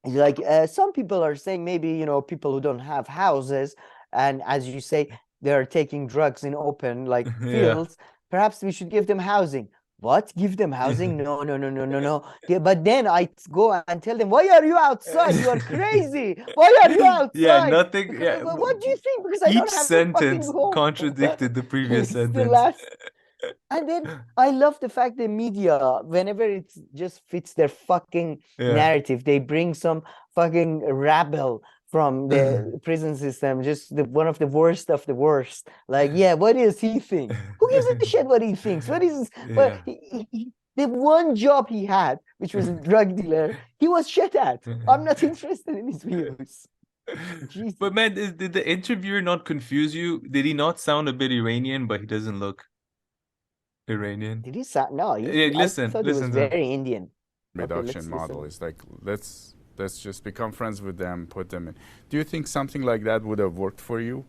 Like some people are saying maybe, you know, people who don't have houses, and as you say, they're taking drugs in open fields. Perhaps we should give them housing. What? Give them housing? No. Yeah, but then I go and tell them, why are you outside? You are crazy. Why are you outside? Yeah, nothing. Yeah. What do you think? Because I don't have sentence contradicted the previous sentence. And then I love the fact the media, whenever it just fits their fucking narrative, they bring some fucking rabble from the prison system, just one of the worst of the worst. Like, what does he think? Who gives a shit what he thinks? What is the one job he had, which was a drug dealer, he was shit at. I'm not interested in his views. Jesus. But man, did the interviewer not confuse you? Did he not sound a bit Iranian, but he doesn't look Iranian? Did he sound? No, listen. I thought he was very Indian. Reduction model is like, let's just become friends with them, put them in. Do you think something like that would have worked for you?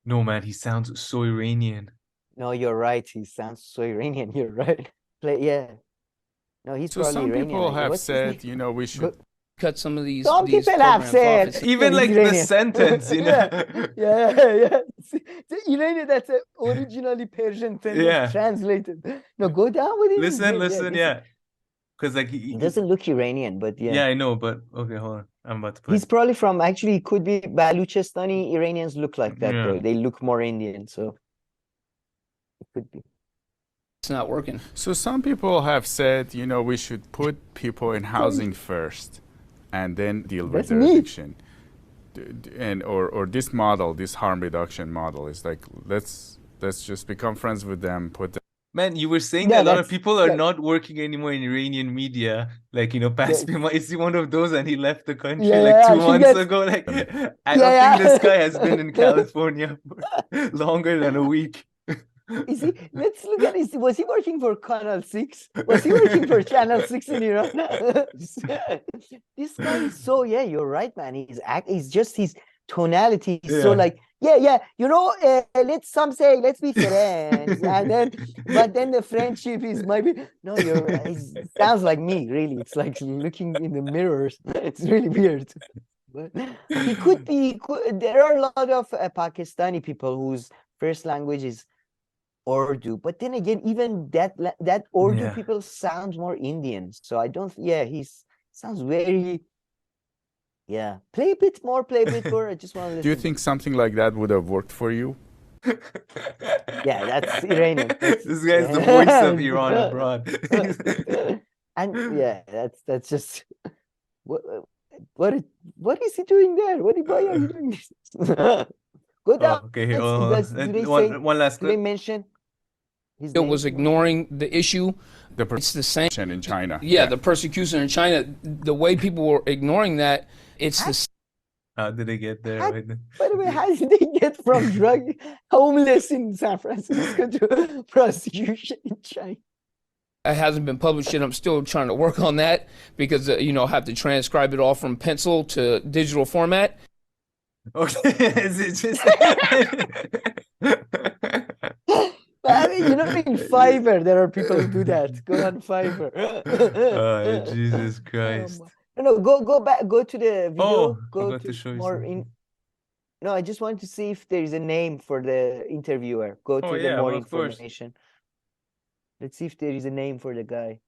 No, man, he sounds so Iranian. No, you're right. He sounds so Iranian. You're right. No, he's probably some Iranian. People have said, you know, we should cut some of these. Some people have said, even like the sentence, you know. Yeah. The Iranian, that's originally Persian translated. No, go down with it. Listen, because like He doesn't look Iranian, but yeah, yeah. I know, but okay, hold on. I'm about to play. He's probably from, actually, it could be Baluchistani. Iranians look like that, Yeah. though. They look more Indian, so it could be. It's not working. So some people have said, you know, we should put people in housing first and then deal with That's their me. addiction. And or this model, this harm reduction model is like, let's just become friends with them, put them. Man, you were saying Yeah, that a lot of that's- people are yeah. not working anymore in Iranian media. Like, you know, Paspi, is he one of those? And he left the country Yeah, like yeah, 2 he months gets- ago. Like, I Yeah, don't yeah. think this guy has been in California for longer than a week. Is he? Let's look at this. Was he working for Canal 6? Was he working for Channel 6 in Iran? This guy is so, yeah, you're right, man. He's just his tonality is so Yeah. like, yeah, you know, some say, let's be friends. But then the friendship is maybe, no, it sounds like me, really. It's like looking in the mirrors. It's really weird. But he could be, there are a lot of Pakistani people whose first language is Urdu, but then again, even that Urdu Yeah. people sound more Indian. So I don't. Yeah, sounds very. Yeah, play a bit more. I just want to listen. Do you think something like that would have worked for you? Yeah, that's Iranian. This guy's the voice of Iran abroad. And yeah, that's just what is he doing there? Why are you doing this? Go down. Oh, okay, here, hold on. Do they say? One last Do they clip. mention? His It name? was ignoring the issue. It's the same. In China. Yeah, the persecution in China, the way people were ignoring that, it's the How did they get there? By the way, how did they get from homeless in San Francisco to prosecution in China? It hasn't been published yet. I'm still trying to work on that because, I have to transcribe it all from pencil to digital format. Okay, is it just... I mean, in Fiverr, there are people who do that. Go on Fiverr. Oh, Jesus Christ. No, go back, go to the video. Oh, I go forgot to show you more something. No, I just wanted to see if there is a name for the interviewer. Go to Oh, the yeah, more well, of course. information. Let's see if there is a name for the guy.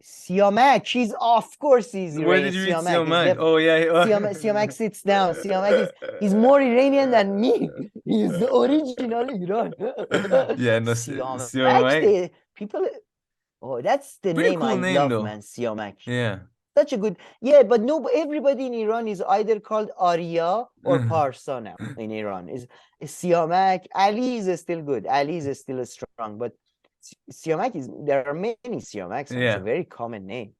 Siamak, of course he's Where Iranian. did you read Siamak is Siamak? Oh, yeah. Siamak sits down. Siamak he's more Iranian than me. He's the original Iran. Yeah, no, Siamak. Siamak. Oh, that's the Pretty name cool I name, love, though. man. Siamak. Yeah. Such a good, but no, everybody in Iran is either called Arya or Parsa now in Iran. Is Siamak. Ali is still good. Ali is still strong, but Siamak there are many Siamaks. Yeah. It's a very common name.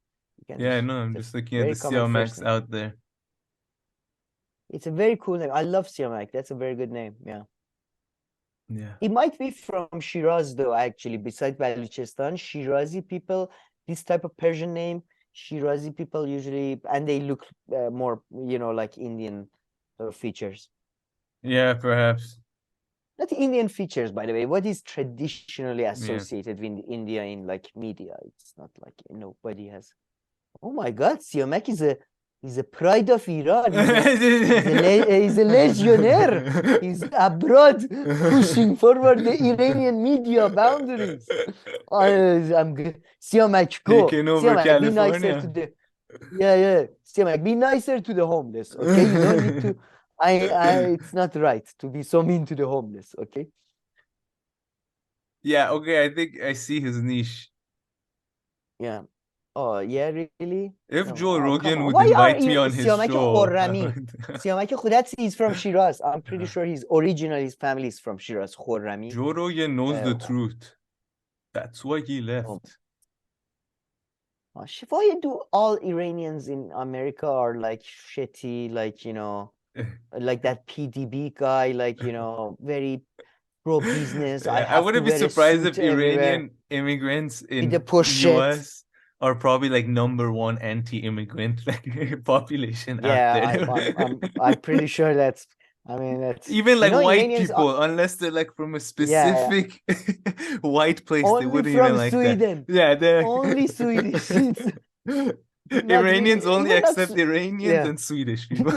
Yeah, I know. I'm just looking at very the common first Siamaks name. out there. It's a very cool name. I love Siamak. That's a very good name. Yeah. Yeah. It might be from Shiraz, though, actually. Besides Baluchistan, Shirazi people, this type of Persian name, Shirazi people usually, and they look more, like Indian features. Yeah, perhaps. Not Indian features, by the way. What is traditionally associated with India in like media? It's not like nobody has. Oh my God, Siamak is a pride of Iran. He's a legionnaire. He's abroad pushing forward the Iranian media boundaries. I'm good. Siamak, go. Taking over Siamak, be nicer California. to the. Yeah. Siamak, be nicer to the homeless. Okay, you don't need to. It's not right to be so mean to the homeless. Okay. Yeah, okay, I think I see his niche. Yeah. Oh, yeah, really? If No. Joe Oh, Rogan come on. would Why are invite me you on his Siamak show. Khorrami? Siamak Khudats is from Shiraz. I'm pretty sure his family is from Shiraz. Khorrami. Joe Rogan knows the truth. That's why he left. Why do all Iranians in America are like shitty, like, like that PDB guy, like, very pro-business. I wouldn't be wear a surprised if suit everywhere. Iranian immigrants in the push-it. US are probably like #1 anti-immigrant like population out Yeah, there. I'm pretty sure that's. I mean, that's Even like white Iranians people, unless they're like from a Yeah. specific white place, they Only wouldn't from even like Sweden. that. Yeah, they're Only Swedish. Iranians only even not accept Su- Iranians yeah. and Swedish people.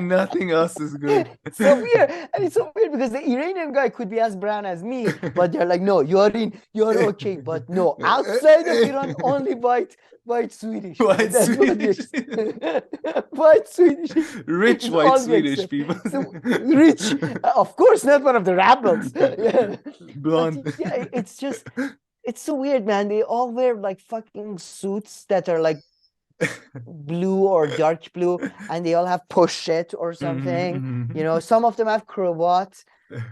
Nothing else is good. It's so weird, and it's so weird because the Iranian guy could be as brown as me, but they're like, no, you're okay, but no, outside of Iran, only white Swedish. White That's Swedish. white Swedish. Rich is white all we Swedish accept. people. So, rich, of course, not one of the rebels. Yeah. Blonde. But yeah, it's just, it's so weird, man. They all wear like fucking suits that are like blue or dark blue, and they all have pochette or something. You know, some of them have cravats,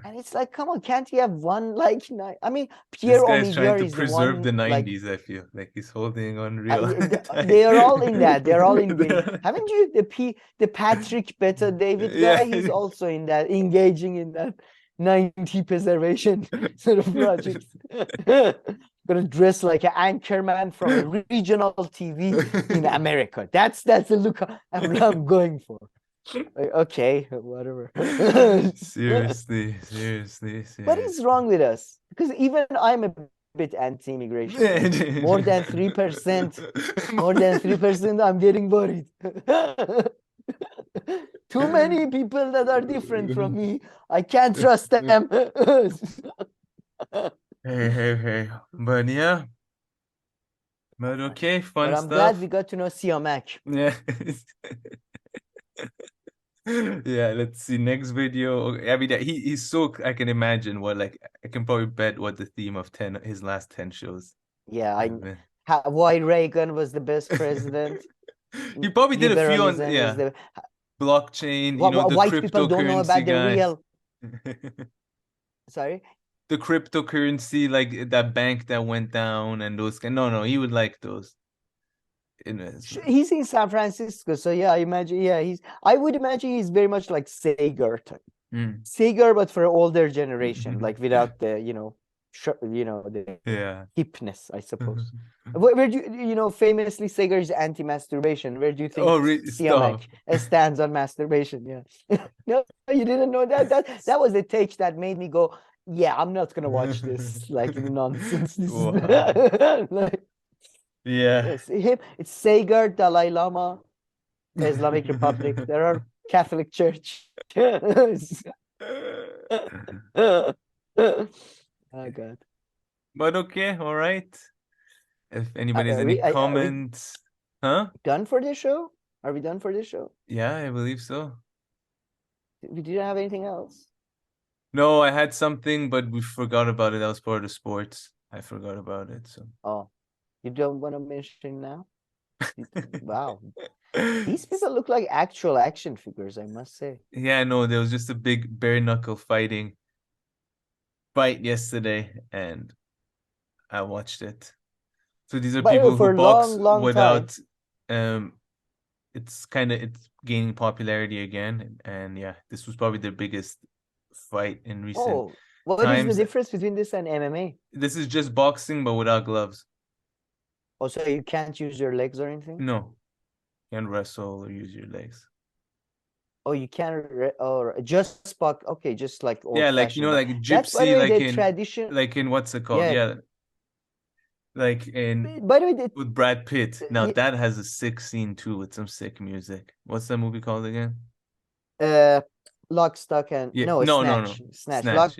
and it's like, come on, can't you have one like? I mean, Pierre This guy's trying Omidyar to is the preserve one the like. 90s, I feel like he's holding on real. They are all in that. They're all engaged. Haven't you the Patrick Beta David guy? Yeah. He's also in that, engaging in that 90 preservation sort of project. Gonna dress like an anchorman from a regional TV in America. That's the look I'm going for. Like, okay, whatever. Seriously. What is wrong with us? Because even I'm a bit anti-immigration. More than 3%. More than 3%. I'm getting worried. Too many people that are different from me. I can't trust them. Hey. But yeah. But okay, fun But I'm stuff. glad we got to know Siamak. Yeah. Yeah, let's see next video. I mean, he's so, I can imagine what, like, I can probably bet what the theme of his last 10 shows. Yeah, why Reagan was the best president. He probably did a few on, Liberalism yeah, is the blockchain, you know, the white people don't know about cryptocurrency the guy. real. Sorry? The cryptocurrency, like that bank that went down and those. No, he would like those. He's in San Francisco, so yeah, I would imagine he's very much like Sager type. Sager, but for older generation, like without the, the hipness, I suppose. Where do you, famously Sager is anti-masturbation. Where do you think Siamak stands on masturbation? Yeah. No, you didn't know that. That was the take that made me go, yeah, I'm not gonna watch this like nonsense. This is like, yeah. It's Sager, Dalai Lama, Islamic Republic. There are Catholic Church. Oh God. But okay, all right. If anybody has any comments, done for this show? Are we done for this show? Yeah, I believe so. We didn't have anything else. No, I had something, but we forgot about it. That was part of sports. I forgot about it. So. Oh, you don't want to mention now? Wow. These people look like actual action figures, I must say. Yeah, no, there was just a big bare knuckle fight yesterday, and I watched it. So these are people who box long without time. It's gaining popularity again, and yeah, this was probably their biggest fight in recent times. What is the difference between this and MMA? This is just boxing, but without gloves. Oh, so you can't use your legs or anything? No. You can't wrestle or use your legs. Oh, you can't, or just spot. Okay, just like yeah, like like gypsy, like in what's it called? Yeah, like in. By the way, with Brad Pitt. Now that has a sick scene too, with some sick music. What's that movie called again? Lock, Stock, and Snatch. Lock,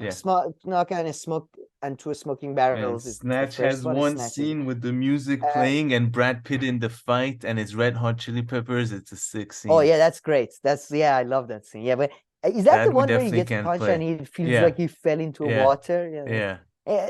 Stock, and Two Smoking Barrels. And Snatch has one scene with the music playing and Brad Pitt in the fight, and it's Red Hot Chili Peppers. It's a sick scene. Oh yeah, that's great. I love that scene. Yeah, but is that the one where he gets punched and he feels like he fell into water? Yeah.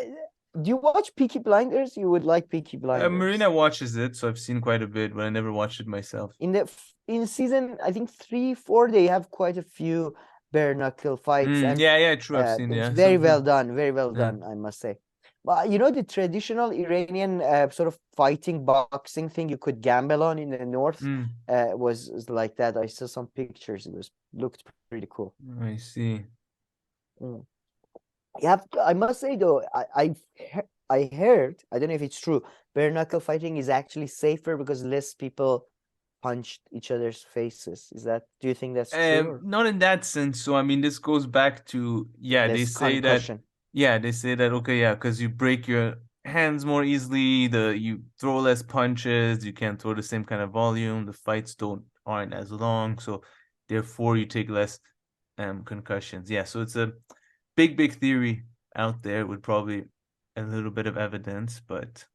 Do you watch Peaky Blinders? You would like Peaky Blinders. Marina watches it, so I've seen quite a bit, but I never watched it myself. In season, I think 3-4, they have quite a few bare knuckle fights. And, true. I've seen. It's very well done, I must say. But the traditional Iranian sort of fighting boxing thing you could gamble on in the north was like that. I saw some pictures. It looked pretty cool. I see. I must say though, I heard, I don't know if it's true, bare knuckle fighting is actually safer because less people punched each other's faces. Do you think that's true? Not in that sense. So I mean, this goes back to they say that. Yeah, they say that, okay, yeah, because you break your hands more easily. You throw less punches. You can't throw the same kind of volume. The fights aren't as long, so therefore you take less concussions. Yeah, so it's a big theory out there with probably a little bit of evidence, but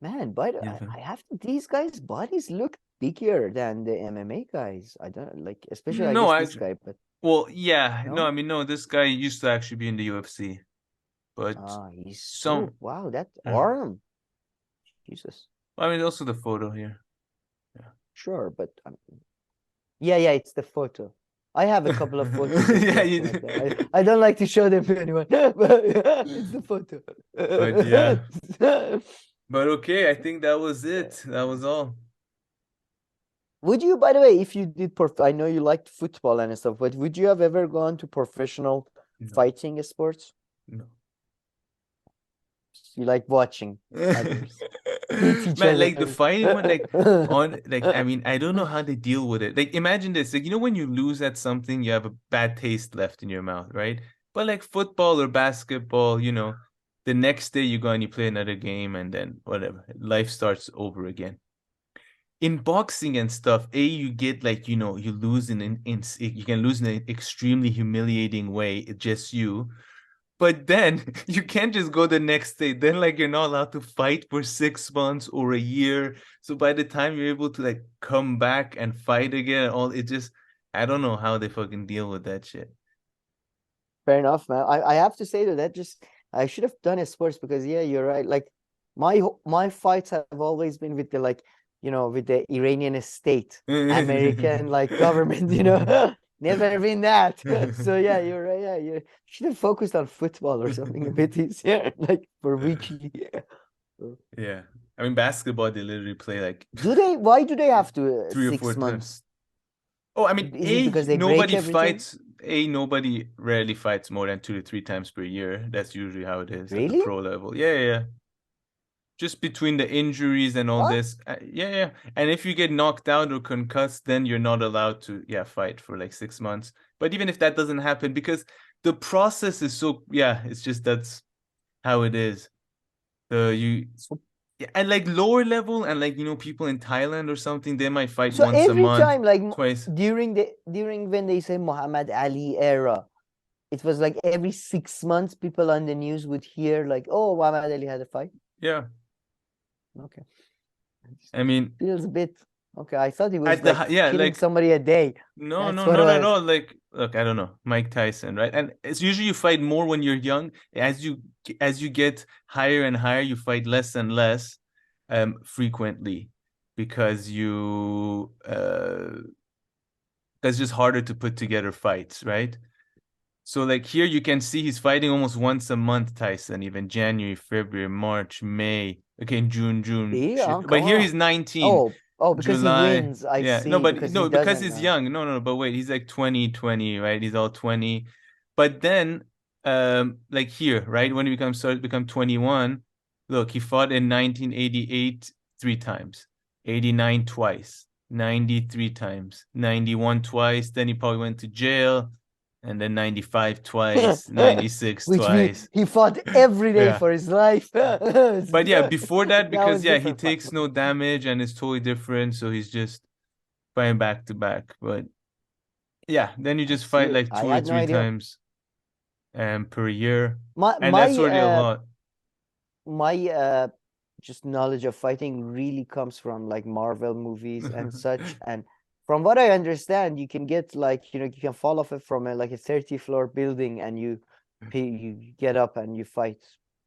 Man, but yeah. I have to, these guys' bodies look bigger than the MMA guys. I don't like, especially I No, guess this guy, but well, yeah, no, no? I mean, no, this guy used to actually be in the UFC, but He's some, so, wow, that arm. Jesus. I mean, also the photo here. Sure, but yeah, it's the photo. I have a couple of photos. Yeah, like that. I don't like to show them to anyone, but it's the photo. But yeah. But okay, I think that was it. That was all. Would you, by the way, if you did, I know you liked football and stuff, but would you have ever gone to professional fighting sports? No. You like watching others hit each Man, other. like the fighting one, I mean, I don't know how they deal with it. Like, imagine this, like, you know, when you lose at something, you have a bad taste left in your mouth, right? But like football or basketball, you know, the next day you go and you play another game, and then whatever, life starts over again. In boxing and stuff, you get like, you know, you lose you can lose in an extremely humiliating way. It's just you. But then you can't just go the next day. Then like you're not allowed to fight for 6 months or a year. So by the time you're able to like come back and fight again, I don't know how they fucking deal with that shit. Fair enough, man. I have to say that I should have done a sports, because yeah, you're right. Like my fights have always been with the, like, you know, with the Iranian state, American like government, you know. Never been that. So yeah, you're right. Yeah, you should have focused on football or something a bit easier, like for Wiki. Yeah, I mean basketball, they literally play like. Why do they have to 3 or 4 6 months? times? Oh, I mean, Is it because they break everything? Nobody rarely fights more than 2 to 3 times per year. That's usually how it is at the Really? pro level. Yeah. Just between the injuries and all this. Yeah. And if you get knocked out or concussed, then you're not allowed to, fight for like 6 months. But even if that doesn't happen, because the process is so, it's just that's how it is. And like lower level and like, you know, people in Thailand or something, they might fight So once a every month, time, like twice. during when they say Muhammad Ali era, it was like every 6 months people on the news would hear like, oh, Muhammad Ali had a fight. Yeah. Okay. I mean, feels a bit okay. I thought he was killing like somebody a day. No, not at all. Like, look, I don't know, Mike Tyson, right? And it's usually you fight more when you're young. As you get higher and higher, you fight less and less frequently, because it's just harder to put together fights, right? So like here you can see he's fighting almost once a month, Tyson, even January, February, March, May. Okay, in June. But here he's 19. Oh, because July. he wins. I see. No, but because he's young. No, but wait, he's like 20, right? He's all 20. But then, like here, right, when he become 21, look, he fought in 1988 3 times, 89 twice, 93 times, 91 twice. Then he probably went to jail. And then 95 twice, 96 twice. He fought every day for his life. But yeah, before that, because he takes fight. no damage and it's totally different. So he's just fighting back to back. But yeah, then you just fight like 2 or 3 times per year. And that's already a lot. My just knowledge of fighting really comes from like Marvel movies and such. And from what I understand, you can get like, you know, you can fall off it from a 30-floor building and you get up and you fight.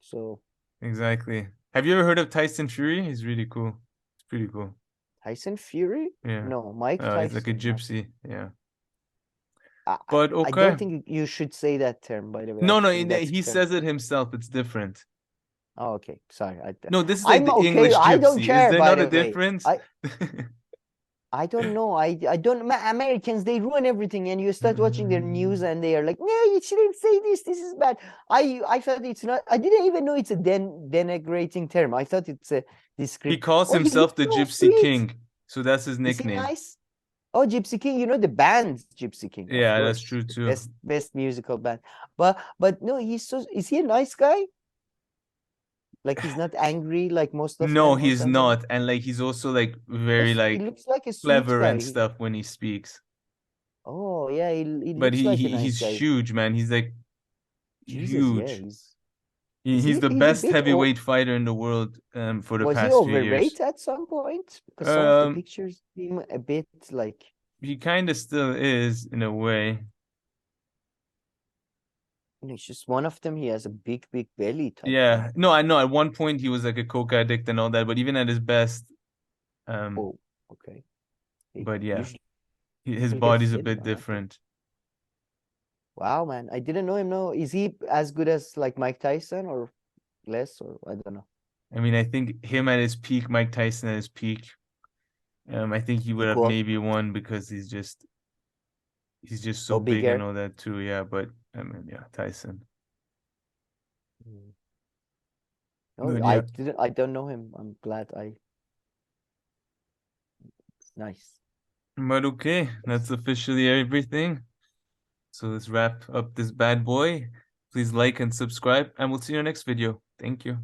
So exactly. Have you ever heard of Tyson Fury? He's really cool. It's pretty cool. Tyson Fury? Yeah. No, Mike Tyson. He's like a gypsy. Yeah. But okay. I don't think you should say that term, by the way. No, he says it himself. It's different. Oh, okay. Sorry. No, this is like the English gypsy. I don't care. Is there not a difference? I don't know. I don't. Americans, they ruin everything, and you start watching their news, and they are like, "No, you shouldn't say this. This is bad." I thought it's not. I didn't even know it's a denigrating term. I thought it's a description. He calls himself the Gypsy King, so that's his nickname. Is he nice? Oh, Gypsy King. You know the band Gypsy King. Yeah, that's true too. Best musical band. But no, is he a nice guy? Like he's not angry like most of No, them or he's something? not. And like he's also like very Yes, he like looks like a sweet clever guy. and stuff when he speaks. Oh yeah, he But looks like a nice he's guy. huge, man. He's like Jesus, yeah, huge. is He's the he's a best bit heavyweight fighter in the world for the was he past few years. overweight at some point? Because some of the Um, pictures seem a bit like he kind of still is in a way. it's just one of them. He has a big belly type Yeah. thing. No, I know at one point he was like a coke addict and all that, but even at his best, Oh, okay. but yeah, Usually his he gets body's a thin, bit man, I think. different. Wow, man, I didn't know him. No, is he as good as like Mike Tyson or less, or I don't know. I mean, I think him at his peak, Mike Tyson at his peak, I think he would have Equal. maybe won because he's just so Oh, big and bigger. all that too. Yeah, but I mean, yeah, Tyson. No, But I yeah, didn't. I don't know him. I'm glad It's nice. but okay, that's officially everything. So let's wrap up this bad boy. Please like and subscribe, and we'll see you in our next video. Thank you.